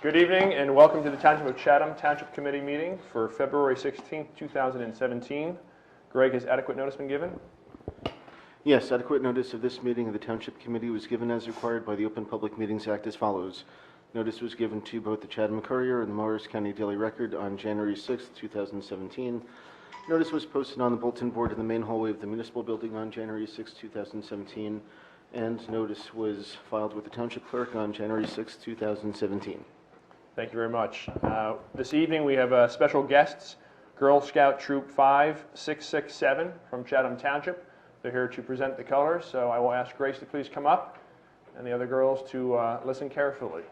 Good evening and welcome to the Township of Chatham Township Committee meeting for February 16, 2017. Greg, has adequate notice been given? Yes, adequate notice of this meeting of the Township Committee was given as required by the Open Public Meetings Act as follows. Notice was given to both the Chatham Courier and the Morris County Daily Record on January 6, 2017. Notice was posted on the bulletin board in the main hallway of the Municipal Building on January 6, 2017, and notice was filed with the Township Clerk on January 6, 2017. Thank you very much. This evening we have special guests, Girl Scout Troop 5667 from Chatham Township. They're here to present the colors, so I will ask Grace to please come up and the other girls to listen carefully.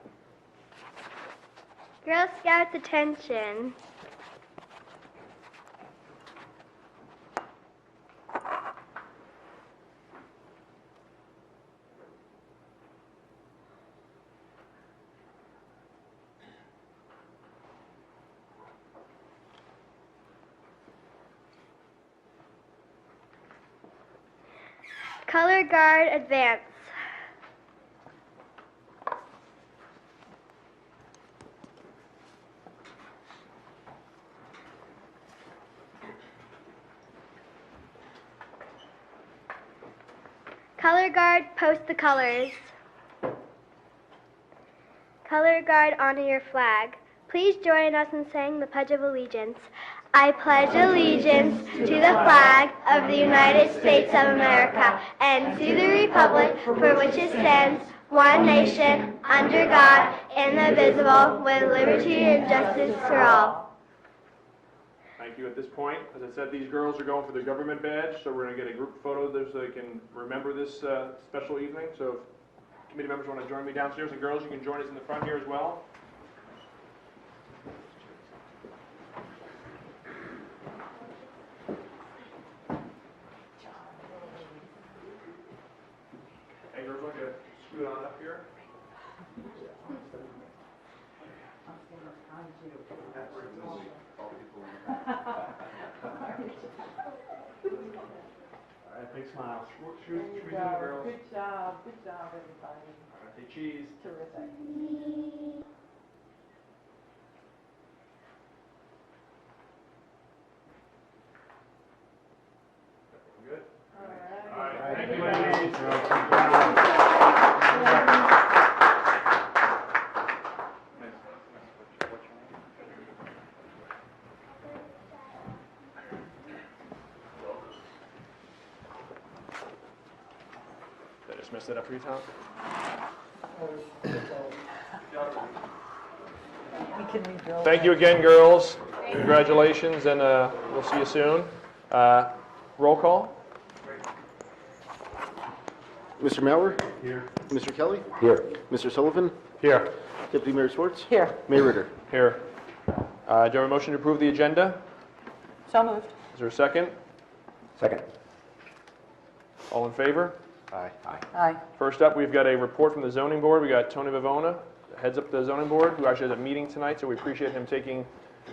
Girl Scouts, attention. Color Guard, advance. Color Guard, post the colors. Color Guard, honor your flag. Please join us in saying the Pledge of Allegiance. I pledge allegiance to the flag of the United States of America and to the republic for which it stands, one nation, under God, indivisible, with liberty and justice for all. Thank you. At this point, as I said, these girls are going for their government badge, so we're going to get a group photo there so they can remember this special evening. So if committee members want to join me downstairs, and girls, you can join us in the front here as well. Hey girls, want to scoot on up here? All right, big smile. Shoot the girls. Good job, everybody. All right, say cheese. Terrific. Good? All All right. right, thank you, ladies. Did I just mess that up for you, Tom? We can rebuild. Thank you again, girls. Congratulations, and we'll see you soon. Roll call. Mr. Maurer? Here. Mr. Kelly? Here. Mr. Sullivan? Here. Deputy Mayor Schwartz? Here. Mayor Ritter? Here. Do you have a motion to approve the agenda? So moved. Is there a second? Second. All in favor? Aye. Aye. First up, we've got a report from the zoning board. We got Tony Vivona, heads up the zoning board, who actually has a meeting tonight, so we appreciate him taking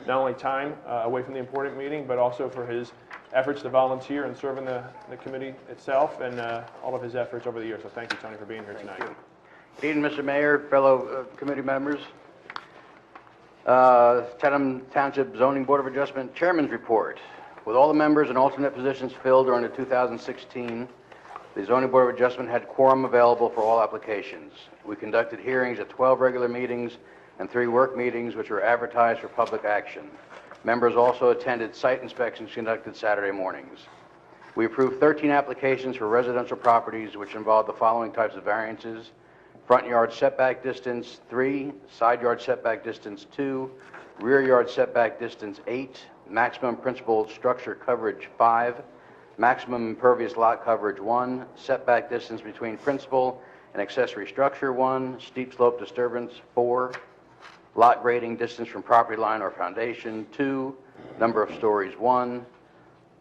not only time away from the important meeting, but also for his efforts to volunteer and serve in the committee itself and all of his efforts over the years. So thank you, Tony, for being here tonight. Good evening, Mr. Mayor, fellow committee members. Chatham Township Zoning Board of Adjustment Chairman's Report. With all the members and alternate positions filled during the 2016, the Zoning Board of Adjustment had quorum available for all applications. We conducted hearings at 12 regular meetings and 3 work meetings, which were advertised for public action. Members also attended site inspections conducted Saturday mornings. We approved 13 applications for residential properties, which involved the following types of variances: front yard setback distance 3, side yard setback distance 2, rear yard setback distance 8, maximum principal structure coverage 5, maximum impervious lot coverage 1, setback distance between principal and accessory structure 1, steep slope disturbance 4, lot grading distance from property line or foundation 2, number of stories 1,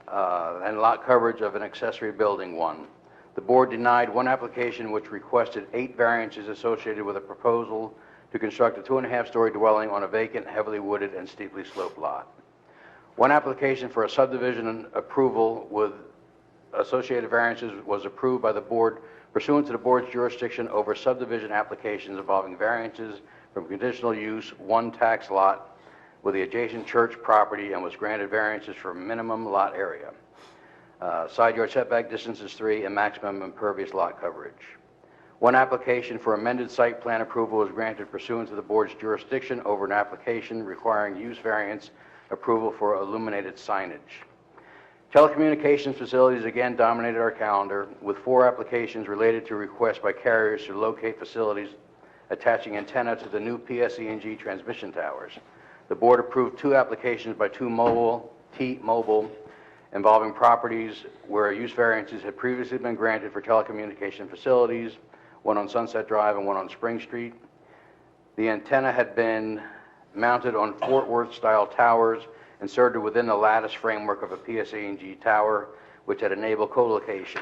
and lot coverage of an accessory building 1. The board denied one application which requested 8 variances associated with a proposal to construct a 2.5-story dwelling on a vacant, heavily wooded, and steeply sloped lot. One application for a subdivision approval with associated variances was approved by the board pursuant to the board's jurisdiction over subdivision applications involving variances from conditional use one tax lot with the adjacent church property and was granted variances for minimum lot area. Side yard setback distance is 3 and maximum impervious lot coverage. One application for amended site plan approval was granted pursuant to the board's jurisdiction over an application requiring use variance approval for illuminated signage. Telecommunications facilities again dominated our calendar, with 4 applications related to requests by carriers to locate facilities attaching antenna to the new PSE&G transmission towers. The board approved 2 applications by T-Mobile involving properties where use variances had previously been granted for telecommunication facilities, one on Sunset Drive and one on Spring Street. The antenna had been mounted on Fort Worth-style towers inserted within the lattice framework of a PSE&G tower, which had enabled co-location.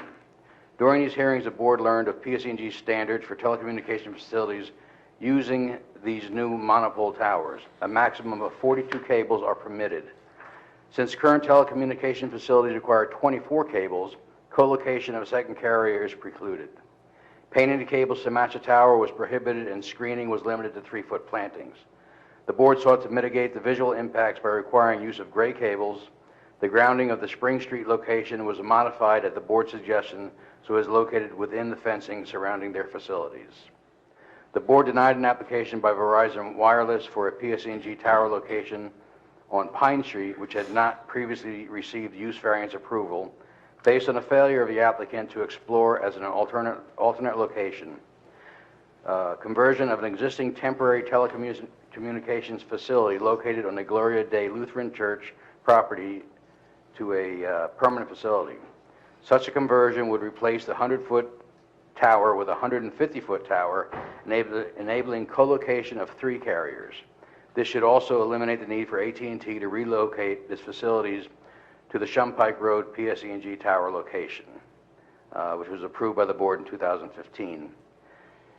During these hearings, the board learned of PSE&G standards for telecommunication facilities using these new monopole towers. A maximum of 42 cables are permitted. Since current telecommunication facilities require 24 cables, co-location of a second carrier is precluded. Painting the cables to match a tower was prohibited and screening was limited to 3-foot plantings. The board sought to mitigate the visual impacts by requiring use of gray cables. The grounding of the Spring Street location was modified at the board's suggestion so it is located within the fencing surrounding their facilities. The board denied an application by Verizon Wireless for a PSE&G tower location on Pine Street, which had not previously received use variance approval, based on a failure of the applicant to explore as an alternate location. Conversion of an existing temporary telecommunications facility located on the Gloria Dei Lutheran Church property to a permanent facility. Such a conversion would replace the 100-foot tower with a 150-foot tower, enabling co-location of 3 carriers. This should also eliminate the need for AT&T to relocate its facilities to the Shumpike Road PSE&G tower location, which was approved by the board in 2015.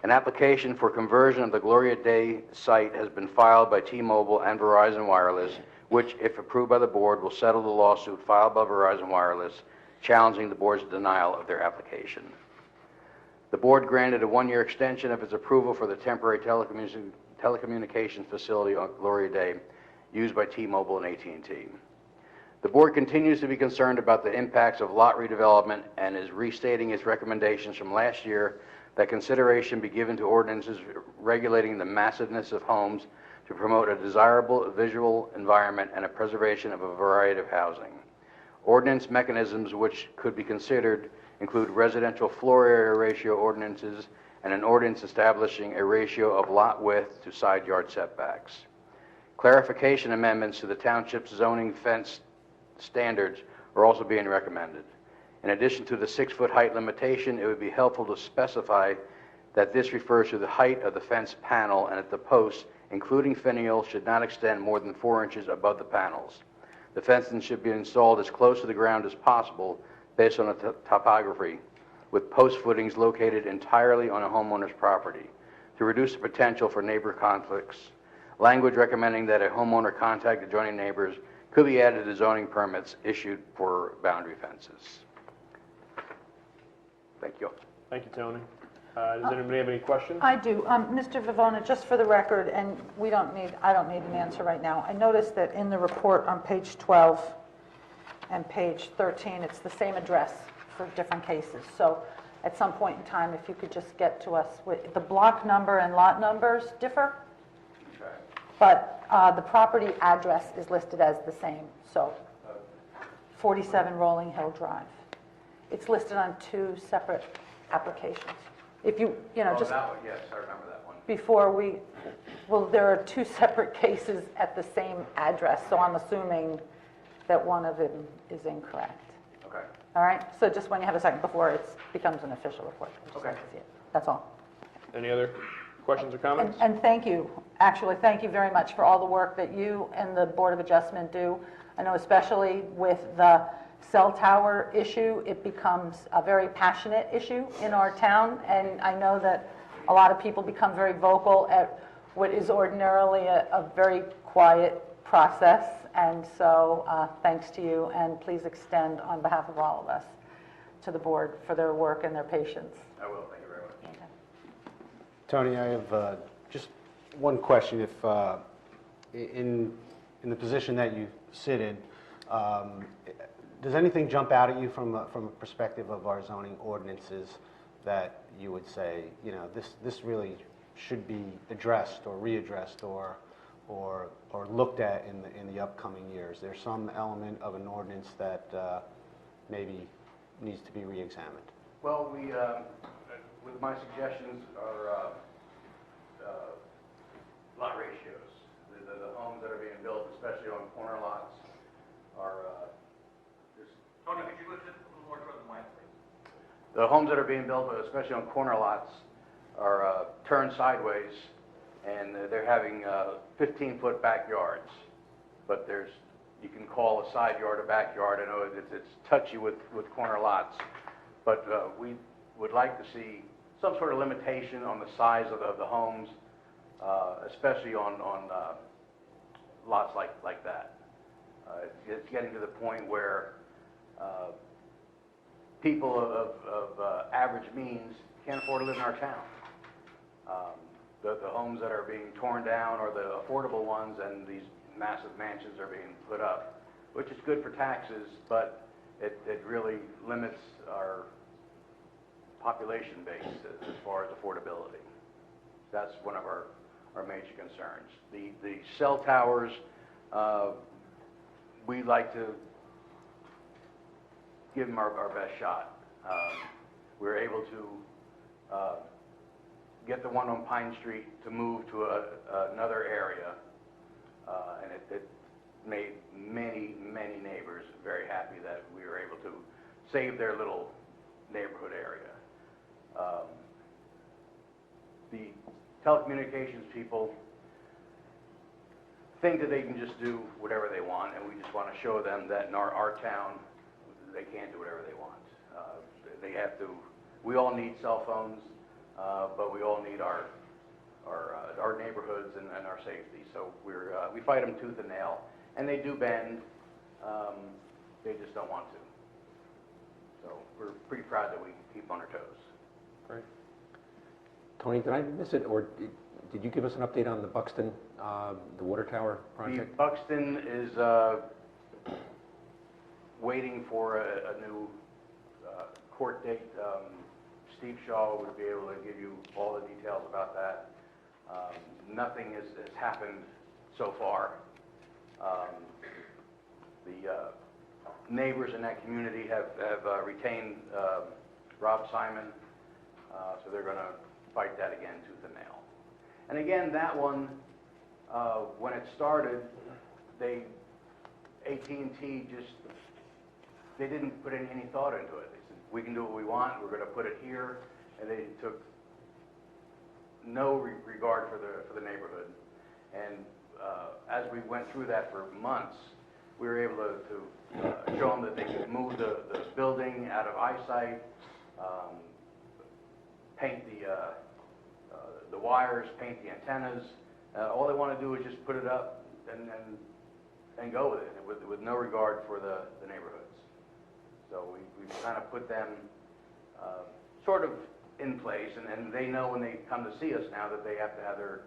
An application for conversion of the Gloria Dei site has been filed by T-Mobile and Verizon Wireless, which, if approved by the board, will settle the lawsuit filed by Verizon Wireless, challenging the board's denial of their application. The board granted a 1-year extension of its approval for the temporary telecommunications facility on Gloria Dei used by T-Mobile and AT&T. The board continues to be concerned about the impacts of lot redevelopment and is restating its recommendations from last year that consideration be given to ordinances regulating the massiveness of homes to promote a desirable visual environment and a preservation of a variety of housing. Ordinance mechanisms which could be considered include residential floor area ratio ordinances and an ordinance establishing a ratio of lot width to side yard setbacks. Clarification amendments to the township's zoning fence standards are also being recommended. In addition to the 6-foot height limitation, it would be helpful to specify that this refers to the height of the fence panel and that the posts, including finial, should not extend more than 4 inches above the panels. The fencing should be installed as close to the ground as possible based on the topography, with post footings located entirely on a homeowner's property to reduce the potential for neighbor conflicts. Language recommending that a homeowner contact adjoining neighbors could be added to zoning permits issued for boundary fences. Thank you. Thank you, Tony. Does anybody have any questions? I do. Mr. Vivona, just for the record, and I don't need an answer right now. I noticed that in the report on page 12 and page 13, it's the same address for different cases. So at some point in time, if you could just get to us with the block number and lot numbers differ, Okay. but the property address is listed as the same. So 47 Rolling Hill Drive. It's listed on 2 separate applications. If you just that one, yes, I remember that one. before there are 2 separate cases at the same address, so I'm assuming that one of them is incorrect. Okay. All right, so just when you have a second before it becomes an official report. I just like to see it. That's all. Any other questions or comments? And thank you, actually, thank you very much for all the work that you and the Board of Adjustment do. I know especially with the cell tower issue, it becomes a very passionate issue in our town, and I know that a lot of people become very vocal at what is ordinarily a very quiet process, and so thanks to you, and please extend on behalf of all of us to the board for their work and their patience. I will, thank you very much. Okay. Tony, I have just one question. If in the position that you sit in, does anything jump out at you from a perspective of our zoning ordinances that you would say, you know, this really should be addressed or readdressed or looked at in the upcoming years? There's some element of an ordinance that maybe needs to be re-examined. Well, we, with my suggestions are lot ratios. The homes that are being built, especially on corner lots, are just... Tony, could you lift it a little more toward the mic, please? The homes that are being built, especially on corner lots, are turned sideways, and they're having 15-foot backyards. But you can call a side yard a backyard. I know it's touchy with corner lots, but we would like to see some sort of limitation on the size of the homes, especially on lots like that. It's getting to the point where people of average means can't afford to live in our town. The homes that are being torn down are the affordable ones, and these massive mansions are being put up, which is good for taxes, but it really limits our population base as far as affordability. That's one of our major concerns. The cell towers, we like to give them our best shot. We were able to get the one on Pine Street to move to another area, and it made many neighbors very happy that we were able to save their little neighborhood area. The telecommunications people think that they can just do whatever they want, and we just want to show them that in our town, they can't do whatever they want. They have to. We all need cell phones, but we all need our neighborhoods and our safety. So we fight them tooth and nail, and they do bend. They just don't want to. So we're pretty proud that we keep on our toes. Great. Tony, did I miss it, or did you give us an update on the Buxton, the water tower The project? Buxton is waiting for a new court date. Steve Shaw would be able to give you all the details about that. Nothing has happened so far. The neighbors in that community have retained Rob Simon, so they're going to fight that again tooth and nail. And again, that one, when it started, AT&T they didn't put any thought into it. They said, we can do what we want, we're going to put it here, and they took no regard for the neighborhood. And as we went through that for months, we were able to show them that they could move the building out of eyesight, paint the wires, paint the antennas. All they want to do is just put it up and go with it, with no regard for the neighborhoods. So we've kind of put them sort of in place, and they know when they come to see us now that they have to have their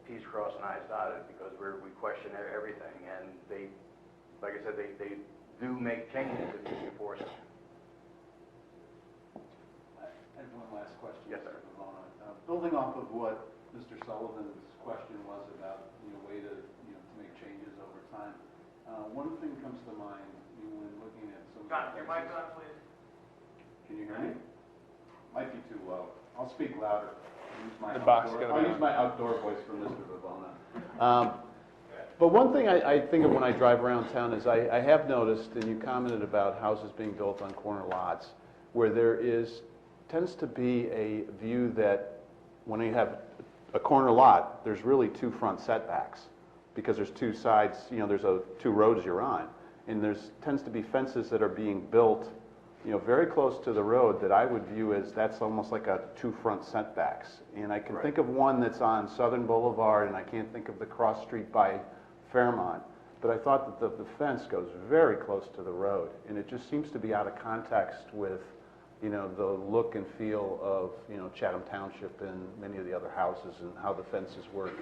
T's crossed and I's dotted, because we question everything, and they, like I said, they do make changes if you force them. I have one last question. Yes, sir. Mr. Pavona. Building off of what Mr. Sullivan's question was about, way to, to make changes over time. One thing comes to mind when looking at some. John, your mic's on, please. Can you hear me? Might be too low. I'll speak louder. I'll use my outdoor voice for Mr. Pavona. But one thing I think of when I drive around town is I have noticed, and you commented about houses being built on corner lots, where there tends to be a view that when you have a corner lot, there's really two front setbacks, because there's two sides, there's two roads you're on, and tends to be fences that are being built, very close to the road that I would view as that's almost like two front setbacks. And I can think of one that's on Southern Boulevard, and I can't think of the cross street by Fairmont, but I thought that the fence goes very close to the road, and it just seems to be out of context with, you know, the look and feel of, you know, Chatham Township and many of the other houses and how the fences work,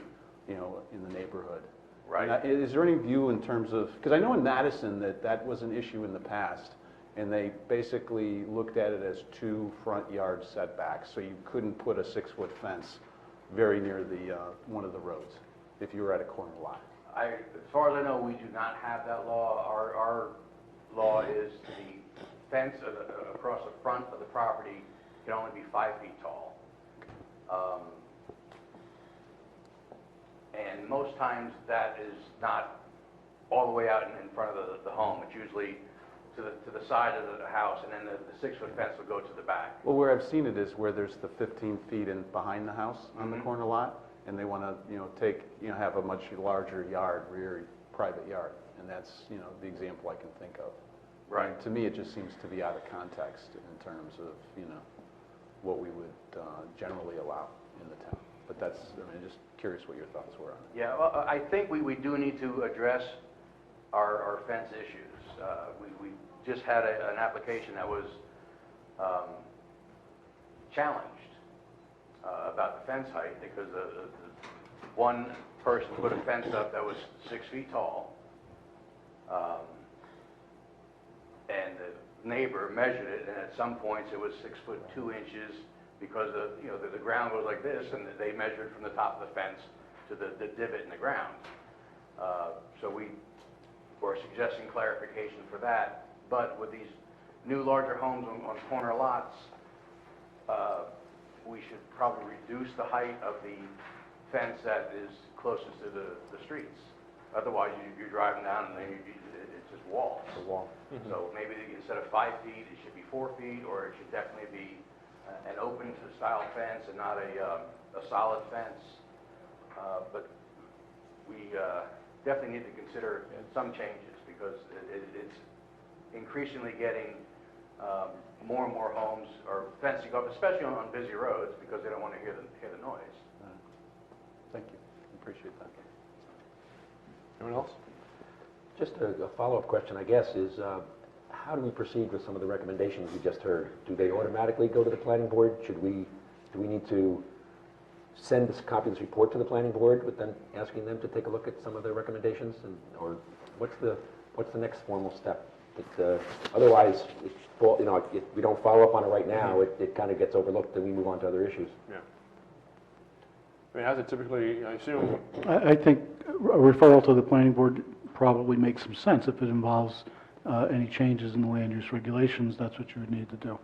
you know, in the neighborhood. Right. Is there any view in terms of, because I know in Madison that was an issue in the past, and they basically looked at it as 2 front yard setbacks, so you couldn't put a 6-foot fence very near the, one of the roads if you were at a corner lot. As far as I know, we do not have that law. Our law is the fence across the front of the property can only be 5 feet tall. And most times that is not all the way out in front of the home. It's usually to the side of the house, and then the 6-foot fence will go to the back. Well, where I've seen it is where there's the 15 feet in behind the house on the corner lot, and they want to, you know, have a much larger yard, rear private yard, and that's, you know, the example I can think of. Right. And to me, it just seems to be out of context in terms of, you know, what we would generally allow in the town. But that's, I mean, just curious what your thoughts were on it. Yeah, well, I think we do need to address our fence issues. We just had an application that was challenged about the fence height because one person put a fence up that was 6 feet tall, and the neighbor measured it, and at some points it was 6 foot 2 inches because the ground was like this, and they measured from the top of the fence to the divot in the ground. So we were suggesting clarification for that. But with these new larger homes on corner lots, we should probably reduce the height of the fence that is closest to the streets. Otherwise, you're driving down and then it's just walls. The wall. So maybe instead of 5 feet, it should be 4 feet, or it should definitely be an open style fence and not a solid fence. But we definitely need to consider some changes because it's increasingly getting more and more homes are fencing up, especially on busy roads, because they don't want to hear the noise. Thank you. Appreciate that. Anyone else? Just a follow-up question, I guess, is how do we proceed with some of the recommendations we just heard? Do they automatically go to the planning board? Do we need to send this copy of this report to the planning board with them asking them to take a look at some of their recommendations, or what's the next formal step? Otherwise, if we don't follow up on it right now, it kind of gets overlooked and we move on to other issues. Yeah. I mean, how's it typically, I assume? I think a referral to the planning board probably makes some sense. If it involves any changes in the land use regulations, that's what you would need to do.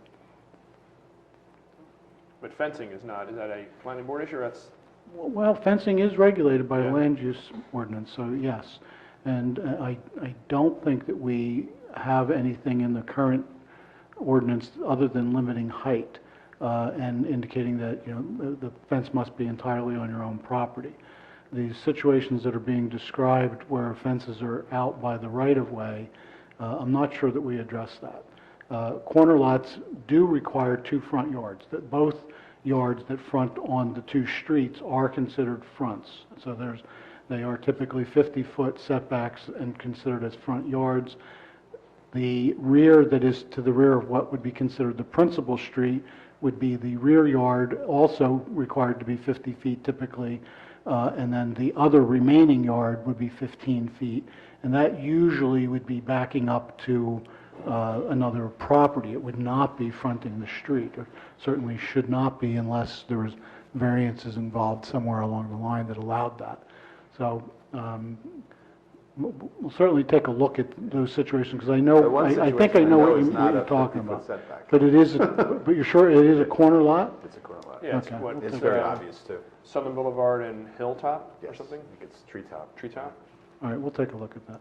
But fencing is not. Is that a planning board issue, or that's? Well, fencing is regulated by the Yeah. land use ordinance, so yes. And I don't think that we have anything in the current ordinance other than limiting height and indicating that, the fence must be entirely on your own property. The situations that are being described where fences are out by the right-of-way, I'm not sure that we address that. Corner lots do require 2 front yards, that both yards that front on the 2 streets are considered fronts. So they are typically 50-foot setbacks and considered as front yards. The rear that is to the rear of what would be considered the principal street would be the rear yard, also required to be 50 feet typically, and then the other remaining yard would be 15 feet, and that usually would be backing up to another property. It would not be fronting the street. It certainly should not be unless there was variances involved somewhere along the line that allowed that. So we'll certainly take a look at those situations, because I think I know what you're talking about. But it is, but you're sure it is a corner lot? It's a corner lot. Yeah, it's Okay. what? It's very obvious, too. Southern Boulevard and Hilltop or Yes. something? I think it's treetop. Treetop? All right, we'll take a look at that.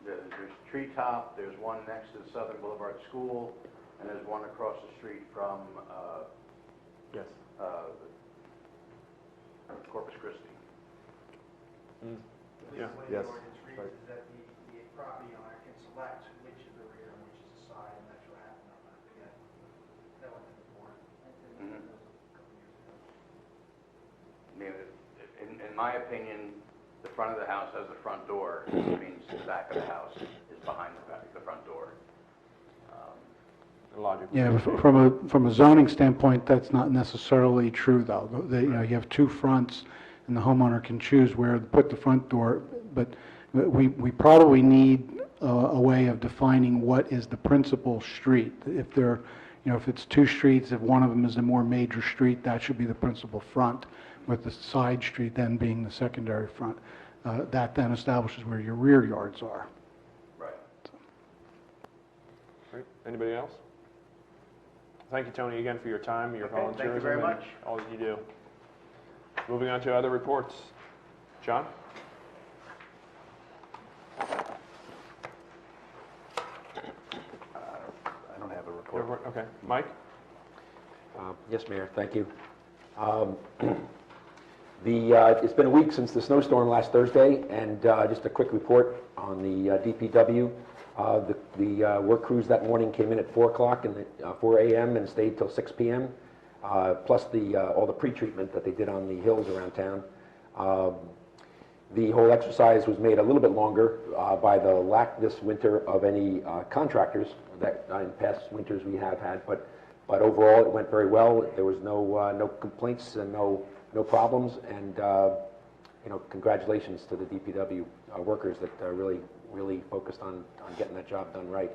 There's Treetop, there's one next to the Southern Boulevard School, and there's one across the street from Yes. Corpus Christi. Yeah. Yes. The ordinance reads is that the property owner can select which is the rear and which is the side, and that's what happened on that. That went to the board. Mhm. In my opinion, the front of the house has the front door, which means the back of the house is behind the front door. logic. Yeah, from a zoning standpoint, that's not necessarily true, though. You know, you have two fronts, and the homeowner can choose where to put the front door, but we probably need a way of defining what is the principal street. If there, you know, if it's two streets, if one of them is a more major street, that should be the principal front, with the side street then being the secondary front. That then establishes where your rear yards are. Great. Anybody else? Thank you, Tony, again for your time, your volunteerism. Thank you very and much. all that you do. Moving on to other reports. John? I don't have a report. Okay. Mike? Yes, Mayor, thank you. It's been a week since the snowstorm last Thursday, and just a quick report on the DPW. The work crews that morning came in at 4 o'clock and 4 a.m. and stayed till 6 p.m., plus all the pre-treatment that they did on the hills around town. The whole exercise was made a little bit longer by the lack this winter of any contractors that in past winters we have had, but overall it went very well. There was no complaints and no problems, and you know, congratulations to the DPW workers that really focused on getting that job done right.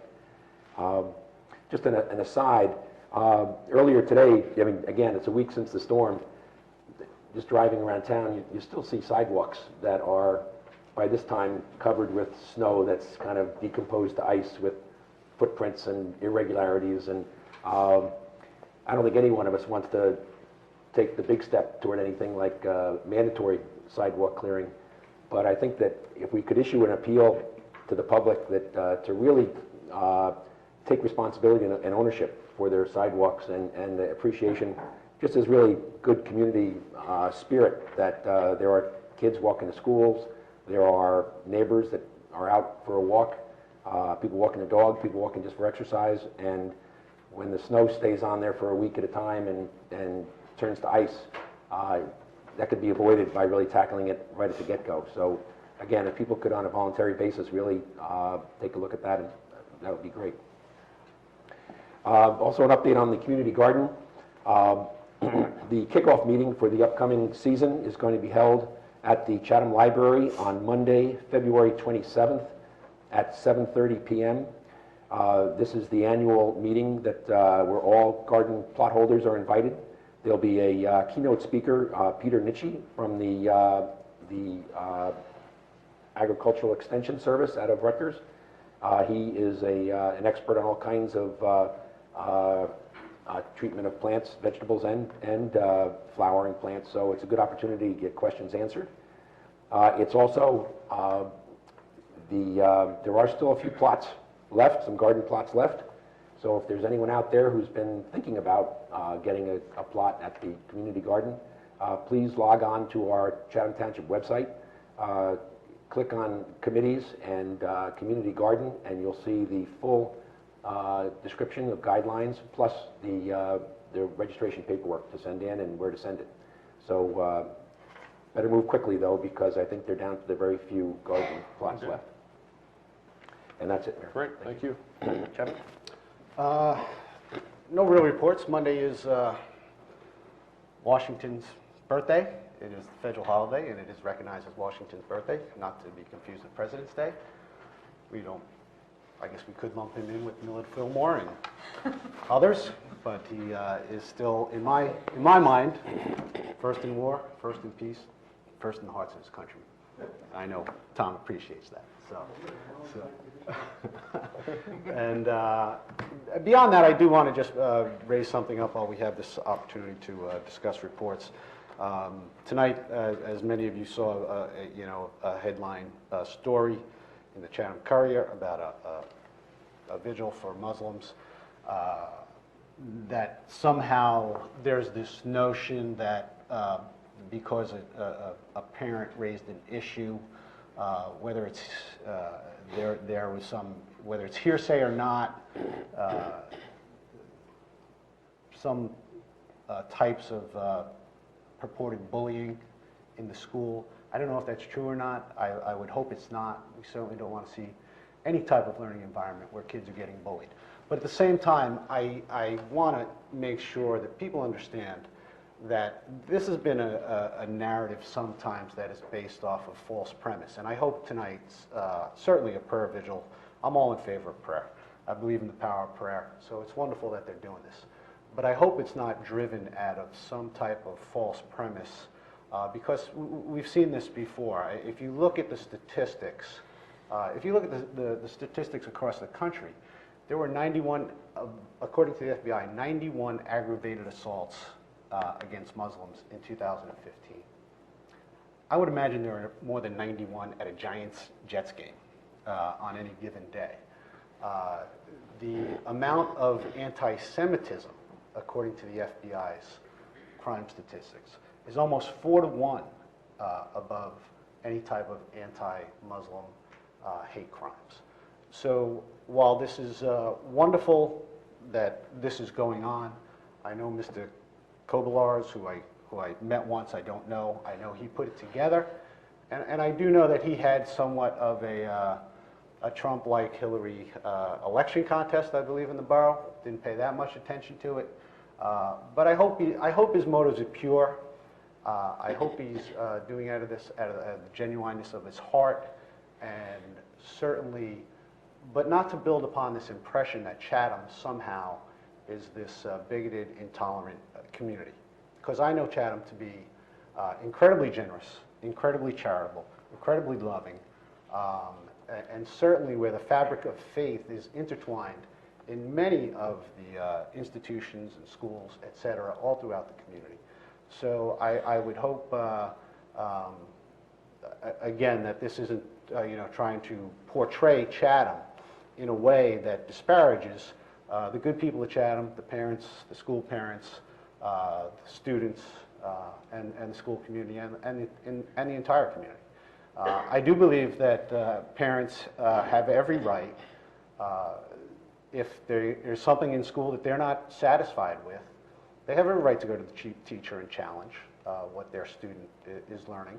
Just an aside, earlier today, I mean, again, it's a week since the storm. Just driving around town, you still see sidewalks that are, by this time, covered with snow that's kind of decomposed to ice with footprints and irregularities. And I don't think any one of us wants to take the big step toward anything like mandatory sidewalk clearing. But I think that if we could issue an appeal to the public that to really take responsibility and ownership for their sidewalks and the appreciation, just as really good community spirit, that there are kids walking to schools, there are neighbors that are out for a walk, people walking the dog, people walking just for exercise, and when the snow stays on there for a week at a time and turns to ice, that could be avoided by really tackling it right at the get-go. So again, if people could on a voluntary basis really take a look at that, that would be great. Also an update on the community garden. The kickoff meeting for the upcoming season is going to be held at the Chatham Library on Monday, February 27th at 7:30 p.m. This is the annual meeting that where all garden plot holders are invited. There'll be a keynote speaker, Peter Nitsche from the Agricultural Extension Service out of Rutgers. He is an expert on all kinds of treatment of plants, vegetables, and flowering plants, so it's a good opportunity to get questions answered. It's also, there are still a few plots left, some garden plots left, so if there's anyone out there who's been thinking about getting a plot at the community garden, please log on to our Chatham Township website, click on committees and community garden, and you'll see the full description of guidelines, plus the registration paperwork to send in and where to send it. So better move quickly, though, because I think they're down to the very few garden plots left. And that's it, Mayor. Great, thank you. Kevin? No real reports. Monday is Washington's birthday. It is the federal holiday, and it is recognized as Washington's birthday, not to be confused with President's Day. We don't, I guess we could lump him in with Millard Fillmore and others, but he is still, in my mind, first in war, first in peace, first in the hearts of his country. I know Tom appreciates that. So. And beyond that, I do want to just raise something up while we have this opportunity to discuss reports. Tonight, as many of you saw, a headline story in the Chatham Courier about a vigil for Muslims, that somehow there's this notion that because a parent raised an issue, whether it's there was some, whether it's hearsay or not, some types of purported bullying in the school. I don't know if that's true or not. I would hope it's not. We certainly don't want to see any type of learning environment where kids are getting bullied. But at the same time, I want to make sure that people understand that this has been a narrative sometimes that is based off of false premise. And I hope tonight's certainly a prayer vigil. I'm all in favor of prayer. I believe in the power of prayer. So it's wonderful that they're doing this. But I hope it's not driven out of some type of false premise, because we've seen this before. If you look at the statistics, if you look at the statistics across the country, there were 91, according to the FBI, 91 aggravated assaults against Muslims in 2015. I would imagine there are more than 91 at a Giants-Jets game on any given day. The amount of anti-Semitism, according to the FBI's crime statistics, is almost 4 to 1 above any type of anti-Muslim hate crimes. So while this is wonderful that this is going on, I know Mr. Kobolars, who I met once, I don't know. I know he put it together, and I do know that he had somewhat of a Trump-like Hillary election contest, I believe, in the borough. Didn't pay that much attention to it, but I hope his motives are pure. I hope he's doing out of the genuineness of his heart, and certainly, but not to build upon this impression that Chatham somehow is this bigoted, intolerant community. Because I know Chatham to be incredibly generous, incredibly charitable, incredibly loving, and certainly where the fabric of faith is intertwined in many of the institutions and schools, et cetera, all throughout the community. So I would hope, again, that this isn't trying to portray Chatham in a way that disparages the good people of Chatham, the parents, the school parents, the students, and the school community, and the entire community. I do believe that parents have every right, if there's something in school that they're not satisfied with, they have every right to go to the chief teacher and challenge what their student is learning.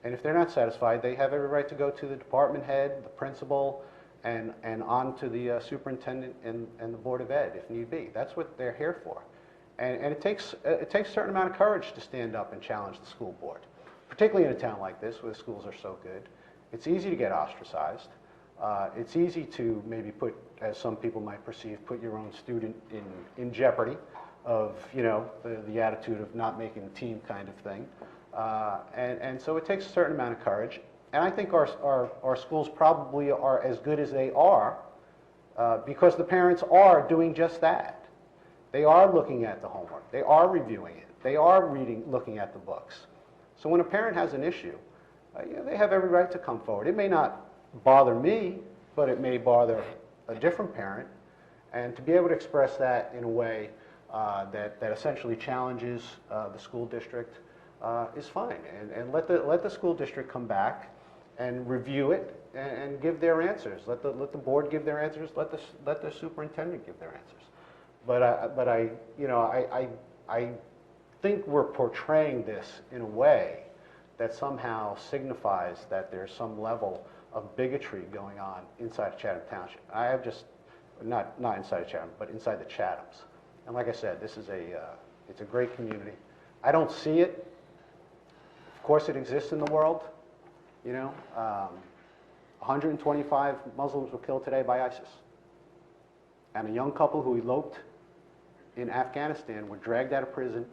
And if they're not satisfied, they have every right to go to the department head, the principal, and on to the superintendent and the Board of Ed if need be. That's what they're here for. And it takes a certain amount of courage to stand up and challenge the school board, particularly in a town like this where the schools are so good. It's easy to get ostracized. It's easy to maybe put, as some people might perceive, put your own student in jeopardy of, the attitude of not making the team kind of thing. And so it takes a certain amount of courage. And I think our schools probably are as good as they are because the parents are doing just that. They are looking at the homework. They are reviewing it. They are looking at the books. So when a parent has an issue, they have every right to come forward. It may not bother me, but it may bother a different parent. And to be able to express that in a way that essentially challenges the school district is fine. And let the school district come back and review it and give their answers. Let the board give their answers. Let the superintendent give their answers. But I think we're portraying this in a way that somehow signifies that there's some level of bigotry going on inside of Chatham Township. I have just, not inside of Chatham, but inside the Chathams. And like I said, this is it's a great community. I don't see it. Of course it exists in the world. 125 Muslims were killed today by ISIS. And a young couple who eloped in Afghanistan were dragged out of prison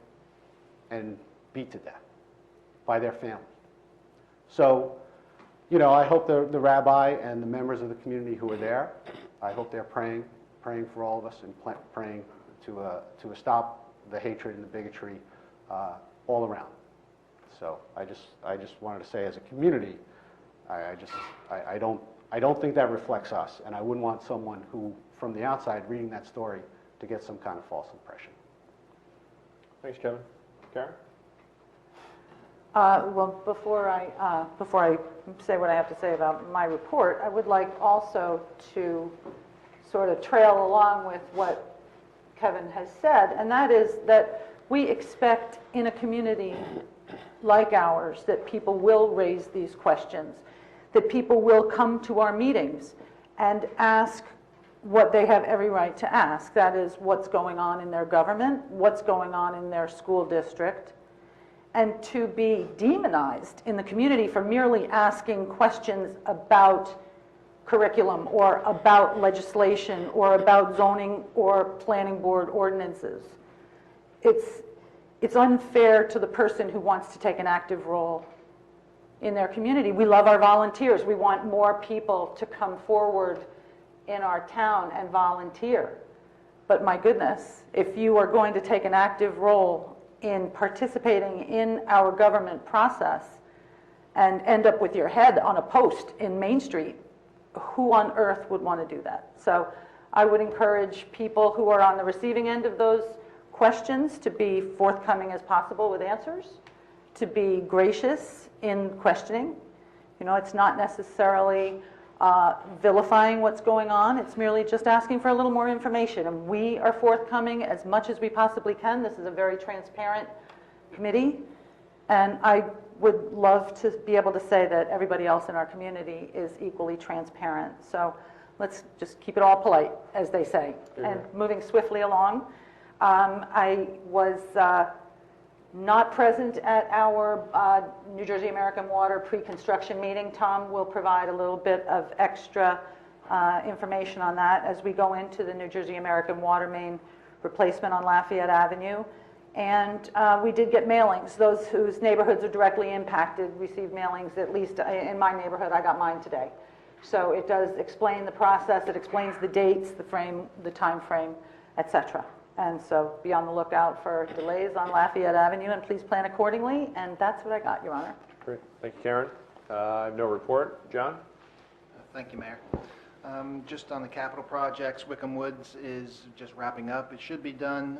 and beat to death by their family. So, I hope the rabbi and the members of the community who are there, I hope they're praying for all of us and praying to stop the hatred and the bigotry all around. So I just wanted to say, as a community, I don't think that reflects us, and I wouldn't want someone who, from the outside, reading that story, to get some kind of false impression. Thanks, Kevin. Karen? Well, before I say what I have to say about my report, I would like also to sort of trail along with what Kevin has said, and that is that we expect in a community like ours that people will raise these questions, that people will come to our meetings and ask what they have every right to ask. That is, what's going on in their government, what's going on in their school district, and to be demonized in the community for merely asking questions about curriculum or about legislation or about zoning or planning board ordinances. It's unfair to the person who wants to take an active role in their community. We love our volunteers. We want more people to come forward in our town and volunteer. But my goodness, if you are going to take an active role in participating in our government process and end up with your head on a post in Main Street, who on earth would want to do that? So I would encourage people who are on the receiving end of those questions to be forthcoming as possible with answers, to be gracious in questioning. You know, it's not necessarily vilifying what's going on. It's merely just asking for a little more information. And we are forthcoming as much as we possibly can. This is a very transparent committee. And I would love to be able to say that everybody else in our community is equally transparent. So let's just keep it all polite, as they say. And moving swiftly along, I was not present at our New Jersey American Water pre-construction meeting. Tom will provide a little bit of extra information on that as we go into the New Jersey American Water main replacement on Lafayette Avenue. And we did get mailings. Those whose neighborhoods are directly impacted received mailings, at least in my neighborhood. I got mine today. So it does explain the process. It explains the dates, the frame, the time frame, et cetera. And so be on the lookout for delays on Lafayette Avenue, and please plan accordingly. And that's what I got, Your Honor. Great. Thank you, Karen. I have no report. John? Thank you, Mayor. Just on the capital projects, Wickham Woods is just wrapping up. It should be done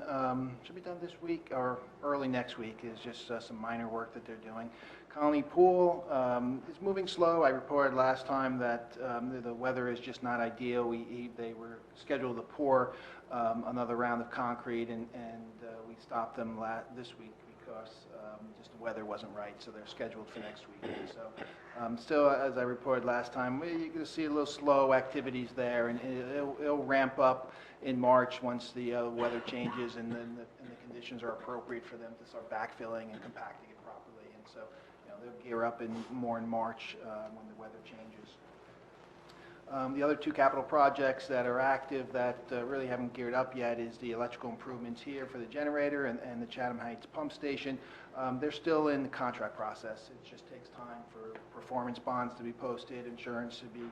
this week or early next week. It's just some minor work that they're doing. Colony Pool is moving slow. I reported last time that the weather is just not ideal. They were scheduled to pour another round of concrete, and we stopped them this week because just the weather wasn't right, so they're scheduled for next week. So still, as I reported last time, you're going to see a little slow activities there, and it'll ramp up in March once the weather changes and then the conditions are appropriate for them to start backfilling and compacting it properly. And so they'll gear up more in March when the weather changes. The other two capital projects that are active that really haven't geared up yet is the electrical improvements here for the generator and the Chatham Heights pump station. They're still in the contract process. It just takes time for performance bonds to be posted, insurance to be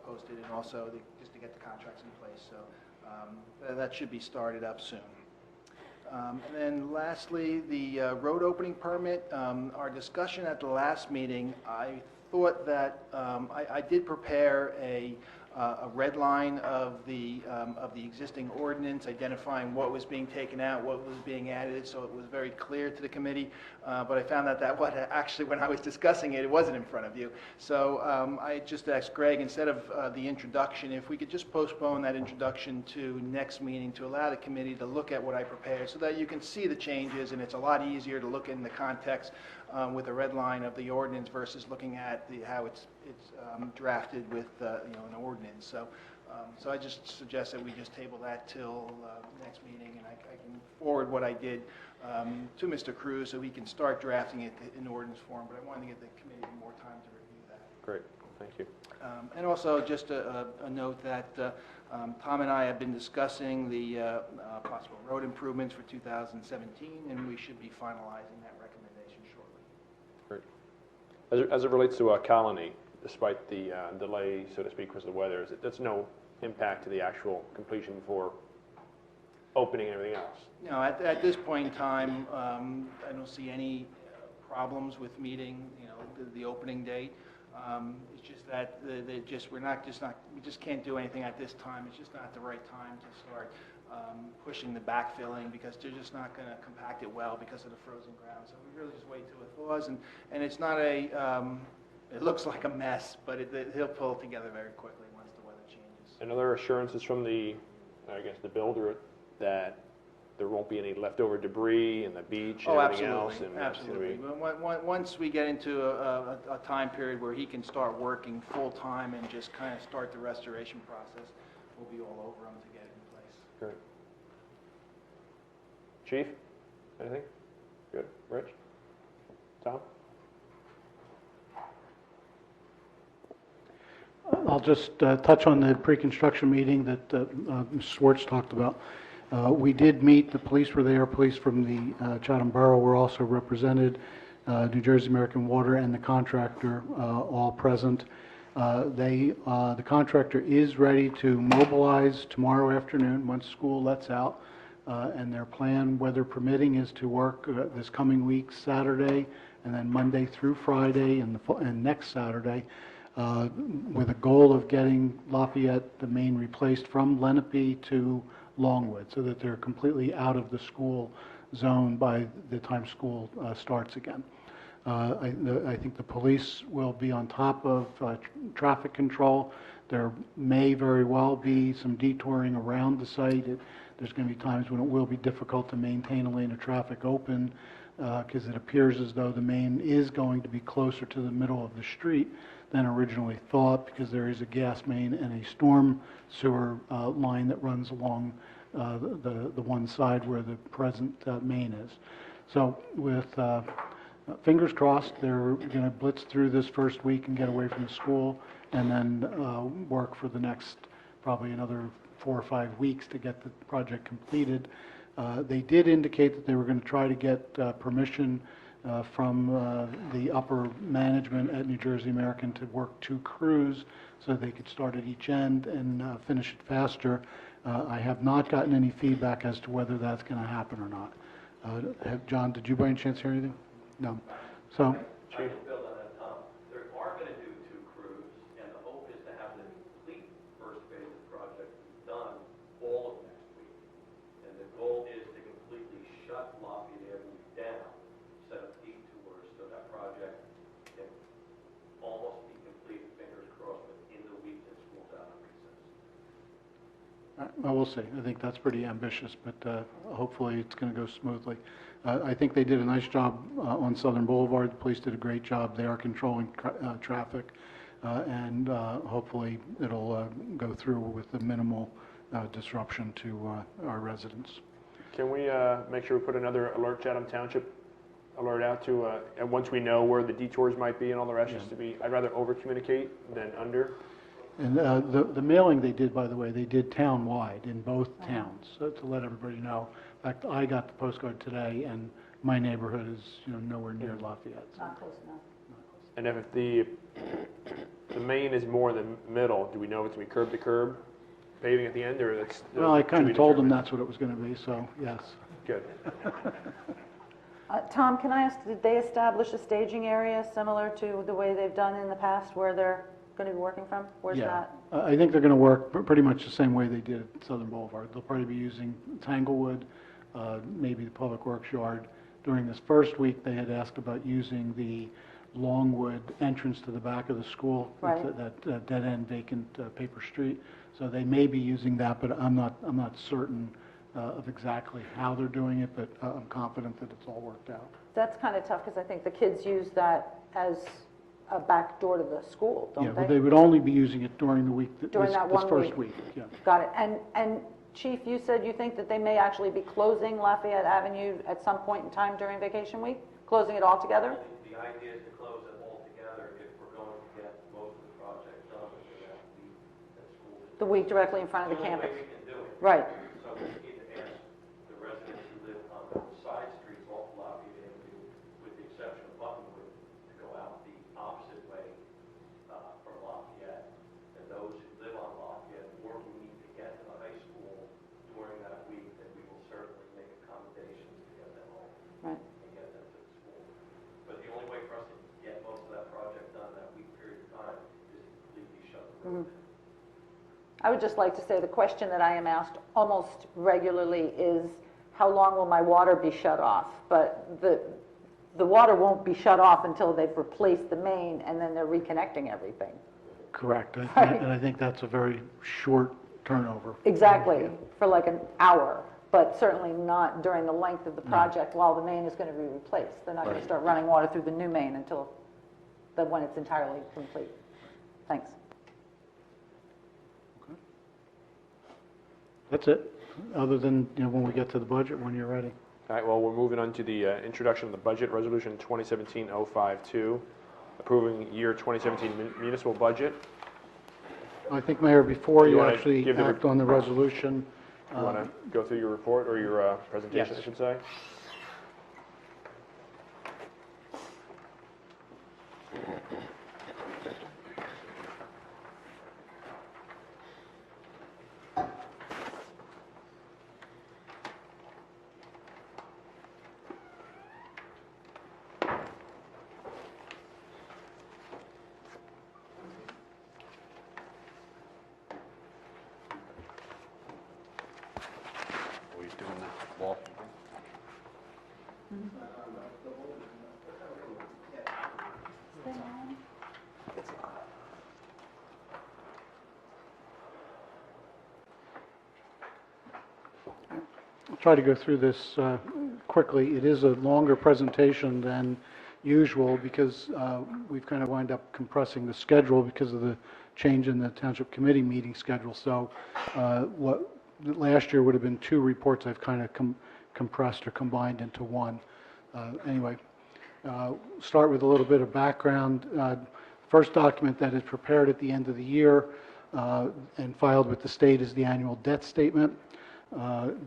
posted, and also just to get the contracts in place. So that should be started up soon. And then lastly, the road opening permit. Our discussion at the last meeting, I thought that I did prepare a red line of the existing ordinance, identifying what was being taken out, what was being added, so it was very clear to the committee. But I found out that actually, when I was discussing it, it wasn't in front of you. So I just asked Greg, instead of the introduction, if we could just postpone that introduction to next meeting to allow the committee to look at what I prepared, so that you can see the changes, and it's a lot easier to look in the context with a red line of the ordinance versus looking at how it's drafted with an ordinance. So I just suggest that we just table that till next meeting, and I can forward what I did to Mr. Cruz so he can start drafting it in ordinance form. But I wanted to give the committee more time to review that. Great. Thank you. And also just a note that Tom and I have been discussing the possible road improvements for 2017, and we should be finalizing that recommendation shortly. Great. As it relates to Colony, despite the delay, so to speak, because of the weather, that's no impact to the actual completion for opening and everything else? No, at this point in time, I don't see any problems with meeting, the opening date. It's just that we just can't do anything at this time. It's just not the right time to start pushing the backfilling, because they're just not going to compact it well because of the frozen ground. So we really just wait till it thaws, and it's not it looks like a mess, but he'll pull it together very quickly once the weather changes. And other assurances from the builder that there won't be any leftover debris in the beach and Oh, everything else. absolutely, And that's gonna be- absolutely. Once we get into a time period where he can start working full-time and just kind of start the restoration process, we'll be all over him to get it in place. Good. Chief, anything? Good. Rich? Tom? I'll just touch on the pre-construction meeting that Mr. Schwartz talked about. We did meet, the police were there, police from the Chatham Borough were also represented, New Jersey American Water and the contractor all present. The contractor is ready to mobilize tomorrow afternoon once school lets out, and their plan, weather permitting, is to work this coming week, Saturday, and then Monday through Friday and next Saturday, with a goal of getting Lafayette, the main, replaced from Lenape to Longwood, so that they're completely out of the school zone by the time school starts again. I think the police will be on top of traffic control. There may very well be some detouring around the site. There's going to be times when it will be difficult to maintain a lane of traffic open, because it appears as though the main is going to be closer to the middle of the street than originally thought, because there is a gas main and a storm sewer line that runs along the one side where the present main is. So with fingers crossed, they're going to blitz through this first week and get away from the school, and then work for the next probably another 4 or 5 weeks to get the project completed. They did indicate that they were going to try to get permission from the upper management at New Jersey American to work 2 crews so they could start at each end and finish it faster. I have not gotten any feedback as to whether that's going to happen or not. John, did you by any chance hear anything? No. So, I can build on that, Tom. They are going to do 2 crews, and the hope is to have the complete first phase of the project done all of next week. And the goal is to completely shut Lafayette Avenue down, set up detours so that project can almost be complete, fingers crossed, within the week that school's out on recess. well, we'll see. I think that's pretty ambitious, but hopefully it's going to go smoothly. I think they did a nice job on Southern Boulevard. The police did a great job. They are controlling traffic, and hopefully it'll go through with the minimal disruption to our residents. Can we make sure we put another alert, Chatham Township alert out to, and once we know where the detours might be and all the rest, just to be, I'd rather over-communicate than under. And the mailing they did, by the way, they did town-wide in both towns, so to let everybody know. In fact, I got the postcard today, and my neighborhood is, nowhere near Lafayette. So. Not close enough. And if the main is more than middle, do we know if it's going to be curb to curb paving at the end, or that's? Well, I kind to of be told them determined? that's what it was going to be, so yes. Good. Tom, can I ask, did they establish a staging area similar to the way they've done in the past where they're going to be working from? Where's Yeah, that? I think they're going to work pretty much the same way they did at Southern Boulevard. They'll probably be using Tanglewood, maybe the Public Works Yard. During this first week, they had asked about using the Longwood entrance to the back of the school, Right. that dead-end vacant paper street. So they may be using that, but I'm not certain of exactly how they're doing it, but I'm confident that it's all worked out. That's kind of tough because I think the kids use that as a back door to the school, Yeah, don't but they? they would only be using it during the week, During that this one first week. week, yeah. Got it. And Chief, you said you think that they may actually be closing Lafayette Avenue at some point in time during vacation week? Closing it all together? The idea is to close it all together if we're going to get most of the project done within that week that school is. The week directly in front of the campus? The only way we can do it. Right. So we need to ask the residents who live on the side streets off Lafayette Avenue, with the exception of Buttonwood, to go out the opposite way from Lafayette. And those who live on Lafayette or who need to get to the high school during that week, that we will certainly make accommodations to get them home Right. and get them to the school. But the only way for us to get most of that project done that week period of time is to completely shut the road down. I would just like to say the question that I am asked almost regularly is, how long will my water be shut off? But the water won't be shut off until they've replaced the main and then they're reconnecting everything. Correct, Right. and I think that's a very short turnover. Exactly, for like an hour. but certainly not during the length of the project while the main is going to be replaced. They're not going to start running water through the new main until when it's entirely complete. Thanks. That's it, other than, when we get to the budget, when you're ready. All right, well, we're moving on to the introduction of the budget, Resolution 2017-052, approving year 2017 municipal budget. I think, Mayor, before You you wanna actually give the act on the resolution, You want to go through your report, or your presentation, Yes. I should say? Are we doing the wall? I'll try to go through this quickly. It is a longer presentation than usual because we've kind of wind up compressing the schedule because of the change in the Township Committee meeting schedule. So what last year would have been 2 reports, I've kind of compressed or combined into one. Anyway, start with a little bit of background. First document that is prepared at the end of the year and filed with the state is the annual debt statement.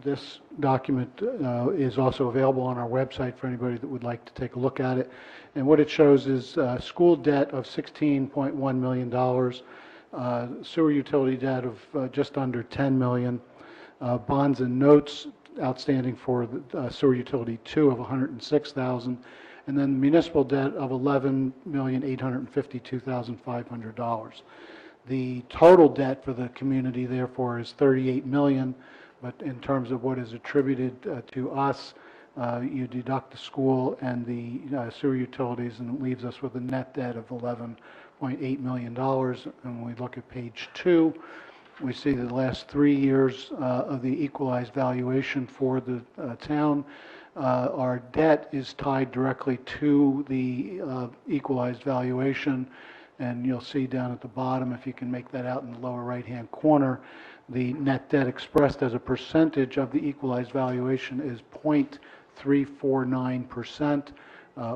This document is also available on our website for anybody that would like to take a look at it. And what it shows is school debt of $16.1 million, sewer utility debt of just under $10 million, bonds and notes outstanding for the sewer utility 2 of $106,000, and then municipal debt of $11,852,500. The total debt for the community, therefore, is $38 million. But in terms of what is attributed to us, you deduct the school and the sewer utilities, and it leaves us with a net debt of $11.8 million. And when we look at page 2, we see the last 3 years of the equalized valuation for the town. Our debt is tied directly to the equalized valuation, and you'll see down at the bottom, if you can make that out in the lower right-hand corner, the net debt expressed as a percentage of the equalized valuation is 0.349%.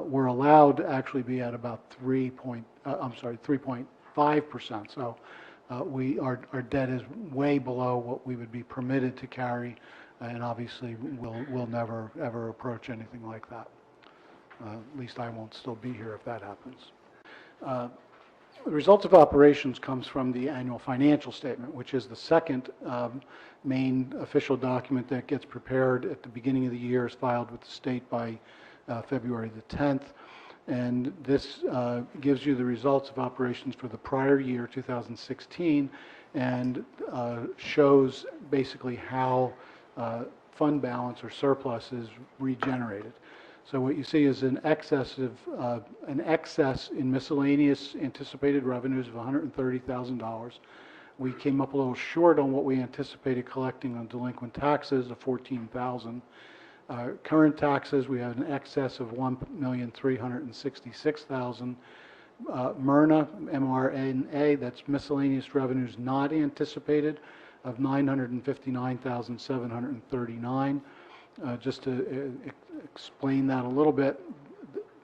We're allowed to actually be at about 3.5%. So our debt is way below what we would be permitted to carry, and obviously we'll never ever approach anything like that. At least I won't still be here if that happens. The results of operations comes from the annual financial statement, which is the second main official document that gets prepared at the beginning of the year, is filed with the state by February the 10th. And this gives you the results of operations for the prior year, 2016, and shows basically how fund balance or surplus is regenerated. So what you see is an excess in miscellaneous anticipated revenues of $130,000. We came up a little short on what we anticipated collecting on delinquent taxes of $14,000. Current taxes, we had an excess of $1,366,000. MRNA, MRNA, that's miscellaneous revenues not anticipated, of $959,739. Just to explain that a little bit,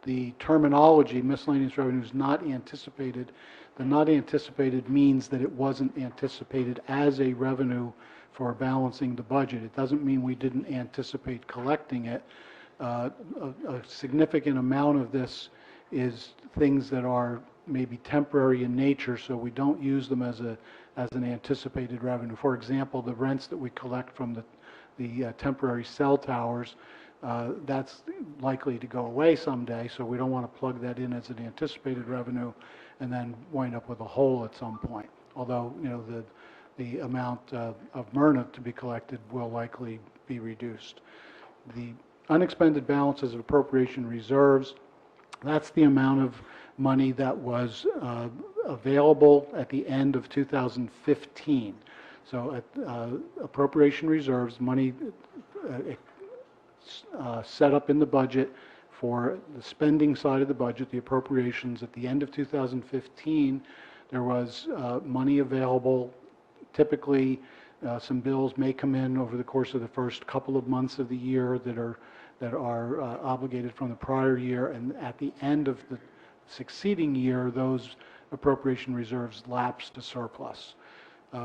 the terminology, miscellaneous revenues not anticipated, the not anticipated means that it wasn't anticipated as a revenue for balancing the budget. It doesn't mean we didn't anticipate collecting it. A significant amount of this is things that are maybe temporary in nature, so we don't use them as an anticipated revenue. For example, the rents that we collect from the temporary cell towers, that's likely to go away someday, so we don't want to plug that in as an anticipated revenue and then wind up with a hole at some point. Although, the amount of MRNA to be collected will likely be reduced. The unexpended balances of appropriation reserves, that's the amount of money that was available at the end of 2015. So appropriation reserves, money set up in the budget for the spending side of the budget, the appropriations. At the end of 2015, there was money available. Typically, some bills may come in over the course of the first couple of months of the year that are obligated from the prior year, and at the end of the succeeding year, those appropriation reserves lapse to surplus.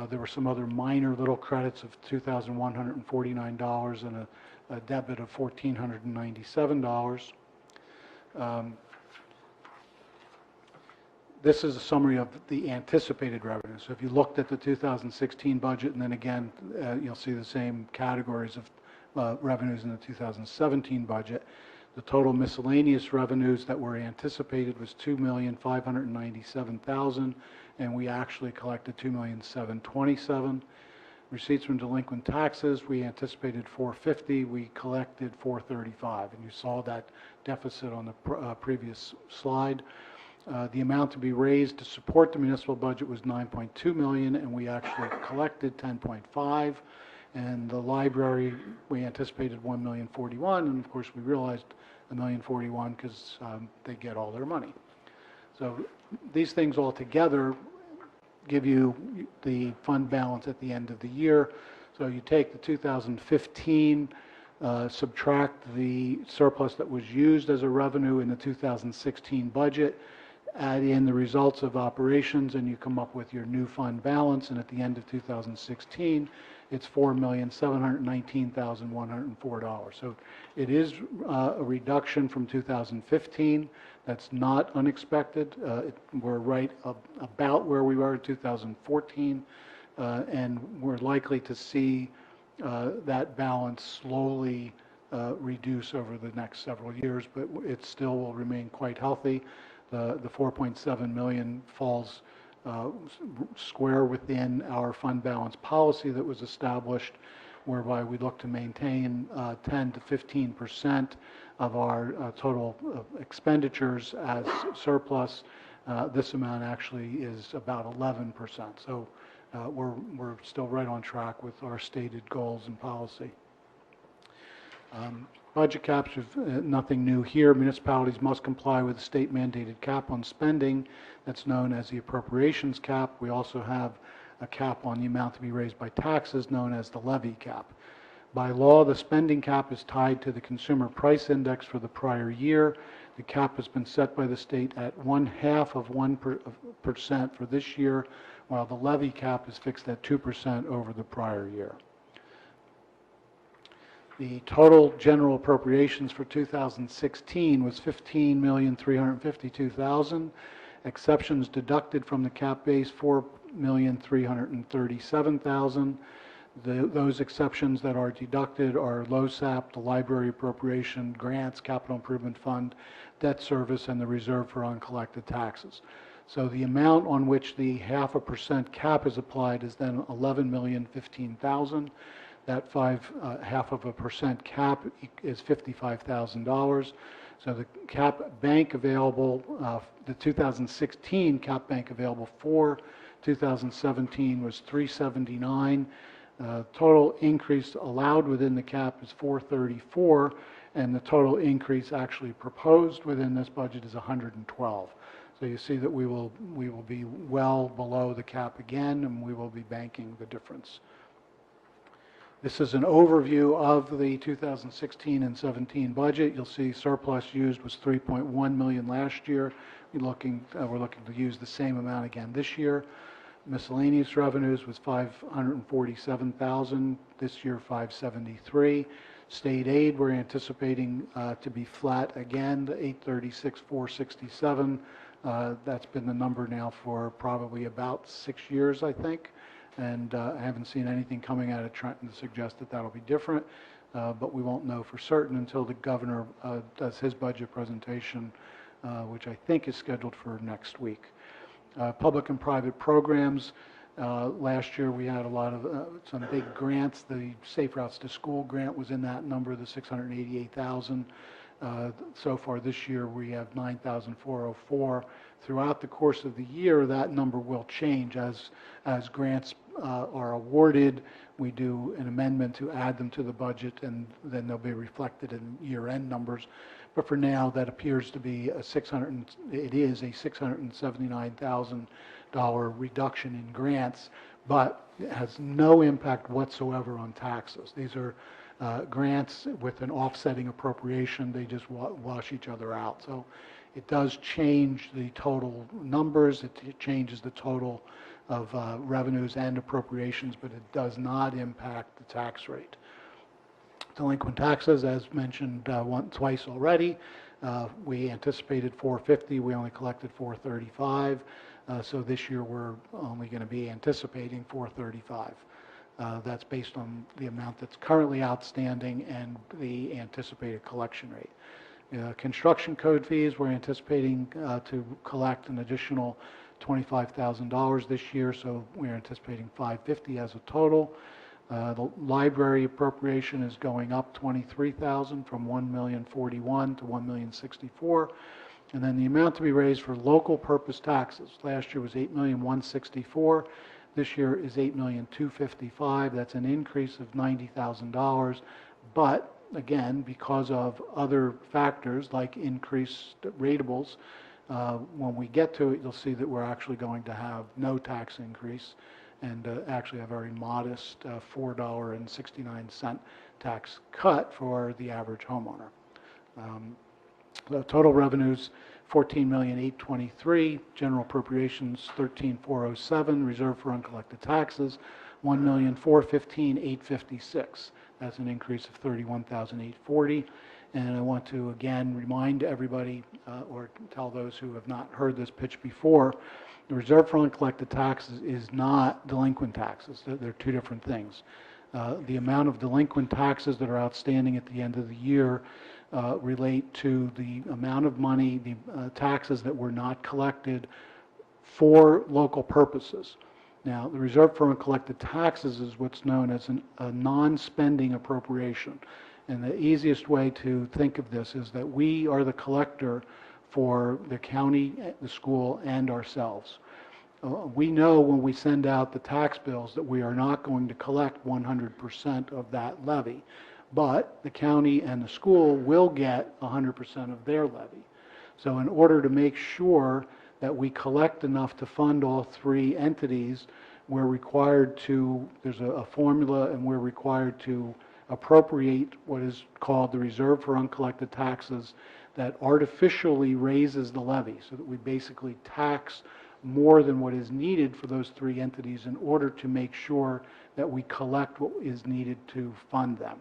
There were some other minor little credits of $2,149 and a debit of $1,497. This is a summary of the anticipated revenue. So if you looked at the 2016 budget, and then again, you'll see the same categories of revenues in the 2017 budget. The total miscellaneous revenues that were anticipated was $2,597,000, and we actually collected $2,727,000. Receipts from delinquent taxes, we anticipated $450,000, we collected $435,000, and you saw that deficit on the previous slide. The amount to be raised to support the municipal budget was $9.2 million, and we actually collected $10.5. And the library, we anticipated $1,041,000, and of course we realized $1,041,000 because they get all their money. So these things all together give you the fund balance at the end of the year. So you take the 2015, subtract the surplus that was used as a revenue in the 2016 budget, add in the results of operations, and you come up with your new fund balance. And at the end of 2016, it's $4,719,104. So it is a reduction from 2015. That's not unexpected. We're right about where we were in 2014, and we're likely to see that balance slowly reduce over the next several years, but it still will remain quite healthy. The $4.7 million falls square within our fund balance policy that was established, whereby we look to maintain 10 to 15% of our total expenditures as surplus. This amount actually is about 11%. So we're still right on track with our stated goals and policy. Budget caps, nothing new here. Municipalities must comply with the state mandated cap on spending. That's known as the appropriations cap. We also have a cap on the amount to be raised by taxes, known as the levy cap. By law, the spending cap is tied to the consumer price index for the prior year. The cap has been set by the state at 0.5% for this year, while the levy cap is fixed at 2% over the prior year. The total general appropriations for 2016 was $15,352,000. Exceptions deducted from the cap base, $4,337,000. Those exceptions that are deducted are LoSAP, the library appropriation, grants, capital improvement fund, debt service, and the reserve for uncollected taxes. So the amount on which the 0.5% cap is applied is then $11,015,000. That 0.5% cap is $55,000. So the cap bank available, the 2016 cap bank available for 2017 was $379. Total increase allowed within the cap is $434, and the total increase actually proposed within this budget is $112. So you see that we will be well below the cap again, and we will be banking the difference. This is an overview of the 2016 and 17 budget. You'll see surplus used was $3.1 million last year. We're looking to use the same amount again this year. Miscellaneous revenues was $547,000. This year, $573,000. State aid, we're anticipating to be flat again, the $836,467. That's been the number now for probably about 6 years, I think. And I haven't seen anything coming out of Trenton to suggest that that'll be different, but we won't know for certain until the governor does his budget presentation, which I think is scheduled for next week. Public and private programs, last year we had a lot of some big grants. The Safe Routes to School grant was in that number, the $688,000. So far this year we have $9,404. Throughout the course of the year, that number will change as grants are awarded, we do an amendment to add them to the budget, and then they'll be reflected in year-end numbers. But for now, that appears to be it is a $679,000 reduction in grants, but it has no impact whatsoever on taxes. These are grants with an offsetting appropriation. They just wash each other out. So it does change the total numbers. It changes the total of revenues and appropriations, but it does not impact the tax rate. Delinquent taxes, as mentioned twice already, we anticipated 450. We only collected 435. So this year we're only going to be anticipating 435. That's based on the amount that's currently outstanding and the anticipated collection rate. Construction code fees, we're anticipating to collect an additional $25,000 this year, so we're anticipating $550 as a total. The library appropriation is going up $23,000 from $1,041,000 to $1,064,000. And then the amount to be raised for local purpose taxes, last year was $8,164,000. This year is $8,255,000. That's an increase of $90,000. But again, because of other factors like increased ratables, when we get to it, you'll see that we're actually going to have no tax increase and actually a very modest $4.69 tax cut for the average homeowner. The total revenues, $14,823,000, general appropriations $13,407,000, reserve for uncollected taxes $1,415,856. That's an increase of $31,840. And I want to again remind everybody, or tell those who have not heard this pitch before, the reserve for uncollected taxes is not delinquent taxes. They're two different things. The amount of delinquent taxes that are outstanding at the end of the year relate to the amount of money, the taxes that were not collected for local purposes. Now, the reserve for uncollected taxes is what's known as a non-spending appropriation. And the easiest way to think of this is that we are the collector for the county, the school, and ourselves. We know when we send out the tax bills that we are not going to collect 100% of that levy, but the county and the school will get 100% of their levy. So in order to make sure that we collect enough to fund all three entities, we're required to, there's a formula, and we're required to appropriate what is called the reserve for uncollected taxes that artificially raises the levy, so that we basically tax more than what is needed for those three entities in order to make sure that we collect what is needed to fund them.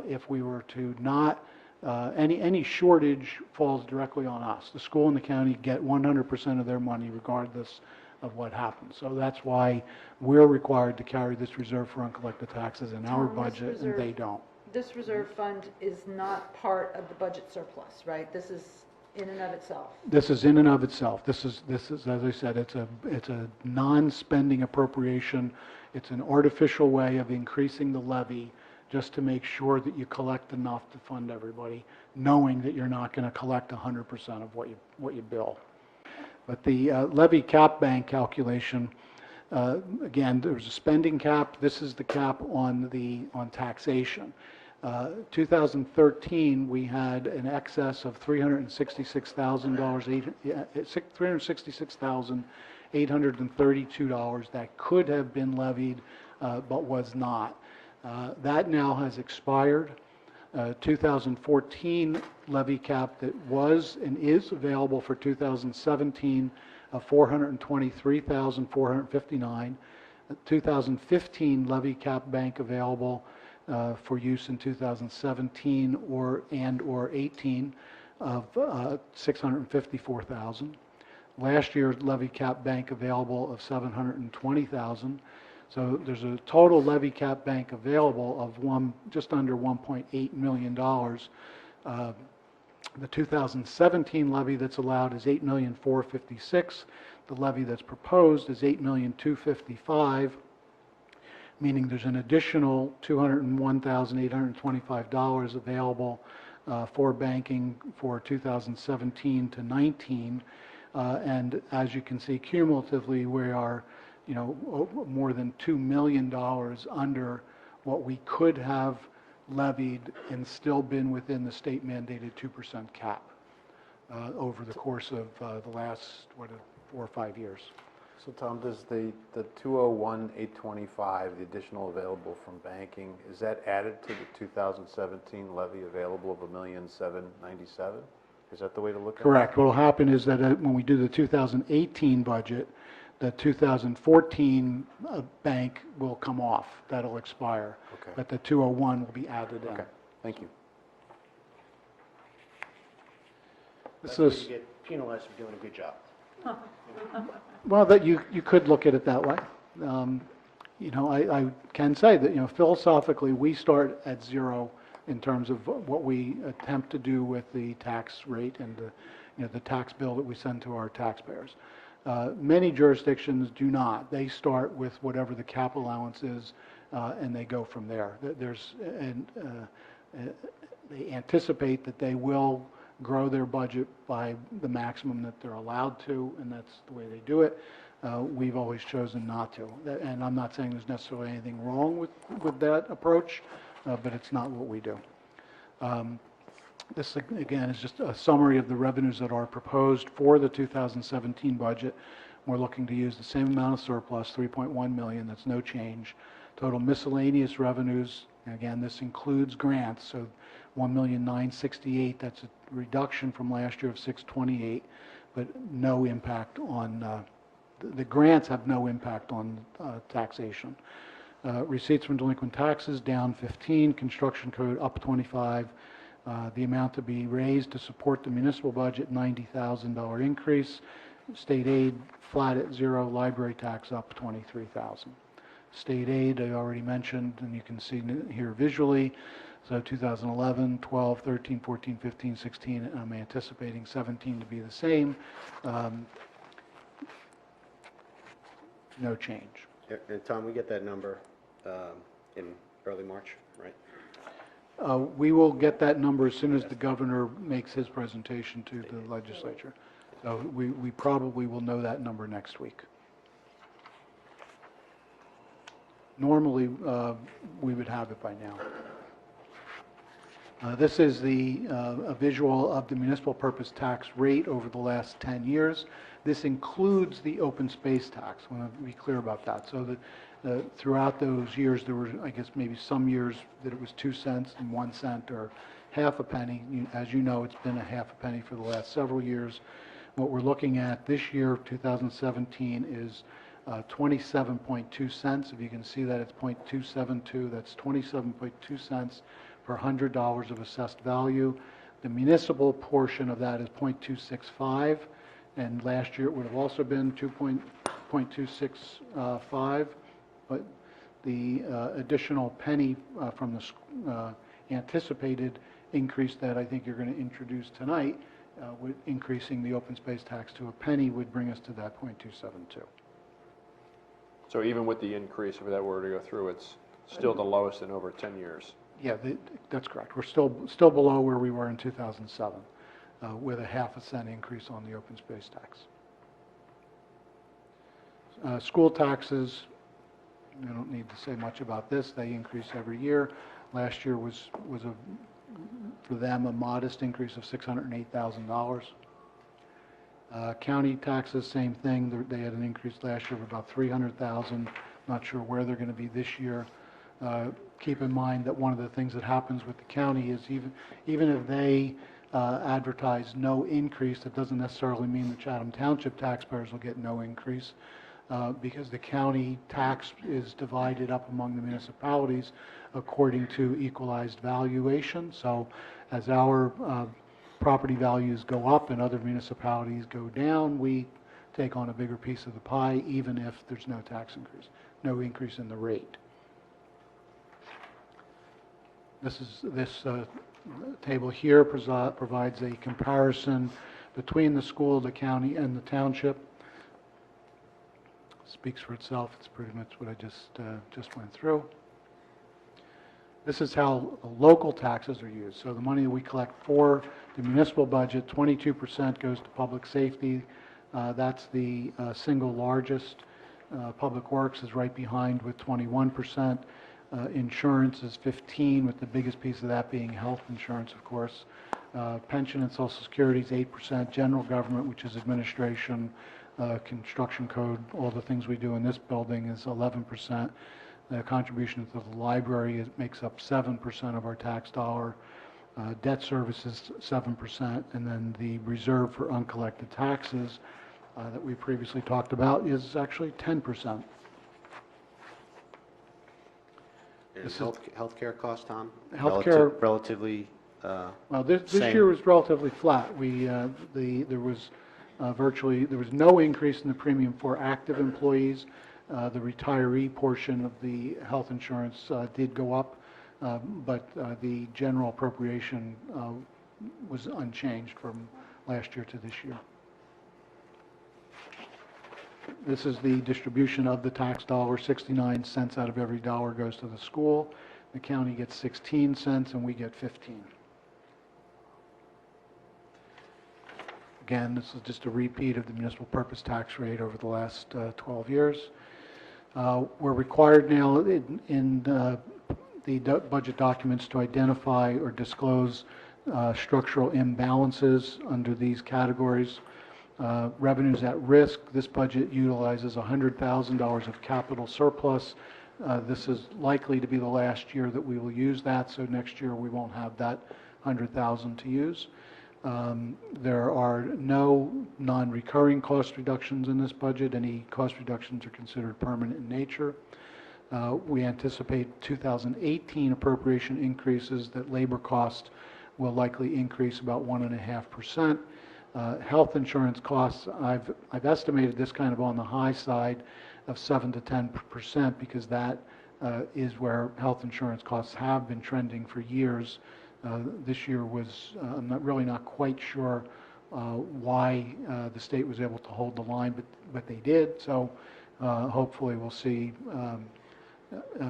If we were to not, any shortage falls directly on us. The school and the county get 100% of their money regardless of what happens. So that's why we're required to carry this reserve for uncollected taxes in our budget, and they don't. This reserve fund is not part of the budget surplus, right? This is in and of itself. This is in and of itself. This is as I said, it's a non-spending appropriation. It's an artificial way of increasing the levy just to make sure that you collect enough to fund everybody, knowing that you're not going to collect 100% of what you bill. But the levy cap bank calculation, again, there's a spending cap. This is the cap on taxation. 2013, we had an excess of $366,832 that could have been levied, but was not. That now has expired. 2014 levy cap that was and is available for 2017 of $423,459. 2015 levy cap bank available for use in 2017 or 18 of $654,000. Last year's levy cap bank available of $720,000. So there's a total levy cap bank available of just under $1.8 million. The 2017 levy that's allowed is $8,456,000. The levy that's proposed is $8,255,000, meaning there's an additional $201,825 available for banking for 2017 to 19. And as you can see, cumulatively, we are more than $2 million under what we could have levied and still been within the state mandated 2% cap over the course of the last, 4 or 5 years. So Tom, does the 201,825, the additional available from banking, is that added to the 2017 levy available of $1,797,000? Is that the way to look at it? Correct. What will happen is that when we do the 2018 budget, the 2014 bank will come off. That'll expire. Okay. But the 201 will be added in. Okay, thank you. That's where you get penalized for doing a good job. Well, that you could look at it that way. I can say that, philosophically, we start at zero in terms of what we attempt to do with the tax rate and the tax bill that we send to our taxpayers. Many jurisdictions do not. They start with whatever the cap allowance is, and they go from there. They anticipate that they will grow their budget by the maximum that they're allowed to, and that's the way they do it. We've always chosen not to. And I'm not saying there's necessarily anything wrong with that approach, but it's not what we do. This, again, is just a summary of the revenues that are proposed for the 2017 budget. We're looking to use the same amount of surplus, $3.1 million. That's no change. Total miscellaneous revenues, again, this includes grants, so $1,968,000. That's a reduction from last year of $628,000, but no impact on the grants have no impact on taxation. Receipts from delinquent taxes down 15, construction code up 25. The amount to be raised to support the municipal budget, $90,000 increase. State aid flat at zero, library tax up 23,000. State aid, I already mentioned, and you can see here visually. So 2011, 12, 13, 14, 15, 16, and I'm anticipating 17 to be the same. No change. And Tom, we get that number in early March, right? We will get that number as soon as the governor makes his presentation to the legislature. So we probably will know that number next week. Normally, we would have it by now. This is a visual of the municipal purpose tax rate over the last 10 years. This includes the open space tax. I want to be clear about that. So that throughout those years, there were, I guess, maybe some years that it was 2 cents and 1 cent or half a penny. As you know, it's been a half a penny for the last several years. What we're looking at this year, 2017, is 27.2 cents. If you can see that, it's 0.272. That's 27.2 cents per $100 of assessed value. The municipal portion of that is 0.265, and last year it would have also been 2.265, but the additional penny from the anticipated increase that I think you're going to introduce tonight, with increasing the open space tax to a penny, would bring us to that 0.272. So even with the increase, if that were to go through, it's still the lowest in over 10 years. Yeah, that's correct. We're still below where we were in 2007, with a half a cent increase on the open space tax. School taxes, we don't need to say much about this. They increase every year. Last year was for them a modest increase of $608,000. County taxes, same thing. They had an increase last year of about $300,000. Not sure where they're going to be this year. Keep in mind that one of the things that happens with the county is even if they advertise no increase, that doesn't necessarily mean the Chatham Township taxpayers will get no increase, because the county tax is divided up among the municipalities according to equalized valuation. So as our property values go up and other municipalities go down, we take on a bigger piece of the pie, even if there's no tax increase, no increase in the rate. This table here provides a comparison between the school, the county, and the township. Speaks for itself. It's pretty much what I just went through. This is how local taxes are used. So the money that we collect for the municipal budget, 22% goes to public safety. That's the single largest. Public Works is right behind with 21%. Insurance is 15%, with the biggest piece of that being health insurance, of course. Pension and Social Security is 8%. General government, which is administration, construction code, all the things we do in this building, is 11%. The contribution to the library makes up 7% of our tax dollar. Debt service is 7%, and then the reserve for uncollected taxes that we previously talked about is actually 10%. Is healthcare cost, Tom? Healthcare- Relatively Well, this same. year was relatively flat. There was no increase in the premium for active employees. The retiree portion of the health insurance did go up, but the general appropriation was unchanged from last year to this year. This is the distribution of the tax dollar. 69 cents out of every dollar goes to the school. The county gets 16 cents and we get 15. Again, this is just a repeat of the municipal purpose tax rate over the last 12 years. We're required now in the budget documents to identify or disclose structural imbalances under these categories. Revenues at risk, this budget utilizes $100,000 of capital surplus. This is likely to be the last year that we will use that, so next year we won't have that $100,000 to use. There are no non-recurring cost reductions in this budget. Any cost reductions are considered permanent in nature. We anticipate 2018 appropriation increases that labor costs will likely increase about 1.5%. Health insurance costs, I've estimated this kind of on the high side of 7 to 10% because that is where health insurance costs have been trending for years. This year was, I'm really not quite sure why the state was able to hold the line, but they did. So hopefully we'll see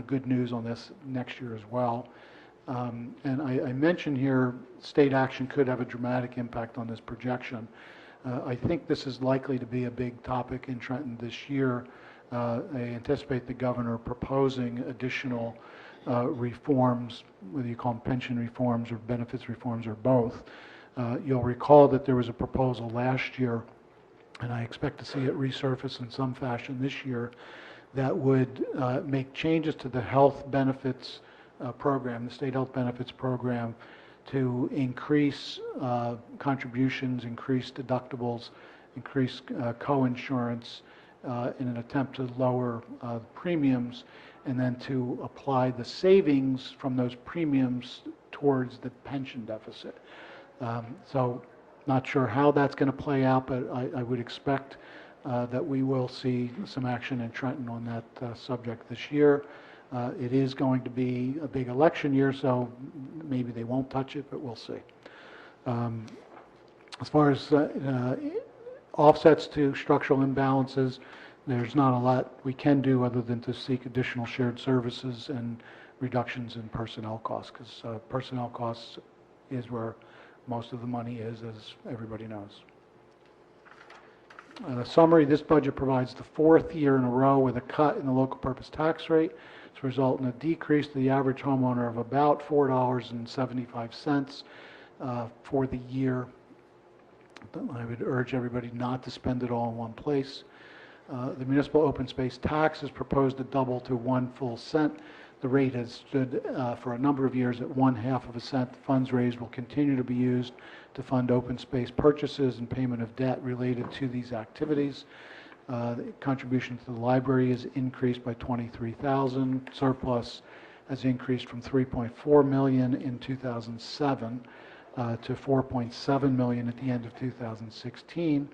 good news on this next year as well. And I mentioned here state action could have a dramatic impact on this projection. I think this is likely to be a big topic in Trenton this year. I anticipate the governor proposing additional reforms, whether you call them pension reforms or benefits reforms or both. You'll recall that there was a proposal last year, and I expect to see it resurface in some fashion this year, that would make changes to the health benefits program, the state health benefits program, to increase contributions, increase deductibles, increase co-insurance in an attempt to lower premiums, and then to apply the savings from those premiums towards the pension deficit. So not sure how that's going to play out, but I would expect that we will see some action in Trenton on that subject this year. It is going to be a big election year, so maybe they won't touch it, but we'll see. As far as offsets to structural imbalances, there's not a lot we can do other than to seek additional shared services and reductions in personnel costs, because personnel costs is where most of the money is, as everybody knows. Summary, this budget provides the fourth year in a row with a cut in the local purpose tax rate. It's result in a decrease to the average homeowner of about $4.75 for the year. I would urge everybody not to spend it all in one place. The municipal open space tax is proposed to double to 1 full cent. The rate has stood for a number of years at 1/2 cent. The funds raised will continue to be used to fund open space purchases and payment of debt related to these activities. The contribution to the library is increased by $23,000. Surplus has increased from $3.4 million in 2007 to $4.7 million at the end of 2016,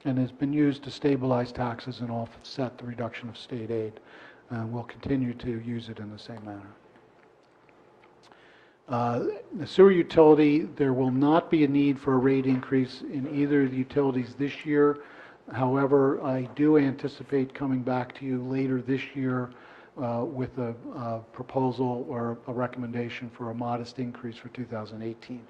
and has been used to stabilize taxes and offset the reduction of state aid. We'll continue to use it in the same manner. The sewer utility, there will not be a need for a rate increase in either of the utilities this year. However, I do anticipate coming back to you later this year with a proposal or a recommendation for a modest increase for 2018.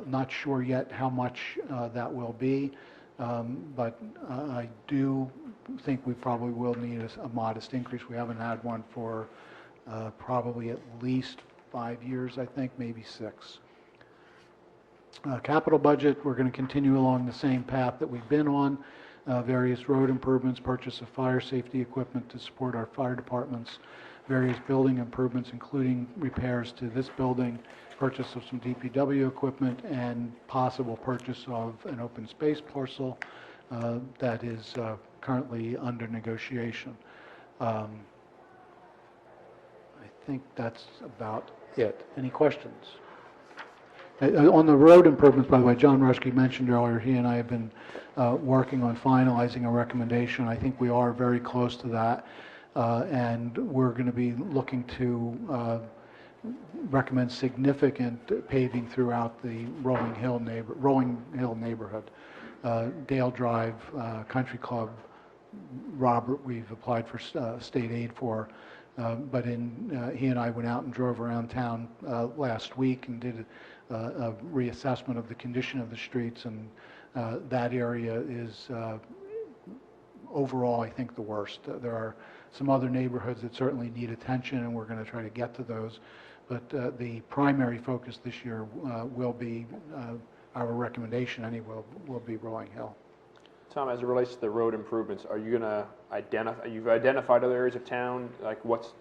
Not sure yet how much that will be, but I do think we probably will need a modest increase. We haven't had one for probably at least 5 years, I think, maybe 6. Capital budget, we're going to continue along the same path that we've been on. Various road improvements, purchase of fire safety equipment to support our fire departments, various building improvements, including repairs to this building, purchase of some DPW equipment, and possible purchase of an open space parcel that is currently under negotiation. I think that's about it. Any questions? On the road improvements, by the way, John Rushke mentioned earlier, he and I have been working on finalizing a recommendation. I think we are very close to that, and we're going to be looking to recommend significant paving throughout the Rolling Hill neighborhood. Dale Drive, Country Club, Robert, we've applied for state aid for, but he and I went out and drove around town last week and did a reassessment of the condition of the streets, and that area is overall, I think, the worst. There are some other neighborhoods that certainly need attention, and we're going to try to get to those. But the primary focus this year will be, our recommendation anyway, will be Rolling Hill. Tom, as it relates to the road improvements, are you going to you've identified other areas of town, like what's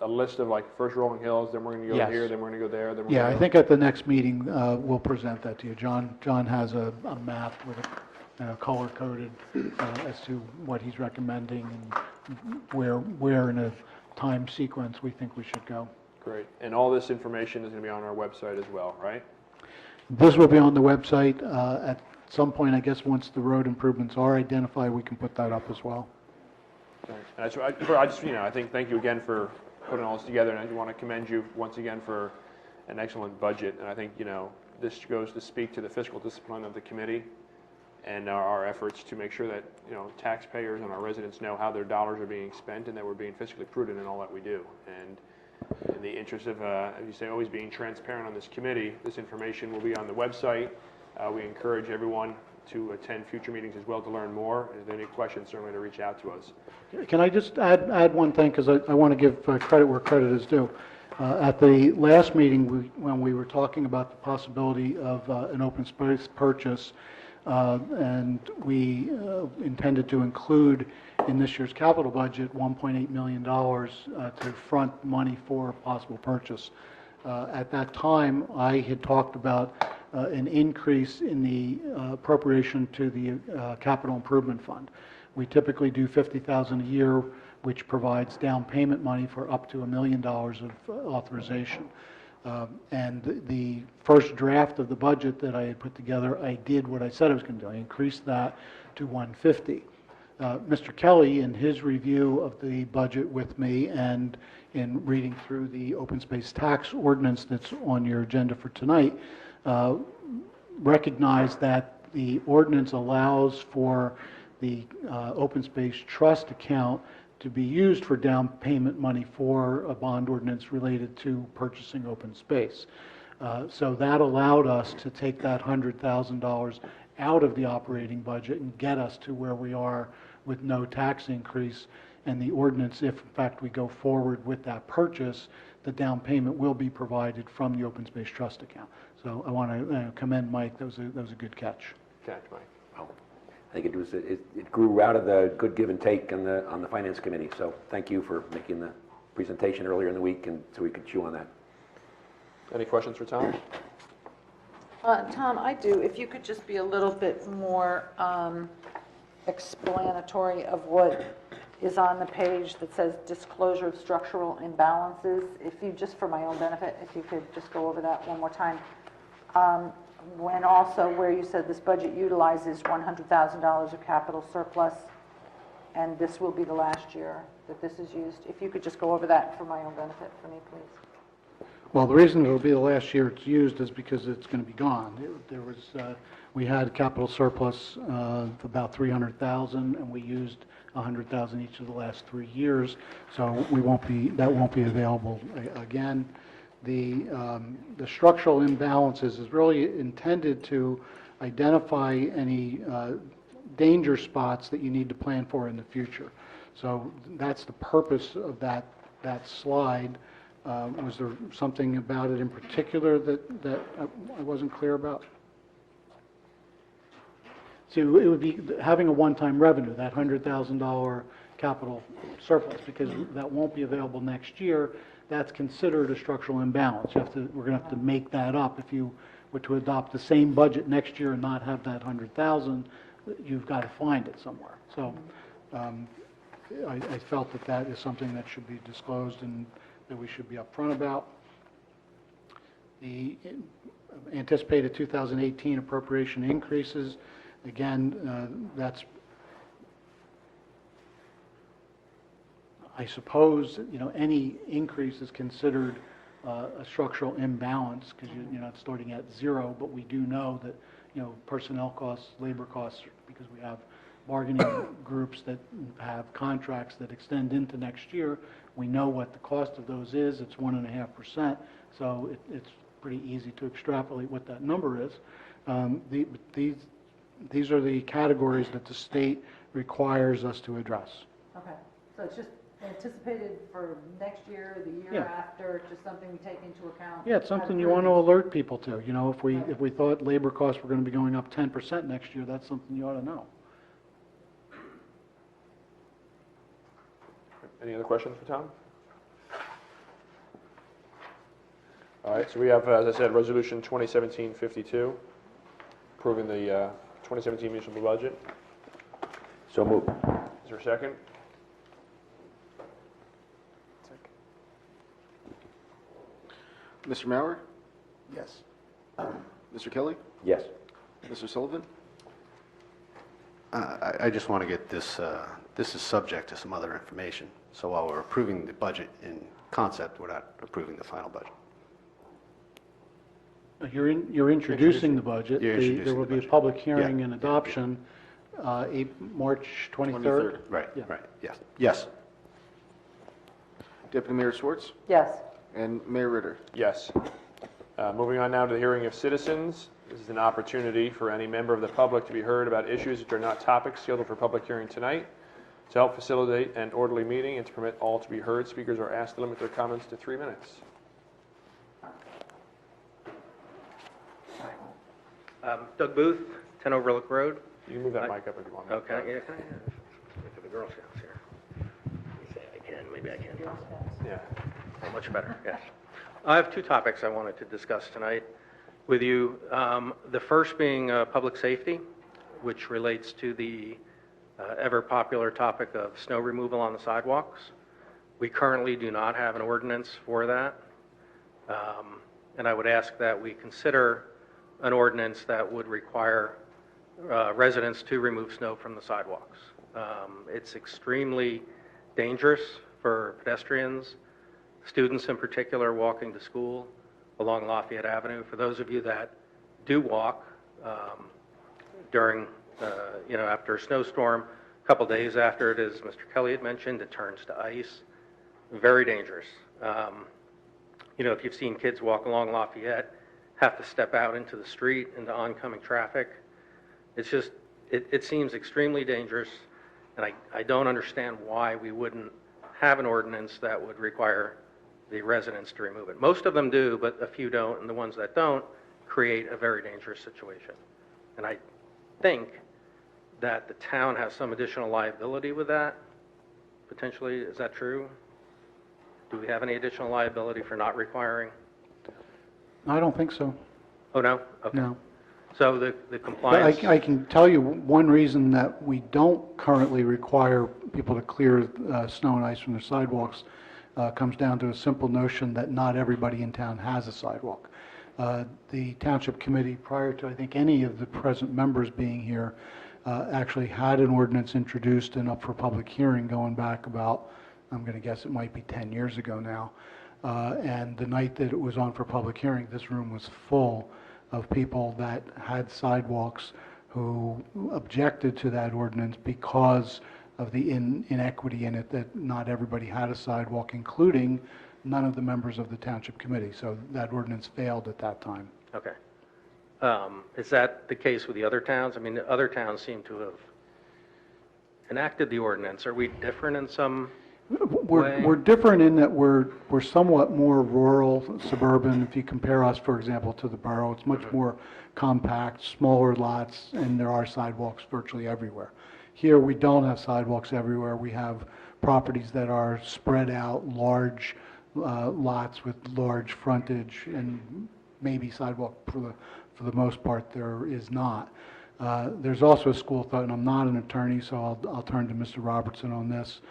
a list of, like, first Rolling Hills, then we're going to go Yes. here, then we're going to go there, then we're Yeah, going I to think at the next meeting, we'll present that to you. John has a map with it color-coded as to what he's recommending and where in a time sequence we think we should go. Great. And all this information is going to be on our website as well, right? This will be on the website. At some point, I guess, once the road improvements are identified, we can put that up as well. Thanks. And I think thank you again for putting all this together, and I want to commend you once again for an excellent budget. And I think, this goes to speak to the fiscal discipline of the committee and our efforts to make sure that, taxpayers and our residents know how their dollars are being spent and that we're being fiscally prudent in all that we do. And in the interest of, as you say, always being transparent on this committee, this information will be on the website. We encourage everyone to attend future meetings as well to learn more. If there are any questions, certainly to reach out to us. Can I just add one thing, because I want to give credit where credit is due. At the last meeting, when we were talking about the possibility of an open space purchase, and we intended to include in this year's capital budget $1.8 million to front money for a possible purchase. At that time, I had talked about an increase in the appropriation to the capital improvement fund. We typically do $50,000 a year, which provides down payment money for up to $1 million of authorization. And the first draft of the budget that I had put together, I did what I said I was going to do. I increased that to $150,000. Mr. Kelly, in his review of the budget with me and in reading through the open space tax ordinance that's on your agenda for tonight, recognized that the ordinance allows for the open space trust account to be used for down payment money for a bond ordinance related to purchasing open space. So that allowed us to take that $100,000 out of the operating budget and get us to where we are with no tax increase. And the ordinance, if in fact we go forward with that purchase, the down payment will be provided from the open space trust account. So I want to commend Mike. That was a good catch. Catch, Mike. Well, I think it grew out of the good give and take on the finance committee. So thank you for making the presentation earlier in the week, and so we could chew on that. Any questions for Tom? Tom, I do. If you could just be a little bit more explanatory of what is on the page that says disclosure of structural imbalances. If you, just for my own benefit, if you could just go over that one more time. When also where you said this budget utilizes $100,000 of capital surplus, and this will be the last year that this is used. If you could just go over that for my own benefit for me, please. Well, the reason it'll be the last year it's used is because it's going to be gone. We had capital surplus of about $300,000, and we used $100,000 each of the last 3 years. So that won't be available again. The structural imbalances is really intended to identify any danger spots that you need to plan for in the future. So that's the purpose of that slide. Was there something about it in particular that I wasn't clear about? So it would be having a one-time revenue, that $100,000 capital surplus, because that won't be available next year. That's considered a structural imbalance. We're going to have to make that up. If you were to adopt the same budget next year and not have that 100,000, you've got to find it somewhere. So I felt that is something that should be disclosed and that we should be upfront about. The anticipated 2018 appropriation increases, again, that's, I suppose, any increase is considered a structural imbalance because you're not starting at zero, but we do know that, personnel costs, labor costs, because we have bargaining groups that have contracts that extend into next year. We know what the cost of those is. It's 1.5%, so it's pretty easy to extrapolate what that number is. These are the categories that the state requires us to address. Okay, so it's just anticipated for next year, the year after, just something we take into account? Yeah, it's something you want to alert people to. If we thought labor costs were going to be going up 10% next year, that's something you ought to know. Any other questions for Tom? All right, so we have, as I said, Resolution 2017-52, approving the 2017 municipal budget. So moved. Is there a second? Mr. Maurer? Yes. Mr. Kelly? Yes. Mr. Sullivan? I just want to get this, this is subject to some other information. So while we're approving the budget in concept, we're not approving the final budget. You're introducing the budget. You're introducing There will the be a budget. public hearing Yeah. and adoption, March 23rd. Right, Yeah. right, yes. Yes. Deputy Mayor Schwartz? Yes. And Mayor Ritter? Yes. Moving on now to the hearing of citizens. This is an opportunity for any member of the public to be heard about issues which are not topics scheduled for public hearing tonight. To help facilitate an orderly meeting and to permit all to be heard, speakers are asked to limit their comments to 3 minutes. Doug Booth, 10 Overlook Road. You can move that mic up if you want. Okay, yeah, can I look at the Girl Scouts here? Let me say I can, maybe I can. Yeah. Oh, much better, yes. I have two topics I wanted to discuss tonight with you. The first being public safety, which relates to the ever-popular topic of snow removal on the sidewalks. We currently do not have an ordinance for that, and I would ask that we consider an ordinance that would require residents to remove snow from the sidewalks. It's extremely dangerous for pedestrians, students in particular walking to school along Lafayette Avenue. For those of you that do walk during, after a snowstorm, a couple days after it, as Mr. Kelly had mentioned, it turns to ice. Very dangerous. If you've seen kids walk along Lafayette, have to step out into the street, into oncoming traffic. It's just, it seems extremely dangerous, and I don't understand why we wouldn't have an ordinance that would require the residents to remove it. Most of them do, but a few don't, and the ones that don't create a very dangerous situation. And I think that the town has some additional liability with that, potentially. Is that true? Do we have any additional liability for not requiring? I don't think so. Oh, no? Okay. No. So the But compliance... I can tell you one reason that we don't currently require people to clear snow and ice from their sidewalks comes down to a simple notion that not everybody in town has a sidewalk. The Township Committee, prior to I think any of the present members being here, actually had an ordinance introduced and up for public hearing going back about, I'm going to guess it might be 10 years ago now. And the night that it was on for public hearing, this room was full of people that had sidewalks who objected to that ordinance because of the inequity in it, that not everybody had a sidewalk, including none of the members of the Township Committee. So that ordinance failed at that time. Okay. Is that the case with the other towns? I mean, the other towns seem to have enacted the ordinance? Are we different in some way? We're different in that we're somewhat more rural, suburban. If you compare us, for example, to the borough, it's much more compact, smaller lots, and there are sidewalks virtually everywhere. Here, we don't have sidewalks everywhere. We have properties that are spread out, large lots with large frontage, and maybe sidewalk for the most part there is not. There's also a school of thought, and I'm not an attorney, so I'll turn to Mr. Robertson on this.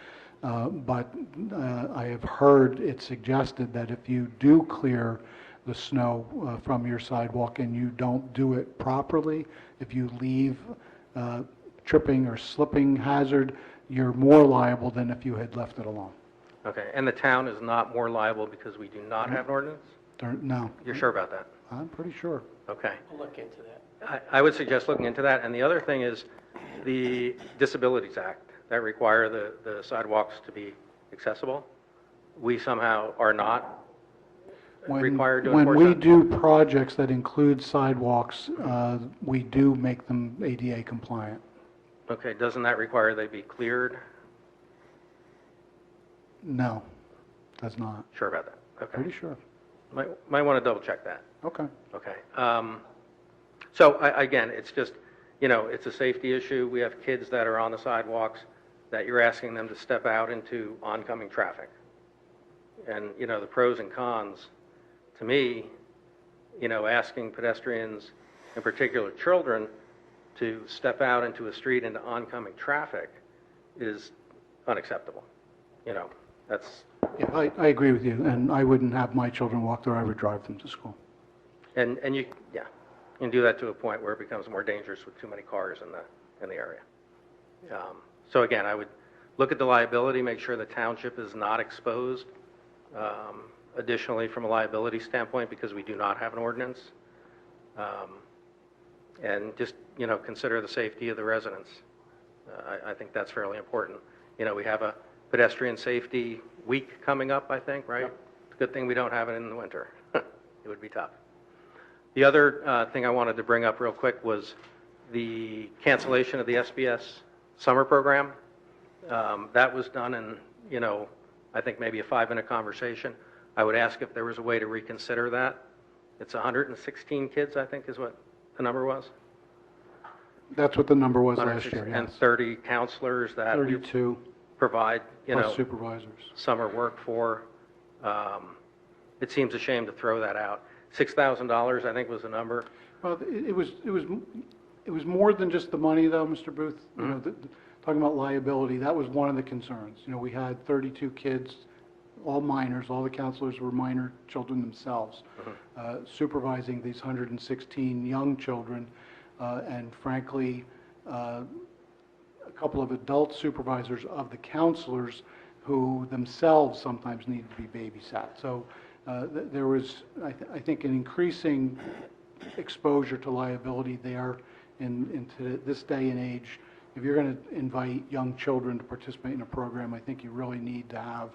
But I have heard it suggested that if you do clear the snow from your sidewalk and you don't do it properly, if you leave tripping or slipping hazard, you're more liable than if you had left it alone. Okay, and the town is not more liable because we do not have an ordinance? No. You're sure about that? I'm pretty sure. Okay. We'll look into that. I would suggest looking into that. And the other thing is the Disabilities Act that require the sidewalks to be accessible. We somehow are not required to enforce When we that? do projects that include sidewalks, we do make them ADA compliant. Okay, doesn't that require they be cleared? No, does not. Sure about that? Okay. Pretty sure. Might want to double check that. Okay. Okay. So again, it's just, it's a safety issue. We have kids that are on the sidewalks that you're asking them to step out into oncoming traffic. And, the pros and cons, to me, asking pedestrians, in particular children, to step out into a street into oncoming traffic is unacceptable. That's... Yeah, I agree with you, and I wouldn't have my children walk there. I would drive them to school. And you can do that to a point where it becomes more dangerous with too many cars in the area. So again, I would look at the liability, make sure the township is not exposed. Additionally, from a liability standpoint, because we do not have an ordinance, and just consider the safety of the residents. I think that's fairly important. We have a pedestrian safety week coming up, I think, right? Yep. It's a good thing we don't have it in the winter. It would be tough. The other thing I wanted to bring up real quick was the cancellation of the SBS summer program. That was done in, I think maybe a 5-minute conversation. I would ask if there was a way to reconsider that. It's 116 kids, I think, is what the number was. That's what the number was last year, yes. And 30 counselors that 32 provide, plus supervisors. Summer work for. It seems a shame to throw that out. $6,000, I think, was the number. Well, it was more than just the money, though, Mr. Booth. Mm-hmm. Talking about liability, that was one of the concerns. We had 32 kids, all minors. All the counselors were minor children themselves, supervising these 116 young children, and frankly, a couple of adult supervisors of the counselors who themselves sometimes need to be babysat. So there was, I think, an increasing exposure to liability there into this day and age. If you're going to invite young children to participate in a program, I think you really need to have,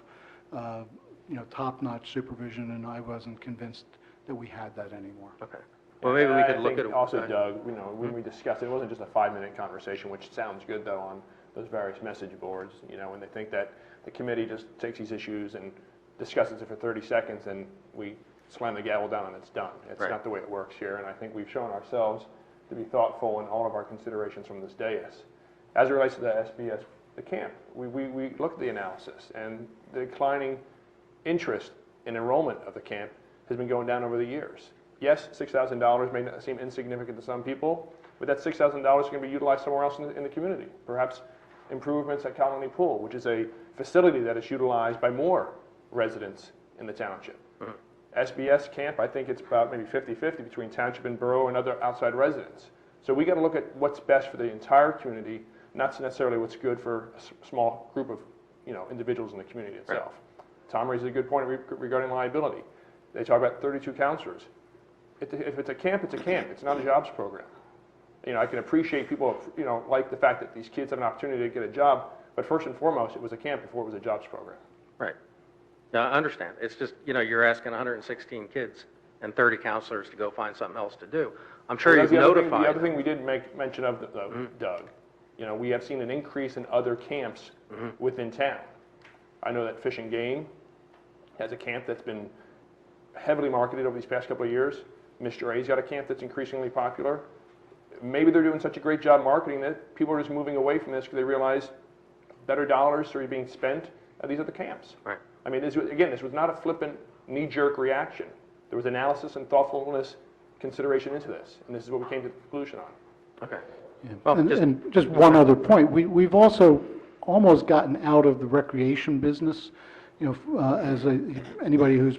top-notch supervision, and I wasn't convinced that we had that anymore. Okay. Well, maybe we could look at it. Also, Doug, when we discussed it, it wasn't just a 5-minute conversation, which sounds good, though, on those various message boards, when they think that the committee just takes these issues and discusses it for 30 seconds and we slam the gavel down and it's done. It's right. Not the way it works here, and I think we've shown ourselves to be thoughtful in all of our considerations from this dais. As it relates to the SBS, the camp, we looked at the analysis, and the declining interest in enrollment of the camp has been going down over the years. Yes, $6,000 may not seem insignificant to some people, but that $6,000 is going to be utilized somewhere else in the community. Perhaps improvements at Colony Pool, which is a facility that is utilized by more residents in the township. Mm-hmm. SBS camp, I think it's about maybe 50-50 between township and borough and other outside residents. So we got to look at what's best for the entire community, not necessarily what's good for a small group of individuals in the community itself. Right. Tom raises a good point regarding liability. They talk about 32 counselors. If it's a camp, it's a camp. It's not a jobs program. I can appreciate people, like the fact that these kids have an opportunity to get a job, but first and foremost, it was a camp before it was a jobs program. Right. Now, I understand. It's just, you're asking 116 kids and 30 counselors to go find something else to do. I'm sure you've notified. The other thing we didn't make mention of, though, Doug, You know, we have seen an increase in other camps within town. I know that Fish and Game has a camp that's been heavily marketed over these past couple of years. Mr. A's got a camp that's increasingly popular. Maybe they're doing such a great job marketing that people are just moving away from this because they realize better dollars are being spent at these other camps. Right. I mean, this was not a flippant, knee-jerk reaction. There was analysis and thoughtfulness consideration into this, and this is what we came to the conclusion on. Okay. Yeah. Well, And just one other point, we've also almost gotten out of the recreation business. You know, anybody who's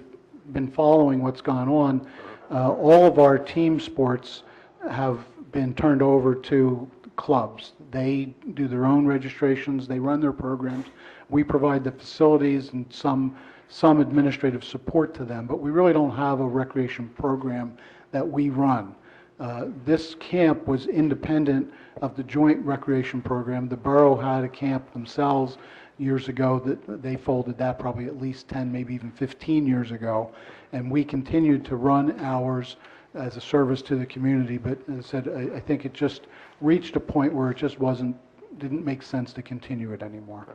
been following what's gone on, all of our team sports have been turned over to clubs. They do their own registrations, they run their programs. We provide the facilities and some administrative support to them, but we really don't have a recreation program that we run. This camp was independent of the joint recreation program. The borough had a camp themselves years ago that they folded that probably at least 10, maybe even 15 years ago. And we continued to run ours as a service to the community. But as I said, I think it just reached a point where it just didn't make sense to continue it anymore.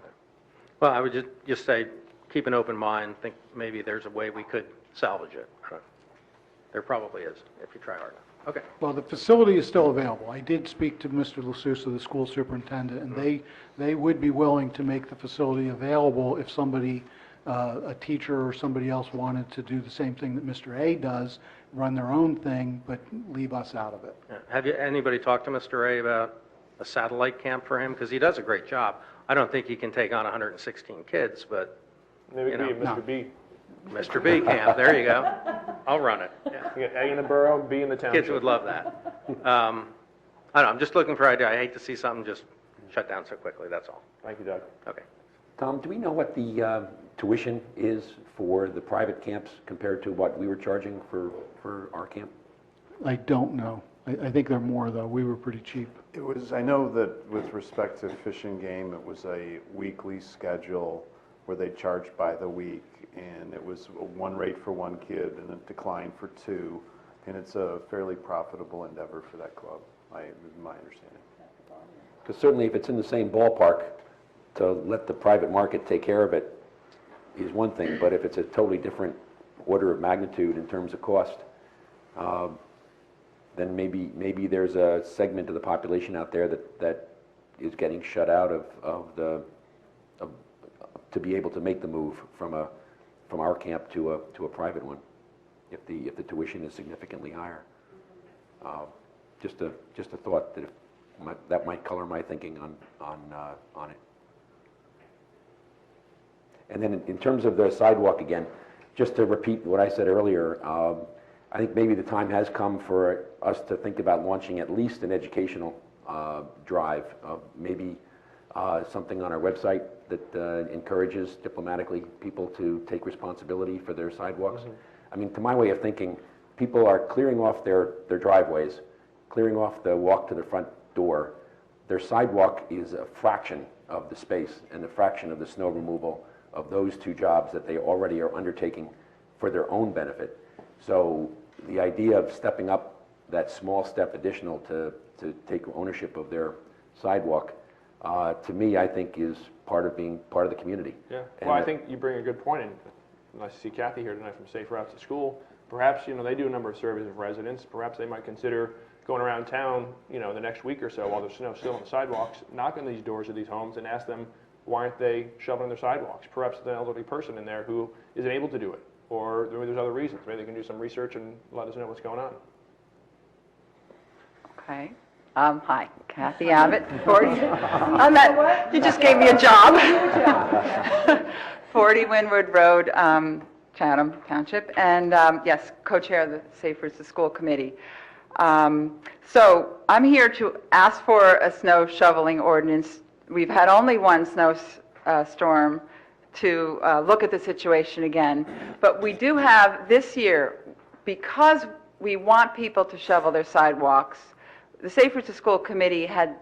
Well, I would just say, keep an open mind, think maybe there's a way we could salvage it. There probably is, if you try hard enough. Okay. Well, the facility is still available. I did speak to Mr. LaSusa, the school superintendent, and they would be willing to make the facility available if somebody, a teacher or somebody else wanted to do the same thing that Mr. A does, run their own thing, but leave us out of it. Yeah. Have anybody talked to Mr. A about a satellite camp for him? Because he does a great job. I don't think he can take on 116 kids, but, Maybe Mr. B. Mr. B camp, there you go. I'll run it. Yeah. You get A in the borough, B in the township. Kids would love that. I don't know, I'm just looking for an idea. I hate to see something just shut down so quickly, that's all. Thank you, Doug. Okay. Tom, do we know what the tuition is for the private camps compared to what we were charging for our camp? I don't know. I think they're more, though. We were pretty cheap. It was, I know that with respect to Fish and Game, it was a weekly schedule where they charged by the week, and it was one rate for one kid and a decline for two, and it's a fairly profitable endeavor for that club, my understanding. Because certainly if it's in the same ballpark, to let the private market take care of it is one thing, but if it's a totally different order of magnitude in terms of cost, then maybe there's a segment of the population out there that is getting shut out to be able to make the move from our camp to a private one, if the tuition is significantly higher. Just a thought that might color my thinking on it. And then in terms of the sidewalk again, just to repeat what I said earlier, I think maybe the time has come for us to think about launching at least an educational drive, maybe something on our website that encourages diplomatically people to take responsibility for their sidewalks. Mm-hmm. I mean, to my way of thinking, people are clearing off their driveways, clearing off the walk to the front door. Their sidewalk is a fraction of the space and a fraction of the snow removal of those two jobs that they already are undertaking for their own benefit. So the idea of stepping up that small step additional to take ownership of their sidewalk, to me, I think is part of being part of the community. Yeah, well, I think you bring a good point in. Nice to see Kathy here tonight from Safe Routes to School. Perhaps, they do a number of surveys of residents. Perhaps they might consider going around town, the next week or so while there's snow still on the sidewalks, knock on these doors of these homes and ask them why aren't they shoveling their sidewalks. Perhaps there's an elderly person in there who isn't able to do it, or maybe there's other reasons. Maybe they can do some research and let us know what's going on. Okay. Hi, Kathy Abbott. 40. You just gave me a job. 40 Wynwood Road, Chatham Township, and yes, co-chair of the Safe Routes to School Committee. So I'm here to ask for a snow shoveling ordinance. We've had only one snow storm to look at the situation again, but we do have this year, because we want people to shovel their sidewalks. The Safe Routes to School Committee had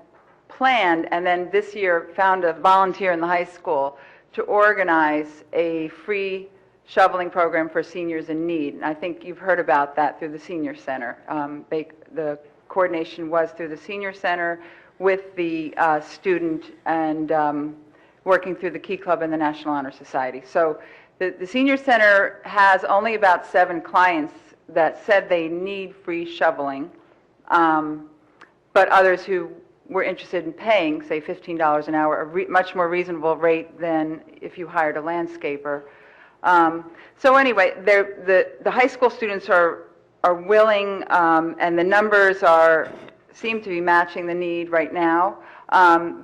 planned, and then this year found a volunteer in the high school to organize a free shoveling program for seniors in need. And I think you've heard about that through the Senior Center. The coordination was through the Senior Center with the student and working through the Key Club and the National Honor Society. So the Senior Center has only about 7 clients that said they need free shoveling, but others who were interested in paying, say, $15 an hour, a much more reasonable rate than if you hired a landscaper. So anyway, the high school students are willing, and the numbers seem to be matching the need right now.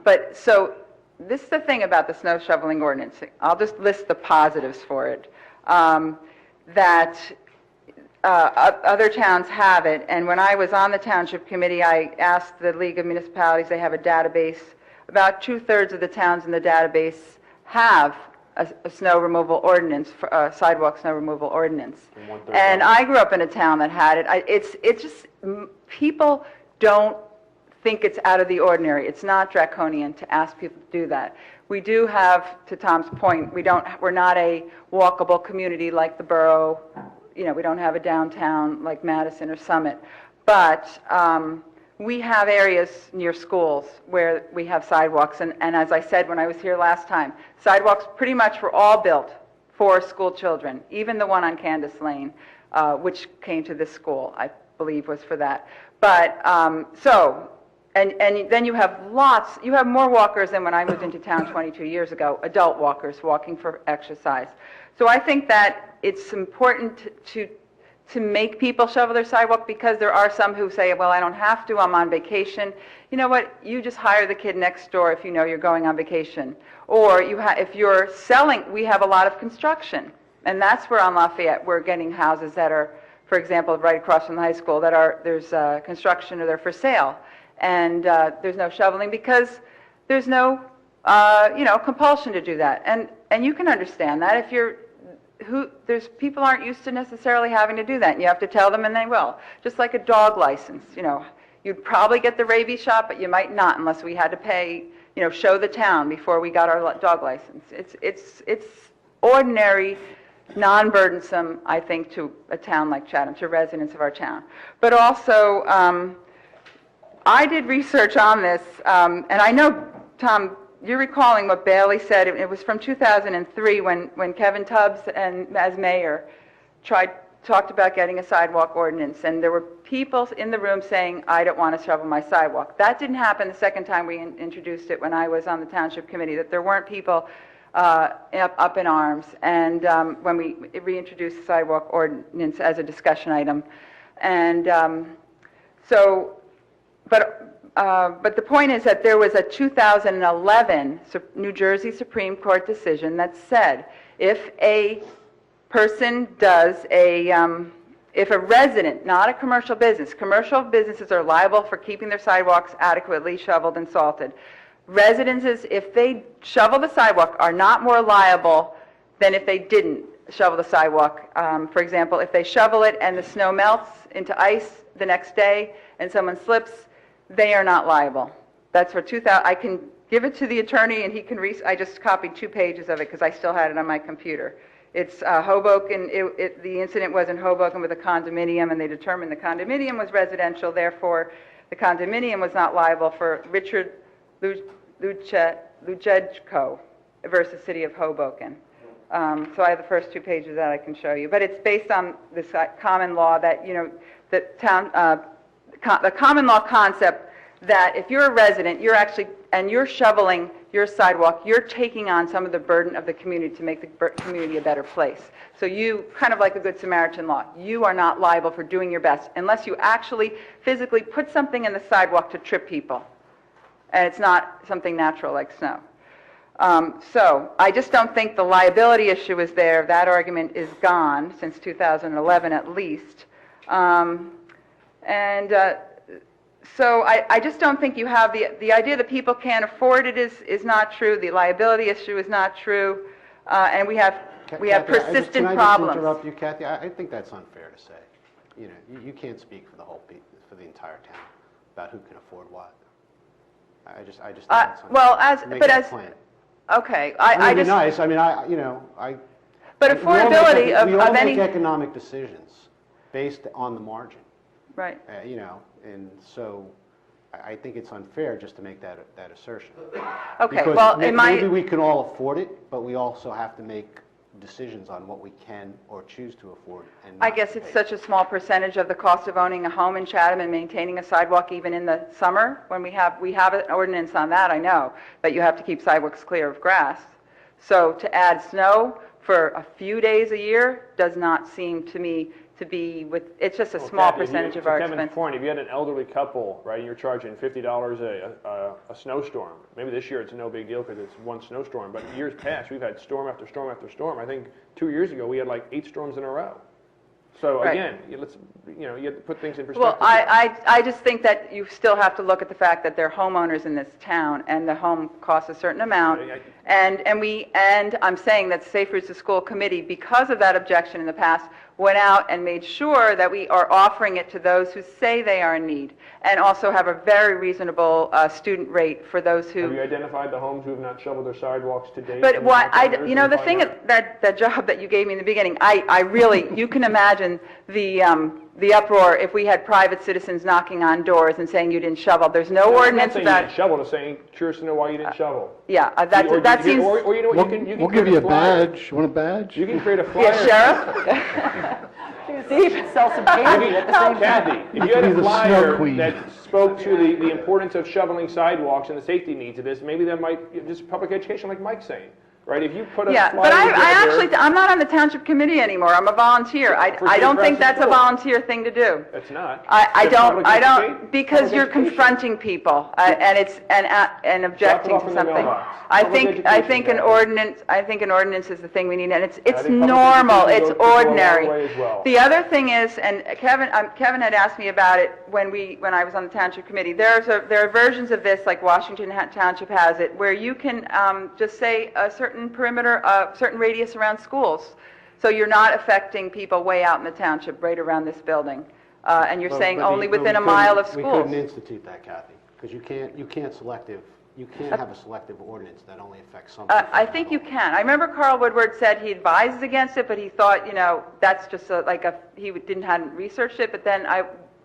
But so this is the thing about the snow shoveling ordinance. I'll just list the positives for it. That other towns have it, and when I was on the Township Committee, I asked the League of Municipalities, they have a database. About 2/3 of the towns in the database have a snow removal ordinance, a sidewalk snow removal ordinance. And I grew up in a town that had it. It's just, people don't think it's out of the ordinary. It's not draconian to ask people to do that. We do have, to Tom's point, we're not a walkable community like the borough. You know, we don't have a downtown like Madison or Summit. But we have areas near schools where we have sidewalks. And as I said when I was here last time, sidewalks pretty much were all built for school children, even the one on Candace Lane, which came to this school, I believe was for that. But and then you have more walkers than when I moved into town 22 years ago, adult walkers walking for exercise. So I think that it's important to make people shovel their sidewalk, because there are some who say, well, I don't have to, I'm on vacation. You know what, you just hire the kid next door if you know you're going on vacation. Or if you're selling, we have a lot of construction. And that's where on Lafayette we're getting houses that are, for example, right across from the high school, there's construction or they're for sale. And there's no shoveling because there's no, compulsion to do that. And you can understand that if there's people aren't used to necessarily having to do that, and you have to tell them, and they will. Just like a dog license, you'd probably get the rabies shot, but you might not unless we had to pay, show the town before we got our dog license. It's ordinary, non-burdensome, I think, to a town like Chatham, to residents of our town. But also, I did research on this, and I know, Tom, you're recalling what Bailey said. It was from 2003 when Kevin Tubbs, as mayor, talked about getting a sidewalk ordinance, and there were people in the room saying, I don't want to shovel my sidewalk. That didn't happen the second time we introduced it when I was on the Township Committee, that there weren't people up in arms, and when we reintroduced the sidewalk ordinance as a discussion item. And but the point is that there was a 2011 New Jersey Supreme Court decision that said if a person does if a resident, not a commercial businesses are liable for keeping their sidewalks adequately shoveled and salted. Residences, if they shovel the sidewalk, are not more liable than if they didn't shovel the sidewalk. For example, if they shovel it and the snow melts into ice the next day and someone slips, they are not liable. That's for 2000. I can give it to the attorney and he can I just copied 2 pages of it because I still had it on my computer. It's Hoboken. The incident was in Hoboken with a condominium, and they determined the condominium was residential. Therefore, the condominium was not liable for Richard Lujejko versus City of Hoboken. So I have the first 2 pages that I can show you. But it's based on this common law that, the common law concept that if you're a resident, and you're shoveling your sidewalk, you're taking on some of the burden of the community to make the community a better place. So you, kind of like a Good Samaritan law, you are not liable for doing your best unless you actually physically put something in the sidewalk to trip people. And it's not something natural like snow. So I just don't think the liability issue is there. That argument is gone since 2011 at least. So I just don't think you have the idea that people can't afford it is not true. The liability issue is not true, and we have persistent problems. Can I just interrupt you, Kathy? I think that's unfair to say. You can't speak for for the entire town about who can afford what. I just think that's unfair. Okay, I mean, nice. I mean, But affordability of any. We all make economic decisions based on the margin. Right. And so I think it's unfair just to make that assertion. Okay, Because well, maybe we can all afford it, but we also have to make decisions on what we can or choose to afford. And I not guess to it's pay. such a small percentage of the cost of owning a home in Chatham and maintaining a sidewalk even in the summer, when we have an ordinance on that, I know, but you have to keep sidewalks clear of grass. So to add snow for a few days a year does not seem to me to be it's just a small Kathy, percentage of our to Kevin's expense. point, if you had an elderly couple, right, and you're charging $50 a snowstorm, maybe this year it's no big deal because it's one snowstorm, but years past, we've had storm after storm after storm. I think 2 years ago, we had like 8 storms in a row. So Right. again, you have to put things in Well, perspective. I just think that you still have to look at the fact that they're homeowners in this town, and the home costs a certain amount. And I'm saying that Safe Routes to School Committee, because of that objection in the past, went out and made sure that we are offering it to those who say they are in need, and also have a very reasonable student rate for those who... Have you identified the homes who have not shoveled their sidewalks to date? But And what, others you know, and the find thing, out? that job that you gave me in the beginning, I really, you can imagine the uproar if we had private citizens knocking on doors and saying you didn't shovel. There's no ordinance I'm not saying you about... didn't shovel, I'm saying curious to know why you didn't shovel. Yeah, Or that did you- seems... Or you know what, you can We'll create give you a flyer. badge. You want a badge? You can create a flyer. Yeah, Sheriff? See if it sells some candy at the same time. Kathy, if you had Be a the flyer snow queen. that spoke to the importance of shoveling sidewalks and the safety needs of this, maybe that might, just public education like Mike's saying, right? If you put a Yeah, flyer but I together- actually, I'm not on the township committee anymore. I'm a volunteer. I For don't Safe think Routes to that's a School. volunteer thing to do. It's not. I It's public don't, because public you're education. confronting people, and it's, and objecting off to in the something. mailbox. I Public think education, an ordinance is the thing we need, and it's think public normal, education it's goes a long ordinary. way as well. The other thing is, and Kevin had asked me about it when I was on the township committee, there are versions of this, like Washington Township has it, where you can just say a certain perimeter, a certain radius around schools. So you're not affecting people way out in the township, right around this building. And you're saying only within a mile of We schools. couldn't institute that, Kathy, because you can't have a selective ordinance that only affects some. I think you can. I remember Carl Woodward said he advises against it, but he thought, that's just he hadn't researched it, but then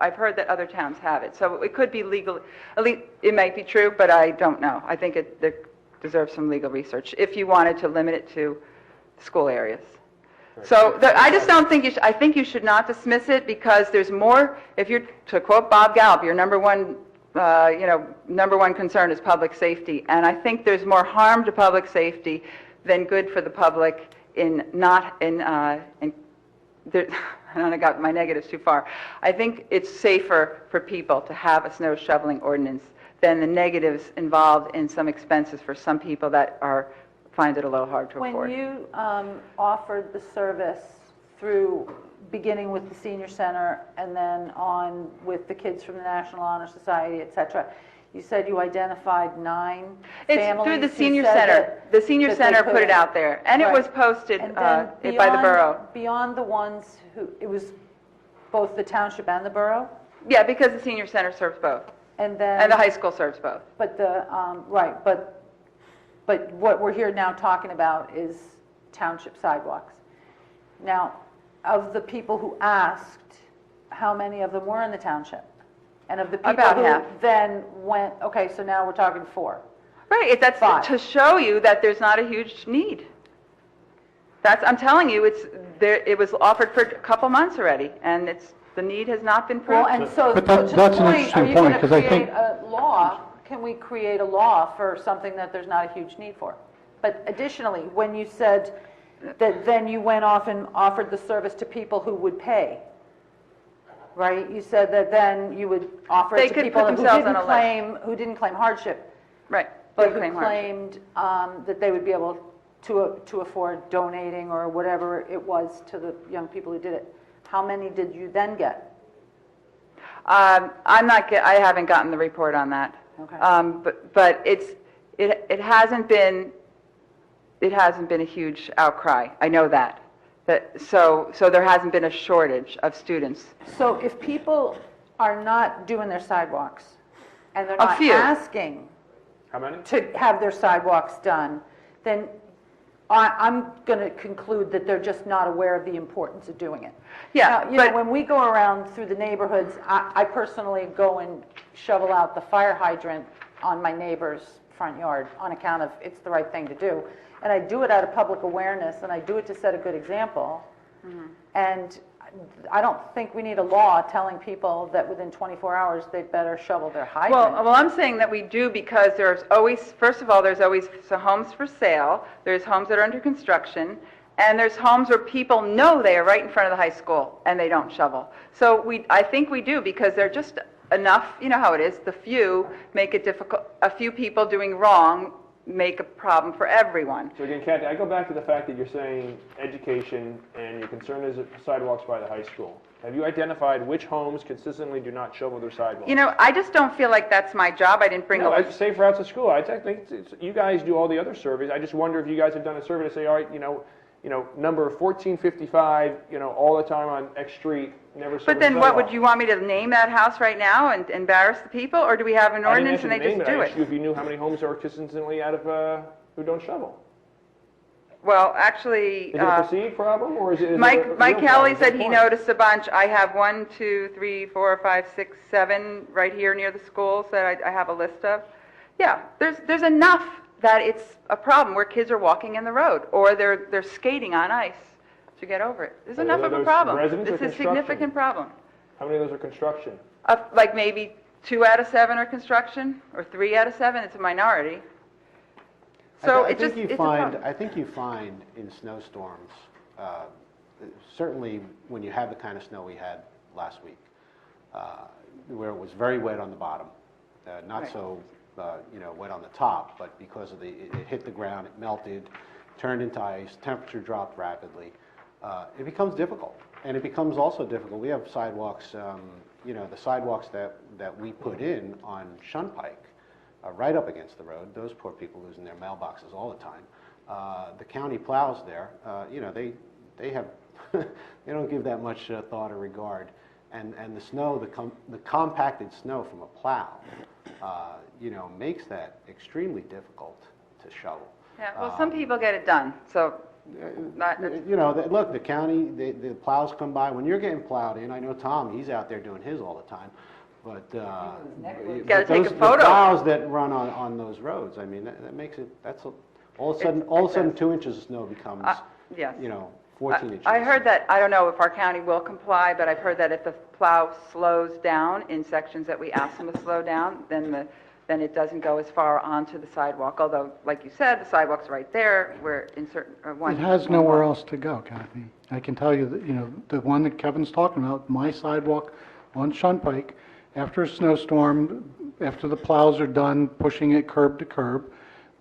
I've heard that other towns have it. So it could be legal, at least it might be true, but I don't know. I think it deserves some legal research if you wanted to limit it to school areas. So I just don't think I think you should not dismiss it, because there's more, to quote Bob Gallup, your number one concern is public safety. And I think there's more harm to public safety than good for the public I got my negatives too far. I think it's safer for people to have a snow shoveling ordinance than the negatives involved in some expenses for some people that find it a little hard to afford. When you offered the service through, beginning with the senior center and then on with the kids from the National Honor Society, et cetera, you said you identified 9 It's families. through the who senior said center. The senior that they center put it couldn't. out there, and it Right. was posted And by then the borough. Beyond the ones who, it was both the township and the borough? Yeah, because the senior center serves both, And then... and the high school serves both. But right, but what we're here now talking about is township sidewalks. Now, of the people who asked, how many of them were in the township? And of the people About who half. then went, okay, so now we're talking 4. Right, that's 5. to show you that there's not a huge need. I'm telling you, it was offered for a couple months already, and the need has not been Well, proved. and so, But to the that's an point, are interesting you point, going to 'cause I create think- a law? Can we create a law for something that there's not a huge need for? But additionally, when you said that then you went off and offered the service to people who would pay, right? You said that then you would offer They it to could people put who themselves didn't on a list. claim hardship, Right, but they who claim hardship. claimed that they would be able to afford donating or whatever it was to the young people who did it. How many did you then get? I haven't gotten the report on that. Okay. But it hasn't been a huge outcry. I know that. So there hasn't been a shortage of students. So if people are not doing their sidewalks, and they're A not few. asking How many? to have their sidewalks done, then I'm going to conclude that they're just not aware of the importance of doing it. Yeah, Now, you know, when we go around through the neighborhoods, I personally go and shovel out the fire hydrant on my neighbor's front yard on account of it's the right thing to do. And I do it out of public awareness, and I do it to set a good example. And I don't think we need a law telling people that within 24 hours they better shovel their hydrant. Well, I'm saying that we do because there's always, first of all, there's always some homes for sale, there's homes that are under construction, and there's homes where people know they are right in front of the high school and they don't shovel. So I think we do because they're just enough, you know how it is, the few make it difficult, a few people doing wrong make a problem for everyone. So again, Kathy, I go back to the fact that you're saying education and your concern is sidewalks by the high school. Have you identified which homes consistently do not shovel their sidewalks? You know, I just don't feel like that's my job. I didn't bring No, safe routes to school. I think you guys do all the other surveys. I just wonder if you guys have done a survey to say, all right, number 1455, all the time on X street, never. But then what, would you want me to name that house right now and embarrass the people, or do we have an ordinance and they just do I it? asked you if you knew how many homes are consistently out of who don't shovel. Well, actually, is it a perceived problem, or is it? Mike Kelly said he noticed a bunch. I have 1, 2, 3, 4, 5, 6, 7 right here near the schools that I have a list of. Yeah, there's enough that it's a problem where kids are walking in the road or they're skating on ice to get over it. There's enough of a problem. It's a significant problem. How many of those are construction? Like maybe 2 out of 7 are construction, or 3 out of 7. It's a minority. So I think you find in snowstorms, certainly when you have the kind of snow we had last week, where it was very wet on the bottom, not so wet on the top, but because of it hit the ground, it melted, turned into ice, temperature dropped rapidly. It becomes difficult, and it becomes also difficult. We have sidewalks, the sidewalks that we put in on Shunpike, right up against the road. Those poor people losing their mailboxes all the time. The county plows there. They have they don't give that much thought or regard. And the snow, the compacted snow from a plow, makes that extremely difficult to shovel. Yeah, well, some people get it done, so. Look, the county, the plows come by. When you're getting plowed in, I know Tom, he's out there doing his all the time. But you got to take a photo. The plows that run on those roads, I mean, that makes it. All of a sudden, 2 inches of snow becomes, yes. 14 inches. I heard that. I don't know if our county will comply, but I've heard that if the plow slows down in sections that we ask them to slow down, then it doesn't go as far onto the sidewalk. Although, like you said, the sidewalk's right there. Where in certain it has nowhere else to go, Kathy. I can tell you that the one that Kevin's talking about, my sidewalk on Shunpike, after a snowstorm, after the plows are done pushing it curb to curb,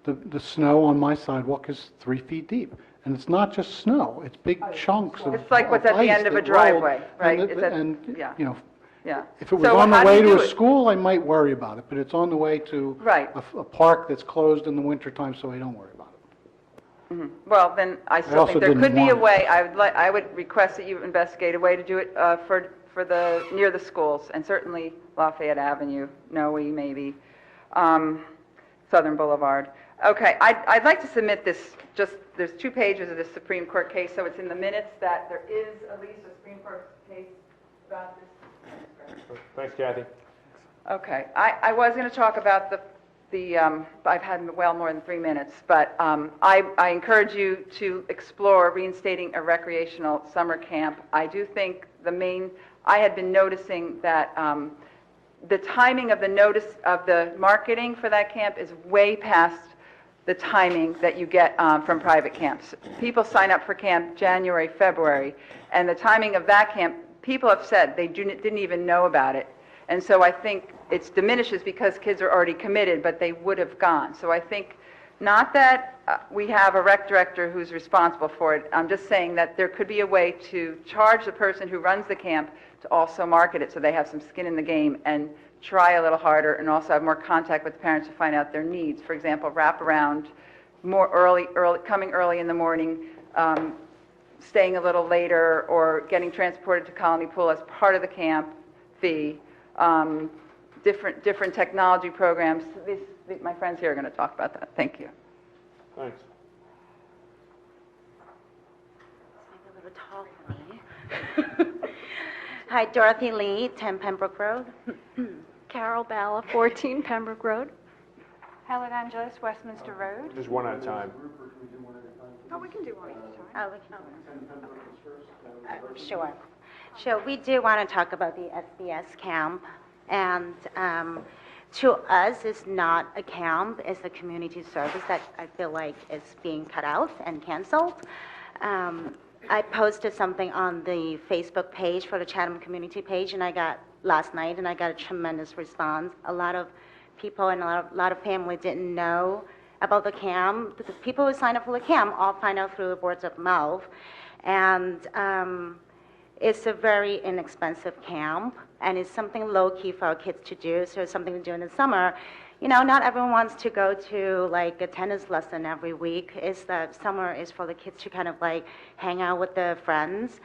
the snow on my sidewalk is 3 feet deep. And it's not just snow, it's big chunks of It's like what's at the end of a driveway, right? Yeah. If it was on the way to a school, I might worry about it, but it's on the way to a park that's closed in the wintertime, so I don't worry about it. Mm-hmm. Well, then I still think there could be a way. I would request that you investigate a way to do it for near the schools, and certainly Lafayette Avenue, Noe maybe, Southern Boulevard. Okay, I'd like to submit this. There's 2 pages of this Supreme Court case, so it's in the minutes that there is at least a Supreme Court case about this. Thanks, Kathy. Okay, I was going to talk about I've had well more than 3 minutes, but I encourage you to explore reinstating a recreational summer camp. I do think I had been noticing that the timing of the notice of the marketing for that camp is way past the timing that you get from private camps. People sign up for camp January, February, and the timing of that camp, people have said they didn't even know about it. And so I think it diminishes because kids are already committed, but they would have gone. So I think not that we have a rec director who's responsible for it. I'm just saying that there could be a way to charge the person who runs the camp to also market it so they have some skin in the game and try a little harder and also have more contact with the parents to find out their needs. For example, wrap around more early, coming early in the morning, staying a little later, or getting transported to Colony Pool as part of the camp fee. Different technology programs. My friends here are going to talk about that. Thank you. Thanks. a tall one. Hi, Dorothy Lee, 10 Pembroke Road. Carol Balla, 14 Pembroke Road. Helen Angeles, Westminster Road. Just one at a time. Oh, we can do one at a time. Oh, we can. Sure. Sure, we do want to talk about the SBS camp, and to us, it's not a camp, it's a community service that I feel like is being cut out and canceled. I posted something on the Facebook page for the Chatham community page, and last night, and I got a tremendous response. A lot of people and a lot of family didn't know about the camp. The people who signed up for the camp all find out through words of mouth, and it's a very inexpensive camp, and it's something low-key for our kids to do, so it's something to do in the summer. You know, not everyone wants to go to like a tennis lesson every week. It's that summer is for the kids to kind of like hang out with their friends.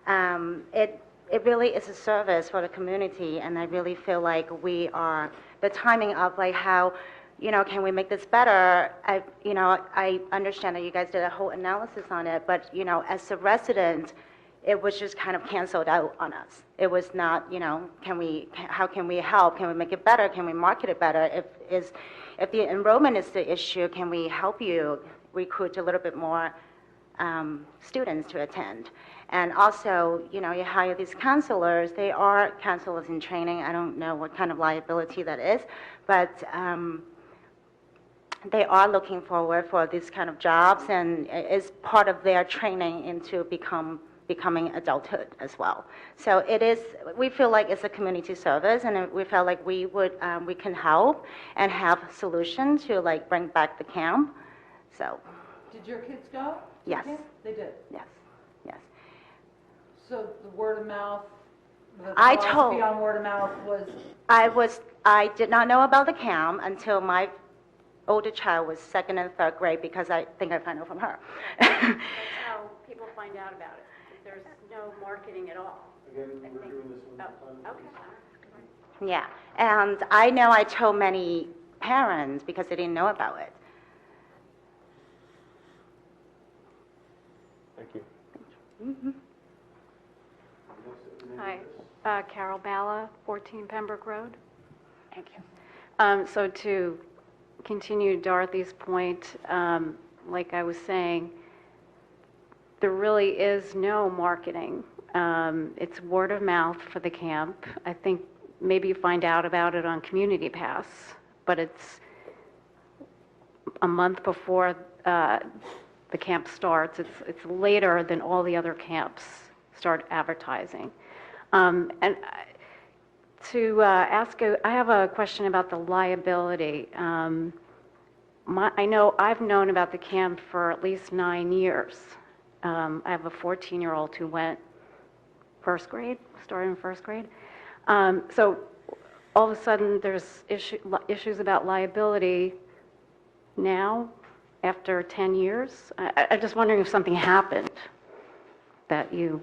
It really is a service for the community, and I really feel like the timing of like how, you know, can we make this better? I understand that you guys did a whole analysis on it, but, you know, as a resident, it was just kind of canceled out on us. It was not, you know, how can we help? Can we make it better? Can we market it better? If the enrollment is the issue, can we help you recruit a little bit more students to attend? And also, you know, you hire these counselors. They are counselors in training. I don't know what kind of liability that is, but they are looking forward for these kind of jobs, and it's part of their training into becoming adulthood as well. So we feel like it's a community service, and we felt like we can help and have a solution to like bring back the camp. So. Did your kids go? Yes. They did? Yes, yes. So the word of mouth, the I philosophy told- on word of mouth was? I did not know about the camp until my older child was 2nd and 3rd grade, because I think I found out from her. That's how people find out about it. There's no marketing at all. Again, we're doing this one time. Okay. Yeah, and I know I told many parents because they didn't know about it. Thank you. Mm-hmm. Hi, Carol Balla, 14 Pembroke Road. Thank you. So to continue Dorothy's point, like I was saying, there really is no marketing. It's word of mouth for the camp. I think maybe you find out about it on Community Pass, but it's a month before the camp starts. It's later than all the other camps start advertising. To ask, I have a question about the liability. I know I've known about the camp for at least 9 years. I have a 14-year-old who went started in first grade. So all of a sudden there's issues about liability now after 10 years. I'm just wondering if something happened that you...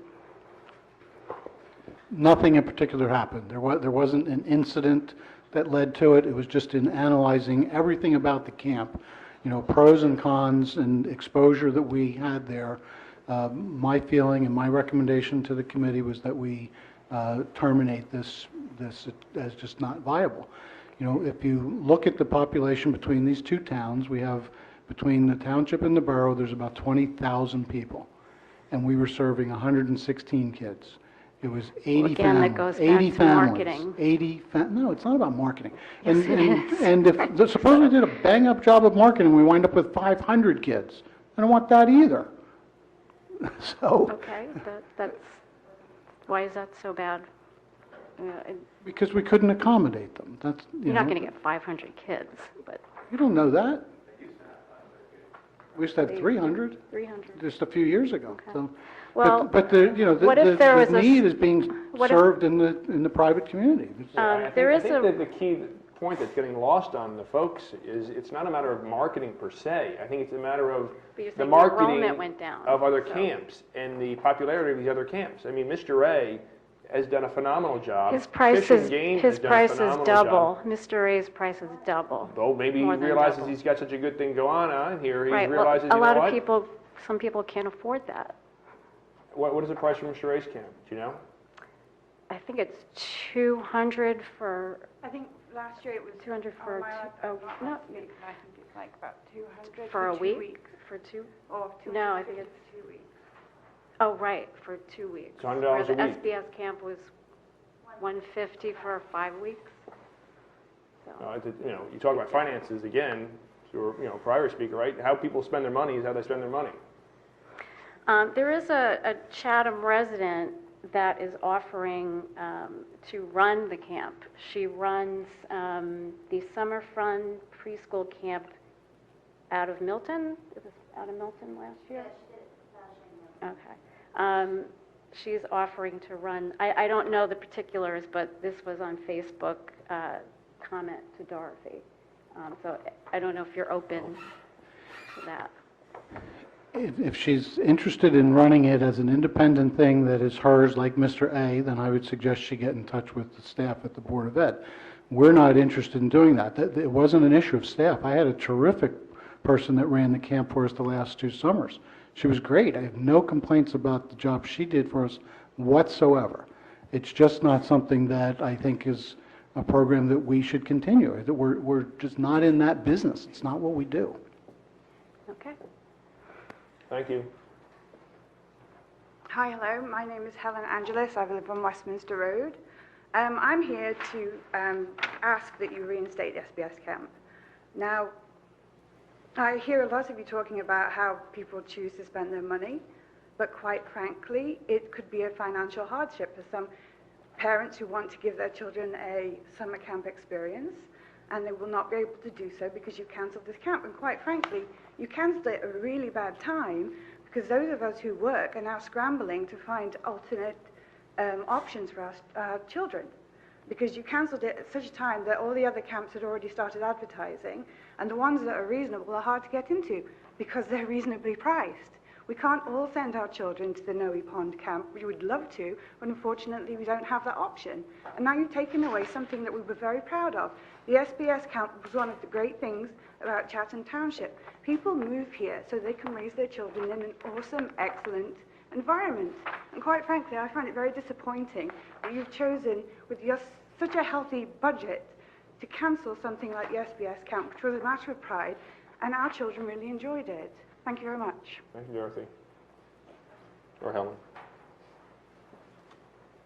Nothing in particular happened. There wasn't an incident that led to it. It was just in analyzing everything about the camp, you know, pros and cons and exposure that we had there. My feeling and my recommendation to the committee was that we terminate this as just not viable. You know, if you look at the population between these two towns, we have, between the township and the borough, there's about 20,000 people, and we were serving 116 kids. It was 80 Again, families. that goes 80 back to families. marketing. No, it's not about marketing. Yes, it is. And if suppose we did a bang-up job of marketing, we wind up with 500 kids. I don't want that either. So. Okay, that's, why is that so bad? Because we couldn't accommodate them. That's, You're not going to get 500 kids, but... You don't know that. We used to have 300. 300. Just a few years ago. Okay. So, Well, but the, you know, what if there was the a need is being what if- served in the private community. I there is think a- that the key point that's getting lost on the folks is it's not a matter of marketing per se. I think it's a matter of But you're the saying marketing enrollment went down, of other so- camps and the popularity of these other camps. I mean, Mr. A has done a phenomenal job. His price Fish and is Game has his done a price is phenomenal double. job. Mr. A's price is double. Well, maybe he More than realizes double. he's got such a good thing going on here. He Right. realizes, Well, a you lot know of what? people, some people can't afford that. What is the price for Mr. Ray's camp? Do you know? I think it's 200 for, I think last year it was 200 for, no, no, I think it's like about 200 for a 2 week? weeks. For two? Or No, I think 250 it's, for 2 weeks. oh, right, for 2 weeks. It's $100 Where a week. the SBS camp was 150 for 5 weeks. So. You talk about finances again, to prior speaker, right? How people spend their money is how they spend their money. There is a Chatham resident that is offering to run the camp. She runs the Summer Fun preschool camp out of Milton. It was out of Milton last year? Okay. She's offering to run, I don't know the particulars, but this was on Facebook, comment to Dorothy. So I don't know if you're open to that. If she's interested in running it as an independent thing that is hers, like Mr. A, then I would suggest she get in touch with the staff at the Board of Ed. We're not interested in doing that. It wasn't an issue of staff. I had a terrific person that ran the camp for us the last 2 summers. She was great. I have no complaints about the job she did for us whatsoever. It's just not something that I think is a program that we should continue. We're just not in that business. It's not what we do. Okay. Thank you. Hi, hello. My name is Helen Angelis. I live on Westminster Road. I'm here to ask that you reinstate the SBS camp. Now, I hear a lot of you talking about how people choose to spend their money, but quite frankly, it could be a financial hardship for some parents who want to give their children a summer camp experience, and they will not be able to do so because you cancelled this camp. And quite frankly, you cancelled it at a really bad time because those of us who work are now scrambling to find alternate options for our children. Because you cancelled it at such a time that all the other camps had already started advertising, and the ones that are reasonable are hard to get into because they're reasonably priced. We can't all send our children to the Noe Pond camp. We would love to, but unfortunately we don't have that option. And now you've taken away something that we were very proud of. The SBS camp was one of the great things about Chatham Township. People move here so they can raise their children in an awesome, excellent environment. And quite frankly, I find it very disappointing that you've chosen, with such a healthy budget, to cancel something like the SBS camp, which was a matter of pride, and our children really enjoyed it. Thank you very much. Thank you, Dorothy. Or Helen.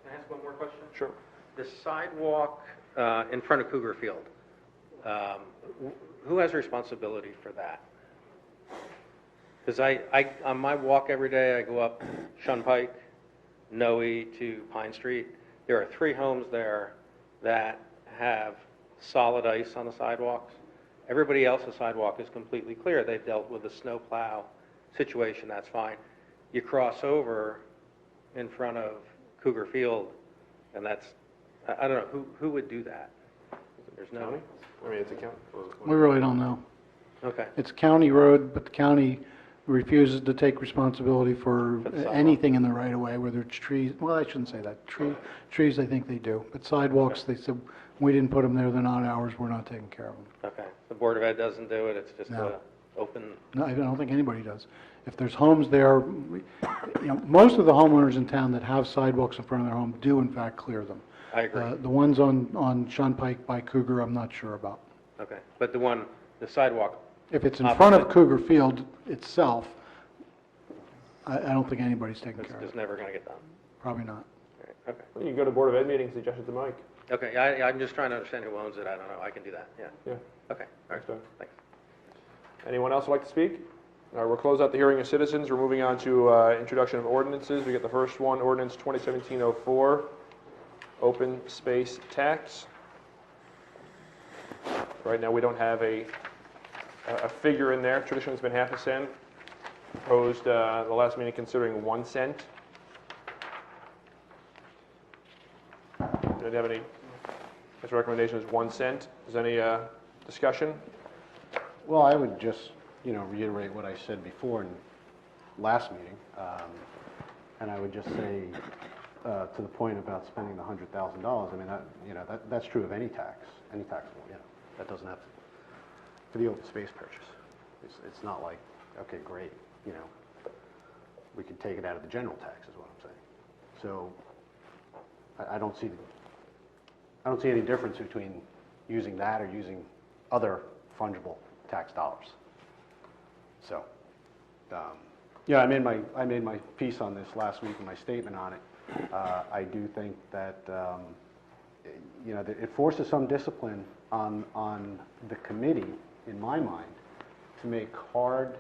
Can I ask one more question? Sure. The sidewalk in front of Cougar Field, who has responsibility for that? Because on my walk every day, I go up Shunpike, Noe to Pine Street. There are 3 homes there that have solid ice on the sidewalks. Everybody else's sidewalk is completely clear. They've dealt with the snow plow situation, that's fine. You cross over in front of Cougar Field, and that's, I don't know, who would do that? There's no... County? I mean, it's a county. We really don't know. Okay. It's a county road, but the county refuses to take responsibility for anything in the right-of-way, whether it's trees. Well, I shouldn't say that. Trees, I think they do. But sidewalks, they said, we didn't put them there, they're not ours, we're not taking care of them. Okay. The Board of Ed doesn't do it, it's just No. open... No, I don't think anybody does. If there's homes there, most of the homeowners in town that have sidewalks in front of their home do in fact clear them. I agree. The ones on Shunpike by Cougar, I'm not sure about. Okay. But the sidewalk... If it's in front of Cougar Field itself, I don't think anybody's taking care of it. It's never going to get done. Probably not. Right. Okay. Well, you can go to Board of Ed meetings, suggest it to Mike. Okay, I'm just trying to understand who owns it. I don't know. I can do that. Yeah. Yeah. Okay. All right. Doug. Thanks. Anyone else would like to speak? We'll close out the hearing of citizens. We're moving on to introduction of ordinances. We get the first one, ordinance 2017-04, open space tax. Right now, we don't have a figure in there. Traditionally, it's been half a cent. Proposed the last meeting considering 1 cent. Do you have any? His recommendation is 1 cent. Is there any discussion? Well, I would just, reiterate what I said before in last meeting, and I would just say to the point about spending the $100,000. I mean, that's true of any taxable. That doesn't have to, for the open space purchase. It's not like, okay, great, we could take it out of the general tax, is what I'm saying. So I don't see any difference between using that or using other fungible tax dollars. So, yeah, I made my piece on this last week in my statement on it. I do think that, you know, that it forces some discipline on the committee, in my mind, to make hard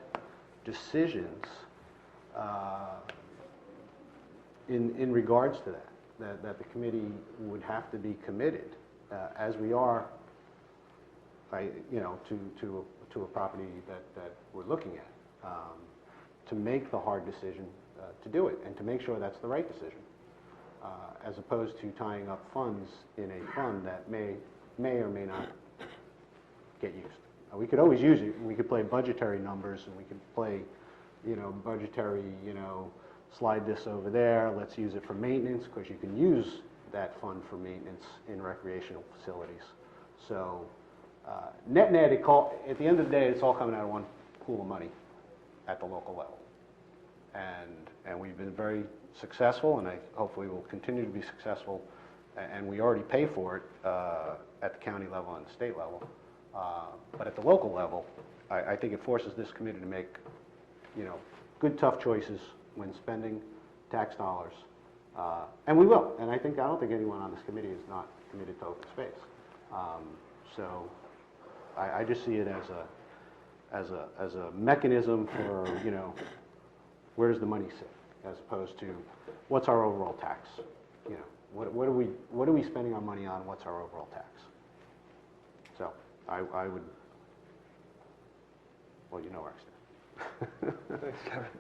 decisions in regards to that the committee would have to be committed, as we are, you know, to a property that we're looking at, to make the hard decision to do it and to make sure that's the right decision, as opposed to tying up funds in a fund that may or may not get used. We could always use it. We could play budgetary numbers, and we could play, you know, budgetary, you know, slide this over there, let's use it for maintenance, because you can use that fund for maintenance in recreational facilities. So net, at the end of the day, it's all coming out of one pool of money at the local level. And we've been very successful, and hopefully will continue to be successful, and we already pay for it at the county level and the state level. But at the local level, I think it forces this committee to make, you know, good, tough choices when spending tax dollars. And we will. And I don't think anyone on this committee is not committed to open space. So I just see it as a mechanism for, you know, where does the money sit, as opposed to what's our overall tax? You know, what are we spending our money on? What's our overall tax? So I would, well, you know where I stand. Thanks, Kevin.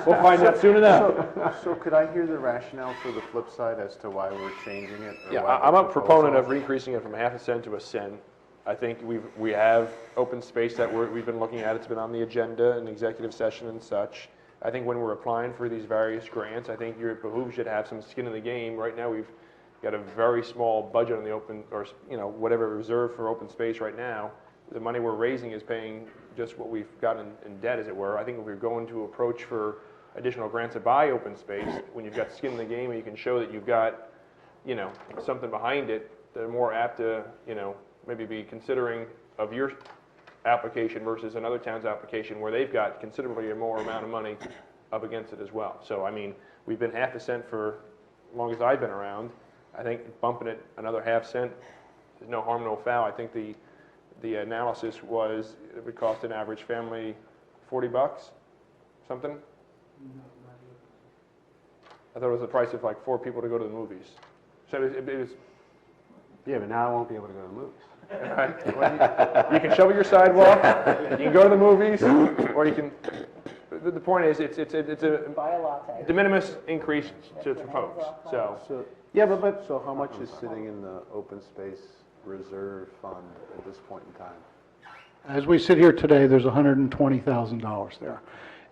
We'll find out soon enough. So could I hear the rationale for the flip side as to why we're changing it? Yeah, I'm a proponent of increasing it from half a cent to a cent. I think we have open space that we've been looking at. It's been on the agenda in executive session and such. I think when we're applying for these various grants, I think it behooves you to have some skin in the game. Right now, we've got a very small budget on the open, or, you know, whatever reserved for open space right now. The money we're raising is paying just what we've got in debt, as it were. I think if we're going to approach for additional grants to buy open space, when you've got skin in the game and you can show that you've got, you know, something behind it, they're more apt to, you know, maybe be considering of your application versus another town's application where they've got considerably more amount of money up against it as well. So, I mean, we've been half a cent for as long as I've been around. I think bumping it another half cent is no harm, no foul. I think the analysis was it would cost an average family $40, something? I thought it was the price of like 4 people to go to the movies. So it was yeah, but now I won't be able to go to the movies. Right. Well, you can shovel your sidewalk, you can go to the movies, or you can. The point is, it's a de minimis increase to folks. So yeah, but so how much is sitting in the open space reserve fund at this point in time? As we sit here today, there's $120,000 there.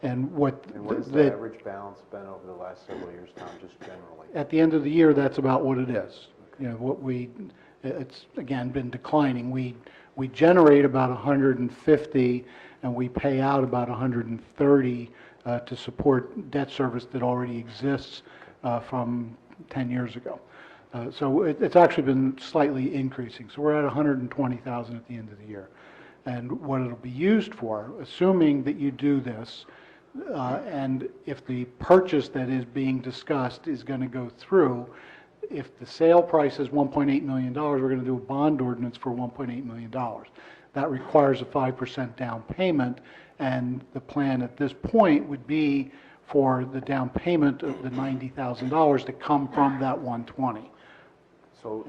And what has the average balance been over the last several years, Tom, just generally? At the end of the year, that's about what it is. You know, it's again been declining. We generate about 150, and we pay out about 130 to support debt service that already exists from 10 years ago. So it's actually been slightly increasing. So we're at 120,000 at the end of the year. And what it'll be used for, assuming that you do this, and if the purchase that is being discussed is going to go through, if the sale price is $1.8 million, we're going to do a bond ordinance for $1.8 million. That requires a 5% down payment, and the plan at this point would be for the down payment of the $90,000 to come from that 120.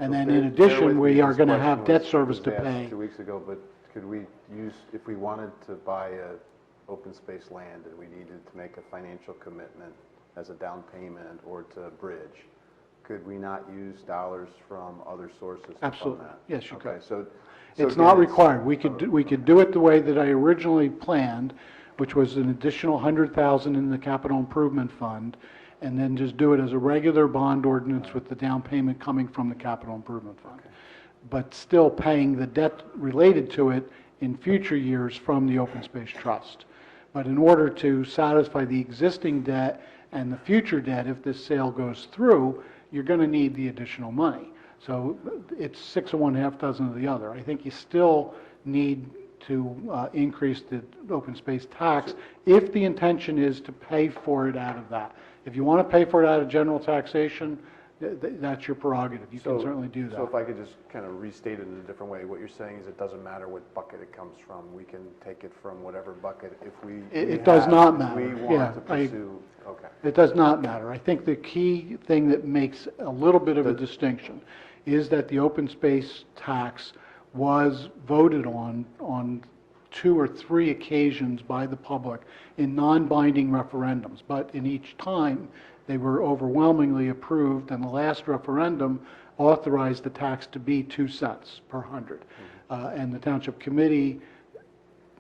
And then in addition, we are going to have debt service to pay. 2 weeks ago, but could we use, if we wanted to buy a open space land and we needed to make a financial commitment as a down payment or to bridge, could we not use dollars from other sources to Absolutely. fund that? Yes, you could. So It's again, not required. We could do it the way that I originally planned, which was an additional $100,000 in the capital improvement fund, and then just do it as a regular bond ordinance with the down payment coming from the capital improvement fund. Okay. But still paying the debt related to it in future years from the open space trust. But in order to satisfy the existing debt and the future debt, if this sale goes through, you're going to need the additional money. So it's 6 of one, half dozen of the other. I think you still need to increase the open space tax if the intention is to pay for it out of that. If you want to pay for it out of general taxation, that's your prerogative. You can certainly do that. So if I could just kind of restate it in a different way, what you're saying is it doesn't matter what bucket it comes from. We can take it from whatever bucket if we It does not matter. We want to pursue, okay. It does not matter. I think the key thing that makes a little bit of a distinction is that the open space tax was voted on 2 or 3 occasions by the public in non-binding referendums, but in each time they were overwhelmingly approved, and the last referendum authorized the tax to be 2 cents per hundred. And the Township Committee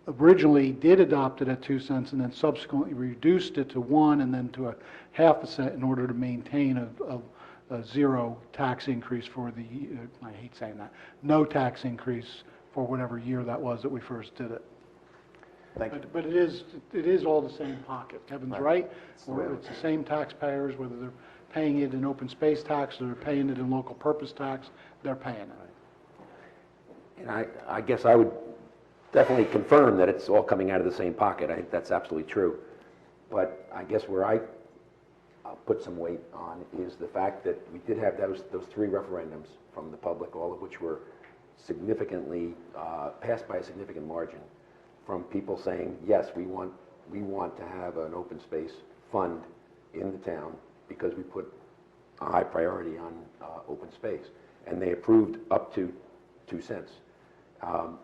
originally did adopt it at 2 cents and then subsequently reduced it to 1 and then to a half a cent in order to maintain a zero tax increase for the, I hate saying that, no tax increase for whatever year that was that we first did it. Thank you. But it is all the same pocket. Kevin's right. It's the same taxpayers, whether they're paying it in open space tax or they're paying it in local purpose tax, they're paying it. And I guess I would definitely confirm that it's all coming out of the same pocket. I think that's absolutely true. But I guess where I'll put some weight on is the fact that we did have those 3 referendums from the public, all of which were significantly passed by a significant margin, from people saying, yes, we want to have an open space fund in the town because we put a high priority on open space. And they approved up to 2 cents.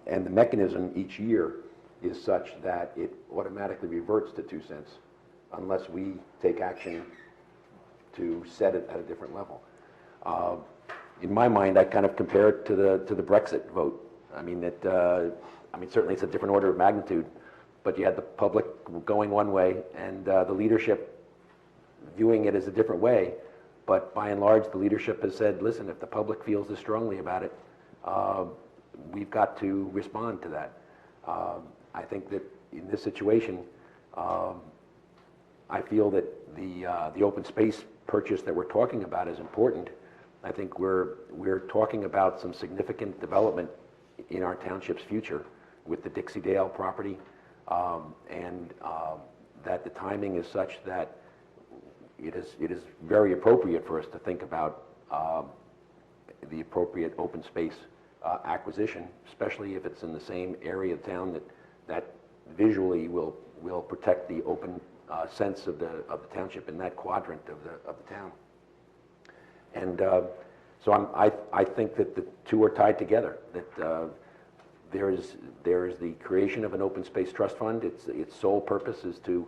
And the mechanism each year is such that it automatically reverts to 2 cents unless we take action to set it at a different level. In my mind, I kind of compare it to the Brexit vote. I mean, certainly it's a different order of magnitude, but you had the public going one way and the leadership viewing it as a different way. But by and large, the leadership has said, listen, if the public feels this strongly about it, we've got to respond to that. I think that in this situation, I feel that the open space purchase that we're talking about is important. I think we're talking about some significant development in our township's future with the Dixie-Dale property, and that the timing is such that it is very appropriate for us to think about the appropriate open space acquisition, especially if it's in the same area of town that visually will protect the open sense of the township in that quadrant of the town. And so I think that the two are tied together. That there is the creation of an open space trust fund. Its sole purpose is to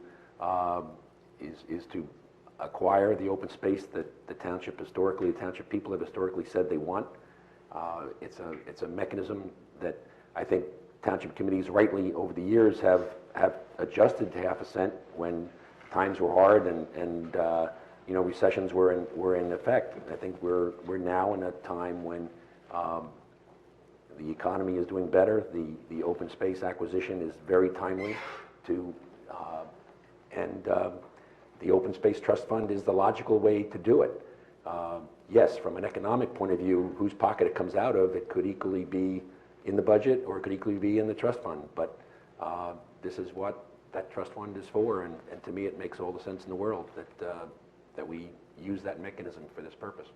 acquire the open space that the township people have historically said they want. It's a mechanism that I think township committees rightly over the years have adjusted to half a cent when times were hard and recessions were in effect. I think we're now in a time when the economy is doing better. The open space acquisition is very timely and the open space trust fund is the logical way to do it. Yes, from an economic point of view, whose pocket it comes out of, it could equally be in the budget or it could equally be in the trust fund. But this is what that trust fund is for, and to me it makes all the sense in the world that we use that mechanism for this purpose.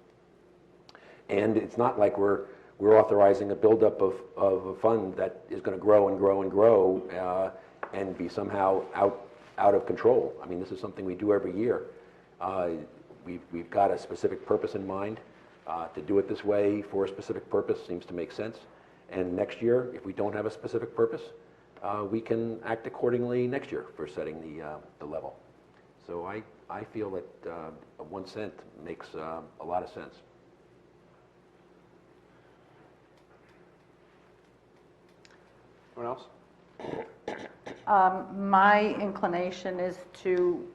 And it's not like we're authorizing a buildup of a fund that is going to grow and grow and grow and be somehow out of control. I mean, this is something we do every year. We've got a specific purpose in mind. To do it this way for a specific purpose seems to make sense. And next year, if we don't have a specific purpose, we can act accordingly next year for setting the level. So I feel that 1 cent makes a lot of sense. Anyone else? My inclination is to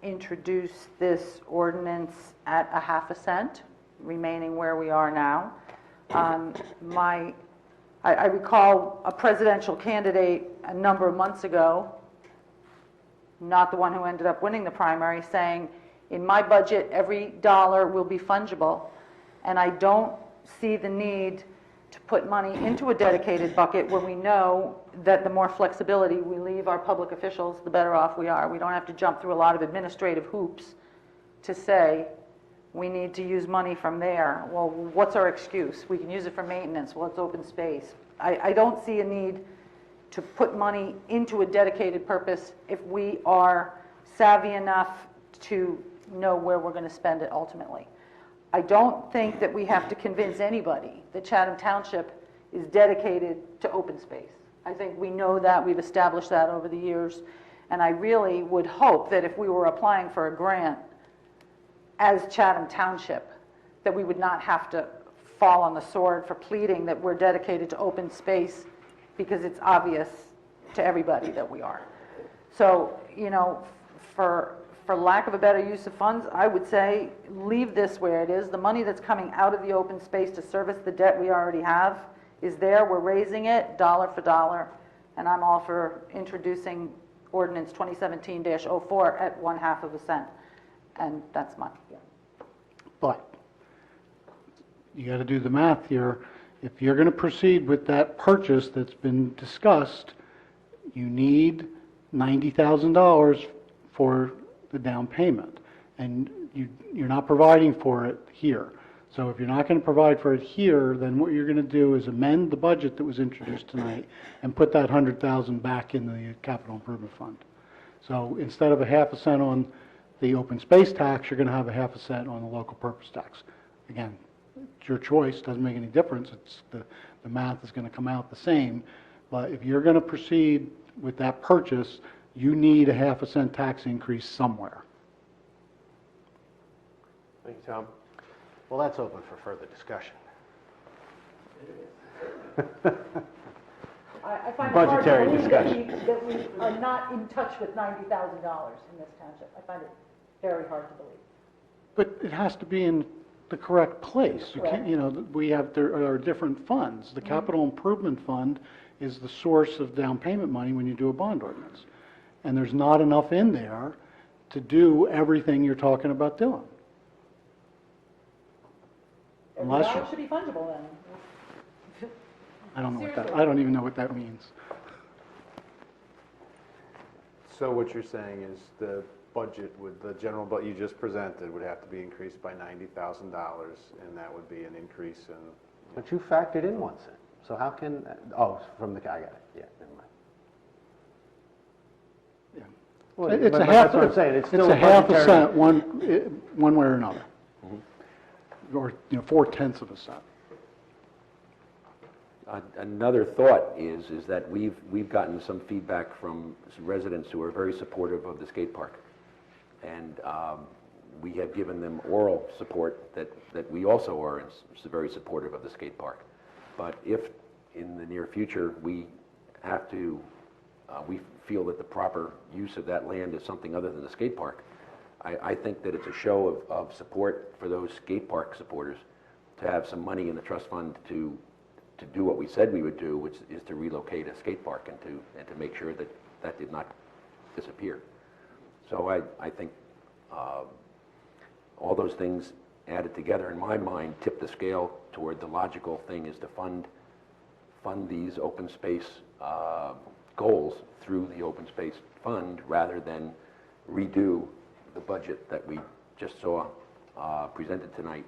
introduce this ordinance at a half a cent, remaining where we are now. I recall a presidential candidate a number of months ago not the one who ended up winning the primary, saying, in my budget, every dollar will be fungible, and I don't see the need to put money into a dedicated bucket when we know that the more flexibility we leave our public officials, the better off we are. We don't have to jump through a lot of administrative hoops to say, we need to use money from there. Well, what's our excuse? We can use it for maintenance. Well, it's open space. I don't see a need to put money into a dedicated purpose if we are savvy enough to know where we're going to spend it ultimately. I don't think that we have to convince anybody that Chatham Township is dedicated to open space. I think we know that, we've established that over the years, and I really would hope that if we were applying for a grant as Chatham Township, that we would not have to fall on the sword for pleading that we're dedicated to open space, because it's obvious to everybody that we are. So, you know, for lack of a better use of funds, I would say leave this where it is. The money that's coming out of the open space to service the debt we already have is there. We're raising it dollar for dollar, and I'm all for introducing ordinance 2017-04 at 0.5 cent, and that's my. But you got to do the math here. If you're going to proceed with that purchase that's been discussed, you need $90,000 for the down payment, and you're not providing for it here. So if you're not going to provide for it here, then what you're going to do is amend the budget that was introduced tonight and put that $100,000 back in the capital improvement fund. So instead of 0.5 cent on the open space tax, you're going to have 0.5 cent on the local purpose tax. Again, it's your choice, doesn't make any difference. It's the math is going to come out the same. But if you're going to proceed with that purchase, you need a 0.5 cent tax increase somewhere. Thank you, Tom. Well, that's open for further discussion. I find Budgetary it hard to discussion. believe that we are not in touch with $90,000 in this township. I find it very hard to believe. But it has to be in the correct place. You can't, you know, there are different funds. The capital improvement fund is the source of down payment money when you do a bond ordinance. And there's not enough in there to do everything you're talking about doing. Every Unless dollar should be fungible then. I don't know what that, I don't even know what that means. So what you're saying is the budget with the general budget you just presented would have to be increased by $90,000, and that would be an increase in. But you factored in 1 cent. So how can, oh, from the, I got it, yeah, never mind. Yeah. Well, It's but a that's what I'm saying, it's still a 0.5 budgetary- cent one way or another. Or, 0.4 cents. Another thought is that we've gotten some feedback from some residents who are very supportive of the skate park. And we have given them oral support that we also are very supportive of the skate park. But if in the near future we have to, we feel that the proper use of that land is something other than the skate park, I think that it's a show of support for those skate park supporters to have some money in the trust fund to do what we said we would do, which is to relocate a skate park and to make sure that that did not disappear. So I think all those things added together in my mind tip the scale toward the logical thing is to fund these open space goals through the open space fund rather than redo the budget that we just saw presented tonight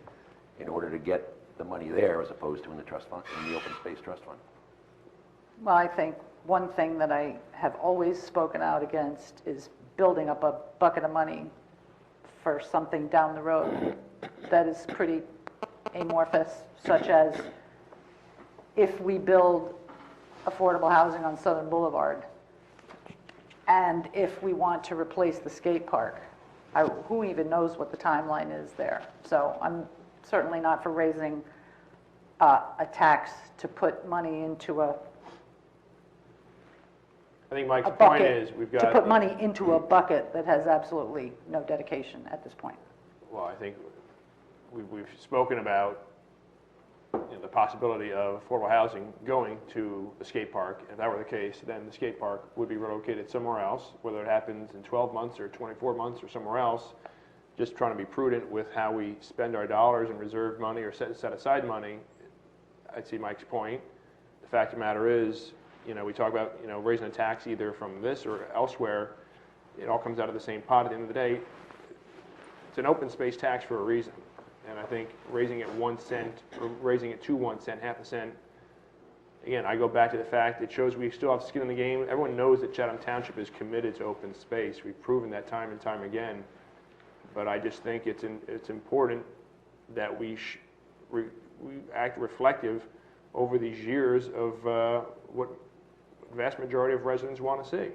in order to get the money there as opposed to in the trust fund, in the open space trust fund. Well, I think one thing that I have always spoken out against is building up a bucket of money for something down the road that is pretty amorphous, such as if we build affordable housing on Southern Boulevard and if we want to replace the skate park. Who even knows what the timeline is there? So I'm certainly not for raising a tax to put money into I think Mike's a bucket, point is we've got to put money into a bucket that has absolutely no dedication at this point. Well, I think we've spoken about the possibility of affordable housing going to the skate park. If that were the case, then the skate park would be relocated somewhere else, whether it happens in 12 months or 24 months or somewhere else. Just trying to be prudent with how we spend our dollars and reserve money or set aside money. I see Mike's point. The fact of the matter is, we talk about, raising a tax either from this or elsewhere. It all comes out of the same pot at the end of the day. It's an open space tax for a reason. And I think raising it 1 cent or raising it to 1 cent, half a cent, again, I go back to the fact it shows we still have skin in the game. Everyone knows that Chatham Township is committed to open space. We've proven that time and time again. But I just think it's important that we act reflective over these years of what the vast majority of residents want to see,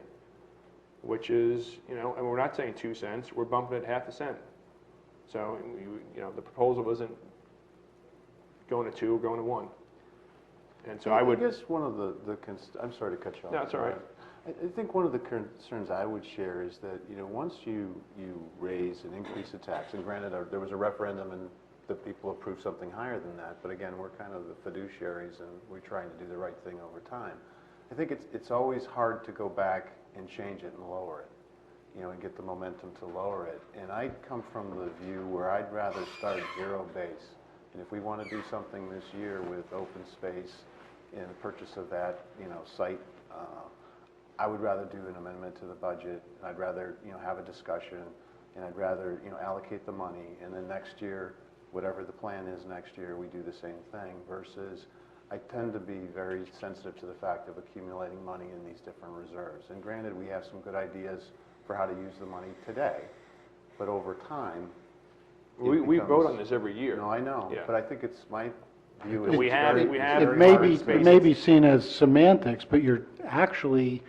which is, and we're not saying 2 cents, we're bumping it half a cent. So, the proposal isn't going to 2 or going to 1. And so I guess one of I'm sorry to cut you off. No, it's all right. I think one of the concerns I would share is that, once you raise and increase the tax, and granted, there was a referendum and the people approved something higher than that, but again, we're kind of the fiduciaries and we're trying to do the right thing over time. I think it's always hard to go back and change it and lower it, and get the momentum to lower it. And I come from the view where I'd rather start zero base. And if we want to do something this year with open space and the purchase of that, site, I would rather do an amendment to the budget. I'd rather, have a discussion, and I'd rather, allocate the money. And then next year, whatever the plan is next year, we do the same thing versus I tend to be very sensitive to the fact of accumulating money in these different reserves. And granted, we have some good ideas for how to use the money today, but over time, we vote on this every year. No, I know, Yeah. but I think it's my view. It may be seen as semantics, but you're actually,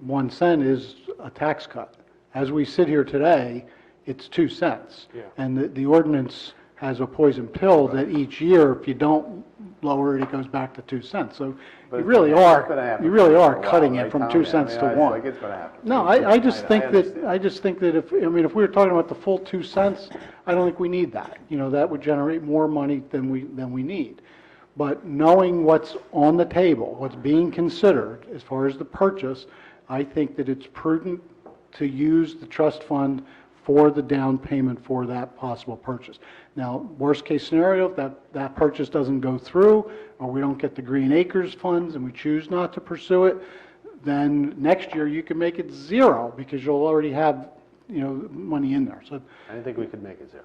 1 cent is a tax cut. As we sit here today, it's 2 cents. Yeah. And the ordinance has a poison pill that each year, if you don't lower it, it goes back to 2 cents. So you really are cutting it from 2 cents to 1. It's going to happen. No, I just think that if we were talking about the full 2 cents, I don't think we need that. That would generate more money than we need. But knowing what's on the table, what's being considered as far as the purchase, I think that it's prudent to use the trust fund for the down payment for that possible purchase. Now, worst case scenario, if that purchase doesn't go through, or we don't get the Green Acres funds and we choose not to pursue it, then next year you can make it 0 because you'll already have, money in there. So I didn't think we could make it 0.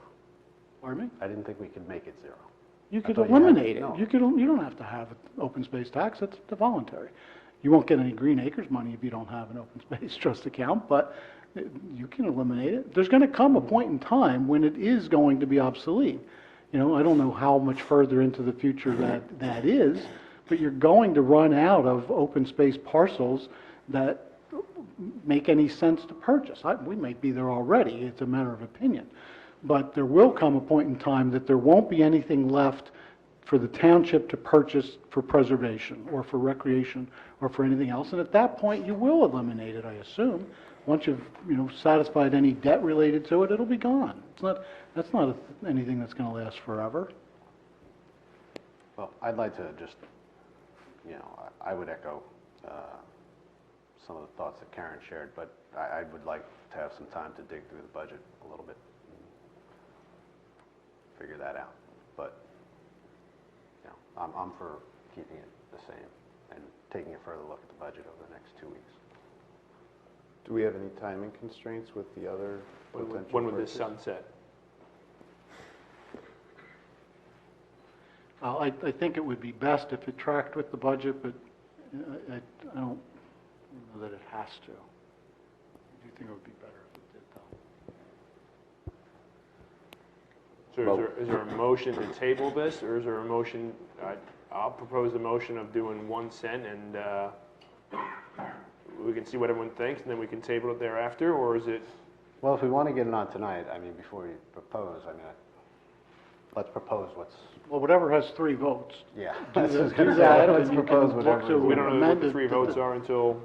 Pardon me? I didn't think we could make it 0. You could eliminate it. You don't have to have an open space tax. That's voluntary. You won't get any Green Acres money if you don't have an open space trust account, but you can eliminate it. There's going to come a point in time when it is going to be obsolete. I don't know how much further into the future that is, but you're going to run out of open space parcels that make any sense to purchase. We may be there already. It's a matter of opinion. But there will come a point in time that there won't be anything left for the township to purchase for preservation or for recreation or for anything else. And at that point, you will eliminate it, I assume. Once you've satisfied any debt related to it, it'll be gone. That's not anything that's going to last forever. Well, I'd like to just, I would echo some of the thoughts that Karen shared, but I would like to have some time to dig through the budget a little bit and figure that out. But I'm for keeping it the same and taking a further look at the budget over the next 2 weeks. Do we have any timing constraints with the other potential When would this purchase? sunset? I think it would be best if it tracked with the budget, but I don't know that it has to. I do think it would be better if it did, though. So is there a motion to table this, or is there a motion, I'll propose a motion of doing 1 cent, and we can see what everyone thinks, and then we can table it thereafter, or is it? Well, if we want to get it on tonight, before you propose, let's propose what's... Well, whatever has 3 votes. Yeah. Do Let's that, propose and you can whatever. look to We don't know what the amend 3 it. votes are until...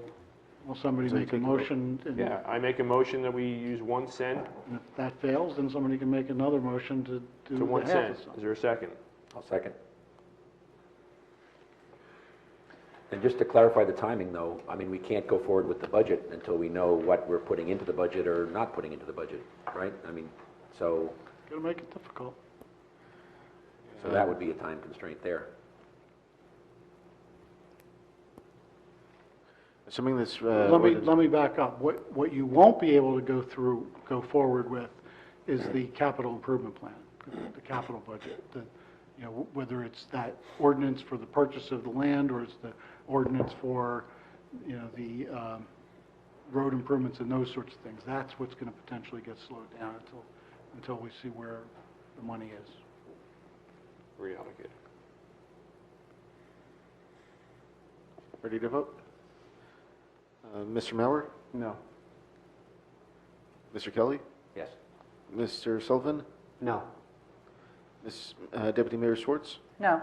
Will somebody make a motion? Yeah, I make a motion that we use 1 cent And if that fails, then somebody can make another motion to do to 1 half a cent. cent. Is there a second? I'll second. And just to clarify the timing, though, I mean, we can't go forward with the budget until we know what we're putting into the budget or not putting into the budget, right? I mean, so Gonna make it difficult. that would be a time constraint there. Assuming this... Let me back up. What you won't be able to go forward with is the capital improvement plan, the capital budget. Whether it's that ordinance for the purchase of the land or it's the ordinance for, the road improvements and those sorts of things. That's what's going to potentially get slowed down until we see where the money is. Reallocate. Ready to vote? Mr. Mauer? No. Mr. Kelly? Yes. Mr. Sullivan? No. Deputy Mayor Schwartz? No.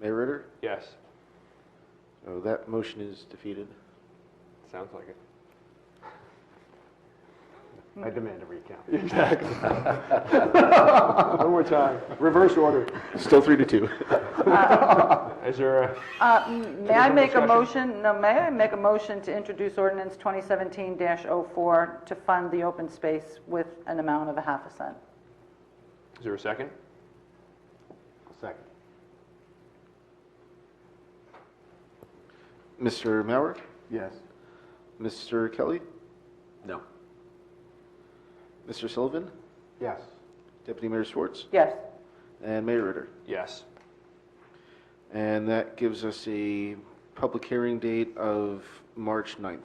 Mayor Ritter? Yes. So that motion is defeated. Sounds like it. I demand a recount. Exactly. One more time. Reverse order. Still 3-2. Is there a... May I make a motion, may I make a motion to introduce ordinance 2017-04 to fund the open space with an amount of a half a cent? Is there a second? Second. Mr. Mauer? Yes. Mr. Kelly? No. Mr. Sullivan? Yes. Deputy Mayor Schwartz? Yes. And Mayor Ritter? Yes. And that gives us a public hearing date of March 9th.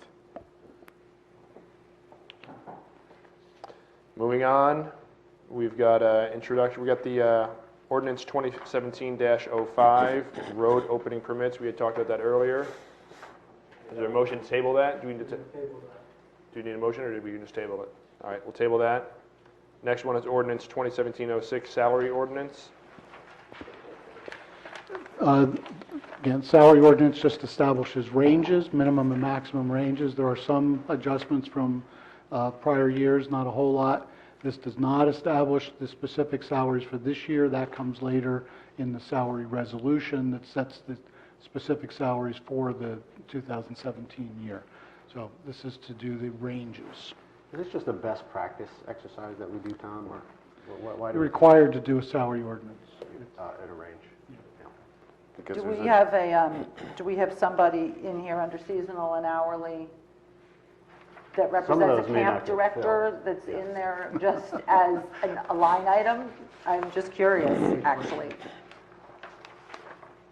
Moving on, we've got introduction. We got the ordinance 2017-05 road opening permits. We had talked about that earlier. Is there a motion to table that? Do we need to table that? Do you need a motion, or did we just table it? All right, we'll table that. Next one is ordinance 2017-06 salary ordinance. Again, salary ordinance just establishes ranges, minimum and maximum ranges. There are some adjustments from prior years, not a whole lot. This does not establish the specific salaries for this year. That comes later in the salary resolution that sets the specific salaries for the 2017 year. So this is to do the ranges. Is this just a best practice exercise that we do, Tom, or why do You're required to do a salary ordinance. at a range? Do we have do we have somebody in here under seasonal and hourly that represents a camp director that's in there just as a line item? I'm just curious, actually.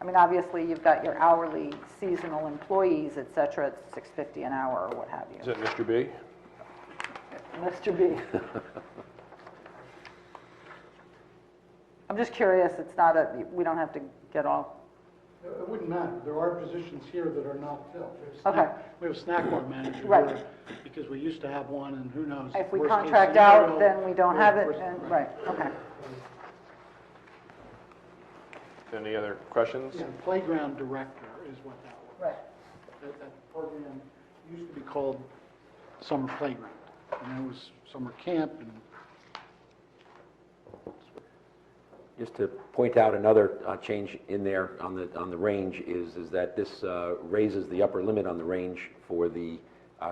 I mean, obviously, you've got your hourly seasonal employees, et cetera, at $6.50 an hour or what have you. Is that Mr. B? Mr. B. I'm just curious, it's not we don't have to get all... It wouldn't matter. There are positions here that are not filled. We have a snack bar manager Right. here because we used to have one, and who knows? If we worst case contract out, scenario, then we don't have it, worst- and, right, okay. Any other questions? Yeah, playground director is what that was. Right. That program used to be called summer playground, and there was summer camp, and Just to point out another change in there on the range is that this raises the upper limit on the range for the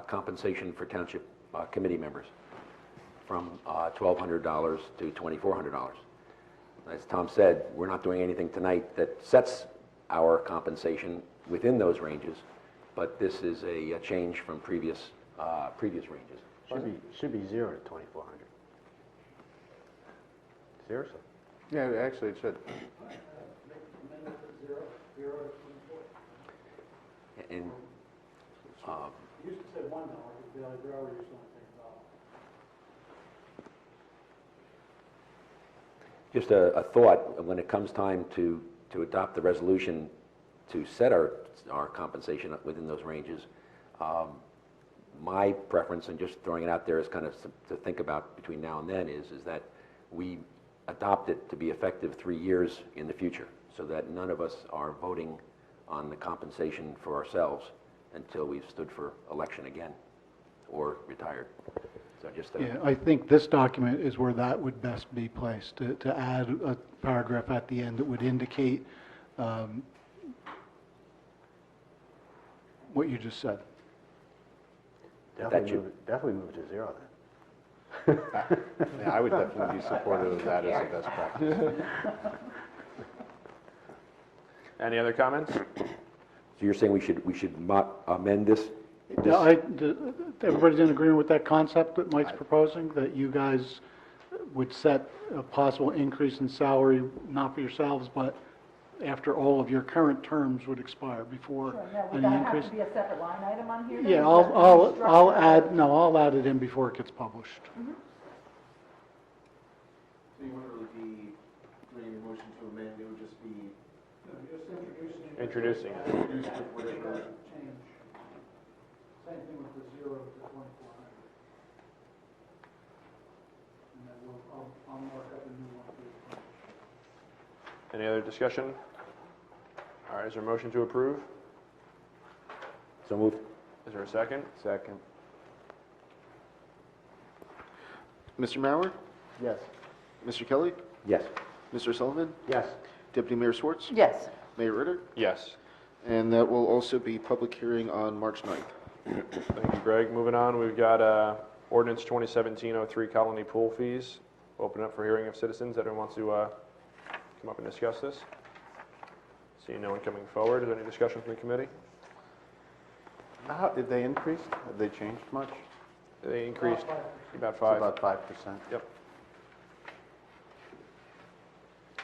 compensation for township committee members from $1,200 to $2,400. As Tom said, we're not doing anything tonight that sets our compensation within those ranges, but this is a change from previous ranges. Should be 0 to 2,400. Seriously. Yeah, actually, it should. And you used to say $1, because the other hour used to only take $1. just a thought, when it comes time to adopt the resolution to set our compensation within those ranges, my preference, and just throwing it out there as kind of to think about between now and then, is that we adopt it to be effective 3 years in the future, so that none of us are voting on the compensation for ourselves until we've stood for election again or retired. So just Yeah, I think this document is where that would best be placed, to add a paragraph at the end that would indicate what you just said. Definitely move it to zero then. Yeah, I would definitely be supportive of that as a best practice. Any other comments? So you're saying we should amend this? Everybody's in agreement with that concept that Mike's proposing, that you guys would set a possible increase in salary, not for yourselves, but after all of your current terms would expire before Would any that have increase? to be a separate line item on here? then? Yeah, Is that I'll structured? I'll add it in before it gets published. Mhm. So you wouldn't really be doing a motion to amend, it would just be... Introducing it. Change. Same thing with the 0 to 2,400. And then I'll mark up a new one for you. Any other discussion? All right, is there a motion to approve? So moved. Is there a second? Second. Mr. Mauer? Yes. Mr. Kelly? Yes. Mr. Sullivan? Yes. Deputy Mayor Schwartz? Yes. Mayor Ritter? Yes. And that will also be public hearing on March 9th. Thank you, Greg. Moving on, we've got ordinance 2017-03 colony pool fees. Open up for hearing of citizens. Anyone wants to come up and discuss this? Seeing no one coming forward, is there any discussion from the committee? How, did they increase? Have they changed much? They increased about It's 5. about 5%. Yep.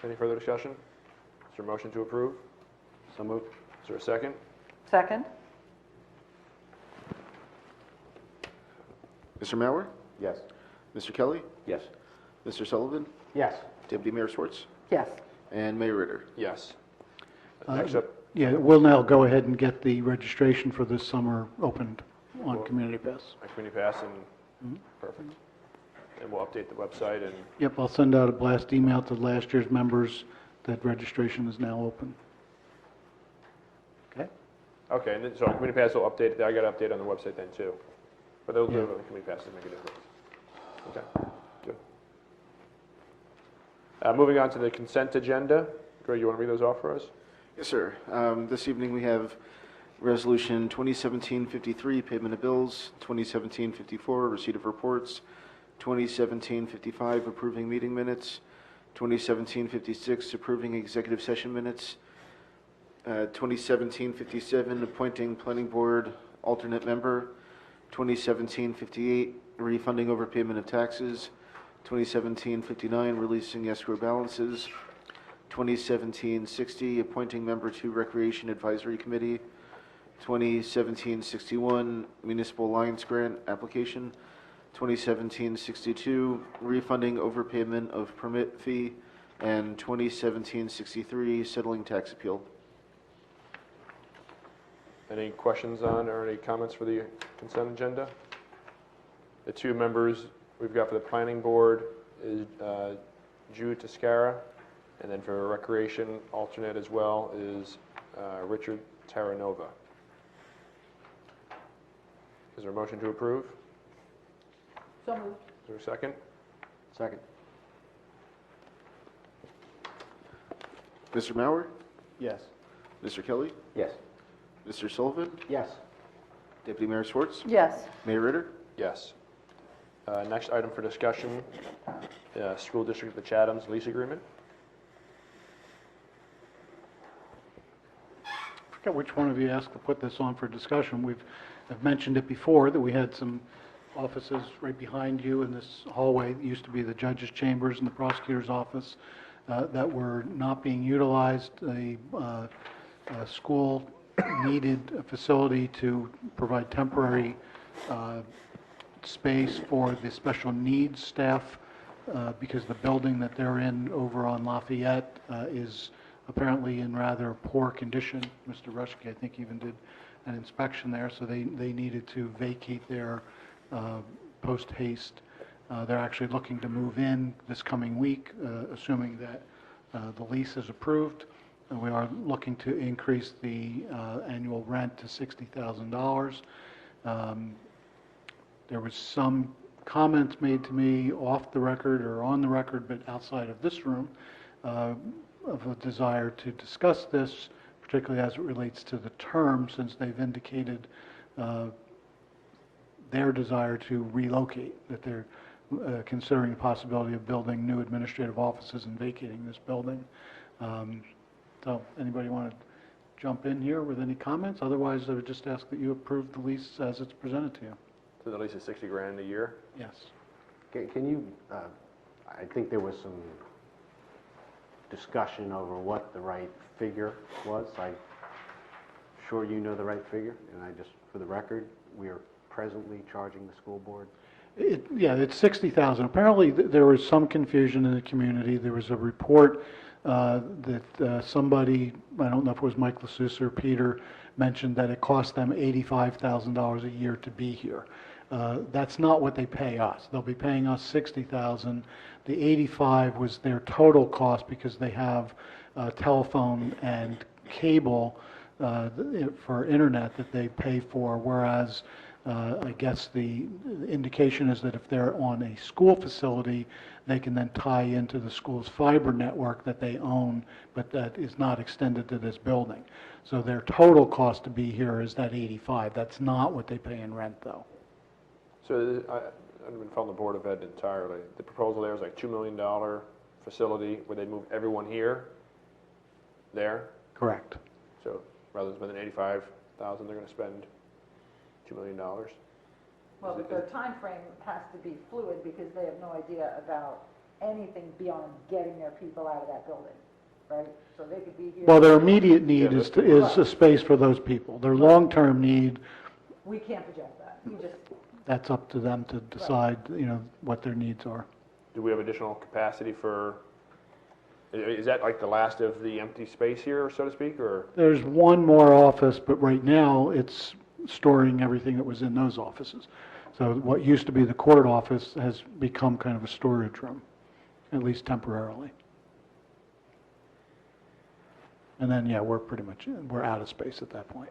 Any further discussion? Is there a motion to approve? So moved. Is there a second? Second? Mr. Mauer? Yes. Mr. Kelly? Yes. Mr. Sullivan? Yes. Deputy Mayor Schwartz? Yes. And Mayor Ritter? Yes. Next up, Yeah, we'll now go ahead and get the registration for this summer opened on Community Pass. Community Pass, and perfect. And we'll update the website and Yep, I'll send out a blast email to last year's members that registration is now open. Okay? okay, and then, so on Community Pass will update. I got to update on the website then too. But they'll do it on the Community Pass to make a difference. Okay, good. Moving on to the consent agenda. Greg, you want to read those off for us? Yes, sir. This evening we have Resolution 2017-53, payment of bills, 2017-54, receipt of reports, 2017-55, approving meeting minutes, 2017-56, approving executive session minutes, 2017-57, appointing planning board alternate member, 2017-58, refunding overpayment of taxes, 2017-59, releasing escrow balances, 2017-60, appointing member to Recreation Advisory Committee, 2017-61, Municipal Alliance Grant application, 2017-62, refunding overpayment of permit fee, and 2017-63, settling tax appeal. Any questions on or any comments for the consent agenda? The two members we've got for the planning board is Jude Tiscara, and then for recreation alternate as well is Richard Terranova. Is there a motion to approve? So moved. Is there a second? Second. Mr. Mauer? Yes. Mr. Kelly? Yes. Mr. Sullivan? Yes. Deputy Mayor Schwartz? Yes. Mayor Ritter? Yes. Next item for discussion, School District of the Chathams lease agreement. I forget which one of you asked to put this on for discussion. I've mentioned it before, that we had some offices right behind you in this hallway that used to be the judge's chambers and the prosecutor's office that were not being utilized. The school needed a facility to provide temporary space for the special needs staff because the building that they're in over on Lafayette is apparently in rather poor condition. Mr. Rushke, I think, even did an inspection there, so they needed to vacate there post haste. They're actually looking to move in this coming week, assuming that the lease is approved. We are looking to increase the annual rent to $60,000. There was some comments made to me off the record or on the record, but outside of this room, of a desire to discuss this particularly as it relates to the term, since they've indicated their desire to relocate, that they're considering the possibility of building new administrative offices and vacating this building. So anybody want to jump in here with any comments? Otherwise, I would just ask that you approve the lease as it's presented to you. So the lease is $60,000 a year? Yes. Can you, I think there was some discussion over what the right figure was. I'm sure you know the right figure, and I just, for the record, we are presently charging the school board. Yeah, it's 60,000. Apparently, there was some confusion in the community. There was a report that somebody, I don't know if it was Mike LaSousse or Peter, mentioned that it cost them $85,000 a year to be here. That's not what they pay us. They'll be paying us $60,000. The 85 was their total cost because they have telephone and cable for internet that they pay for, whereas I guess the indication is that if they're on a school facility, they can then tie into the school's fiber network that they own, but that is not extended to this building. So their total cost to be here is that 85. That's not what they pay in rent, though. So I haven't been following the Board of Ed entirely. The proposal there is like $2 million facility where they move everyone here, there. Correct. So rather than spending $85,000, they're going to spend $2 million. Well, but the time frame has to be fluid because they have no idea about anything beyond getting their people out of that building, right? So they could be here. Well, their immediate need is a space for those people. Their long-term need, We can't project that. We just, that's up to them to decide, what their needs are. Do we have additional capacity for, is that like the last of the empty space here, so to speak, or? There's one more office, but right now it's storing everything that was in those offices. So what used to be the court office has become kind of a storage room, at least temporarily. And then, yeah, we're out of space at that point.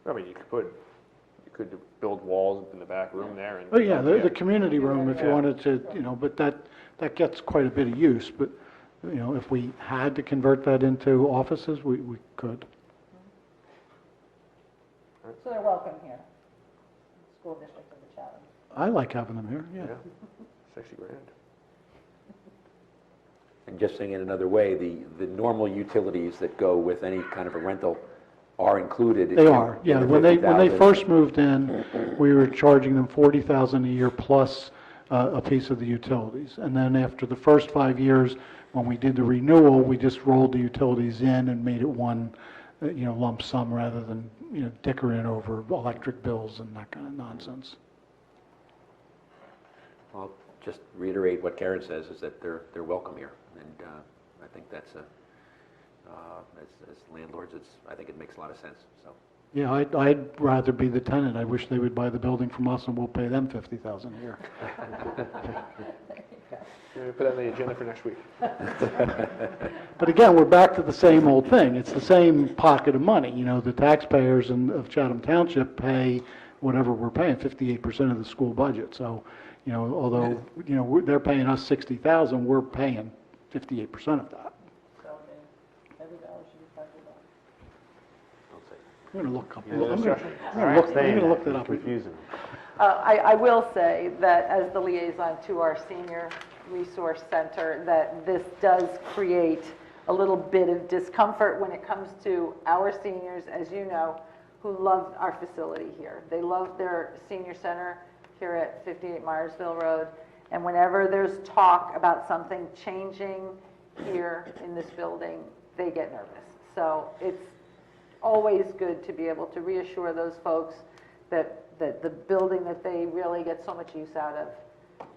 I mean, you could build walls in the back room there. And Oh, yeah, the community room, if you wanted to, but that gets quite a bit of use. But, if we had to convert that into offices, we could. so they're welcome here. School district of the Chatham. I like having them here, yeah. $60,000. And just saying it another way, the normal utilities that go with any kind of a rental are included. They are, yeah. in the When they $50,000. first moved in, we were charging them $40,000 a year plus a piece of the utilities. And then after the first 5 years, when we did the renewal, we just rolled the utilities in and made it one, lump sum rather than, dickering over electric bills and that kind of nonsense. I'll just reiterate what Karen says, is that they're welcome here. And I think that's as landlords, I think it makes a lot of sense, so. Yeah, I'd rather be the tenant. I wish they would buy the building from us and we'll pay them $50,000 a year. Put that on the agenda for next week. But again, we're back to the same old thing. It's the same pocket of money. The taxpayers of Chatham Township pay whatever we're paying, 58% of the school budget. So, although, they're paying us $60,000, we're paying 58% of that. So every dollar should be budgeted. I'm going to look up. Any other discussion? I'm going to look that up. Confusing. I will say that as the liaison to our senior resource center, that this does create a little bit of discomfort when it comes to our seniors, as you know, who love our facility here. They love their senior center here at 58 Myersville Road, and whenever there's talk about something changing here in this building, they get nervous. So it's always good to be able to reassure those folks that the building that they really get so much use out of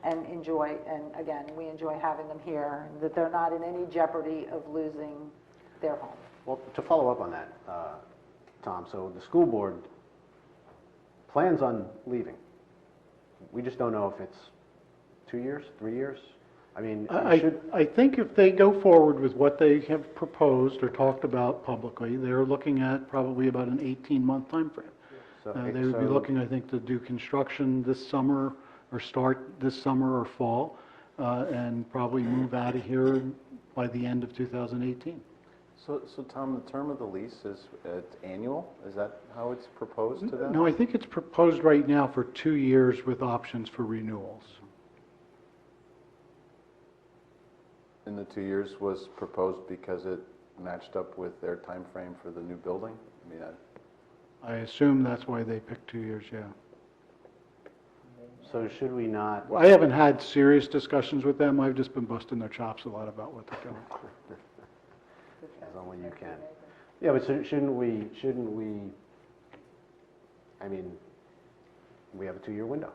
and enjoy, and again, we enjoy having them here, that they're not in any jeopardy of losing their home. Well, to follow up on that, Tom, so the school board plans on leaving. We just don't know if it's 2 years, 3 years? I mean, I think if they go forward with what they have proposed or talked about publicly, they're looking at probably about an 18-month time frame. They would be looking, I think, to do construction this summer or start this summer or fall and probably move out of here by the end of 2018. So Tom, the term of the lease is it's annual? Is that how it's proposed to them? No, I think it's proposed right now for 2 years with options for renewals. And the 2 years was proposed because it matched up with their time frame for the new building? I mean, I assume that's why they picked 2 years, yeah. So should we not, I haven't had serious discussions with them. I've just been busting their chops a lot about what they're doing. as only you can? Yeah, but shouldn't we, I mean, we have a 2-year window.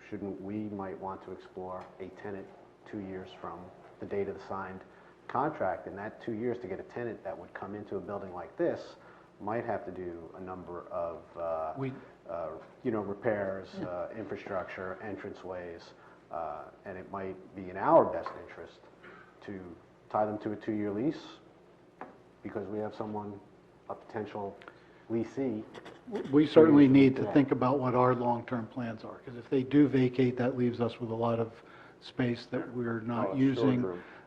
Shouldn't we might want to explore a tenant 2 years from the date of the signed contract? And that 2 years to get a tenant that would come into a building like this might have to do a number of, repairs, infrastructure, entranceways, and it might be in our best interest to tie them to a 2-year lease because we have someone, a potential leasee. We certainly need to think about what our long-term plans are, because if they do vacate, that leaves us with a lot of space that we're not using.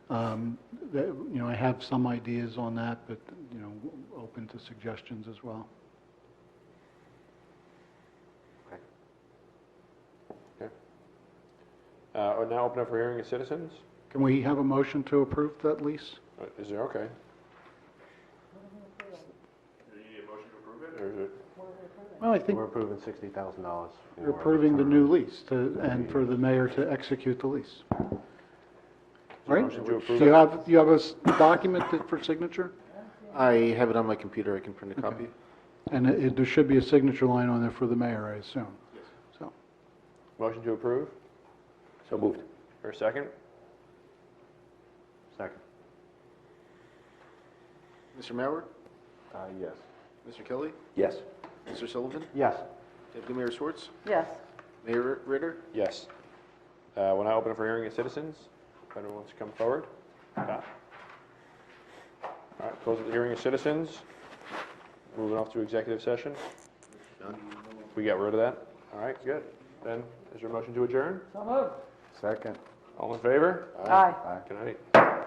I have some ideas on that, but, open to suggestions as well. We'll now open up for hearing of citizens. Can we have a motion to approve that lease? Is there, okay. Do you need a motion to approve it, or is it? Well, I think We're approving $60,000. we're approving the new lease and for the mayor to execute the lease. Right? Motion to approve Do you have a document for signature? I have it on my computer. I can print a copy. And there should be a signature line on there for the mayor, I assume. So, Motion to approve, So moved. or a second? Second. Mr. Mauer? Yes. Mr. Kelly? Yes. Mr. Sullivan? Yes. Deputy Mayor Schwartz? Yes. Mayor Ritter? Yes. We'll now open up for hearing of citizens. If anyone wants to come forward. Scott? All right, close the hearing of citizens. Moving off to executive session. We got rid of that? All right, good. Then, is there a motion to adjourn? So moved. Second. All in favor? Aye. Good night.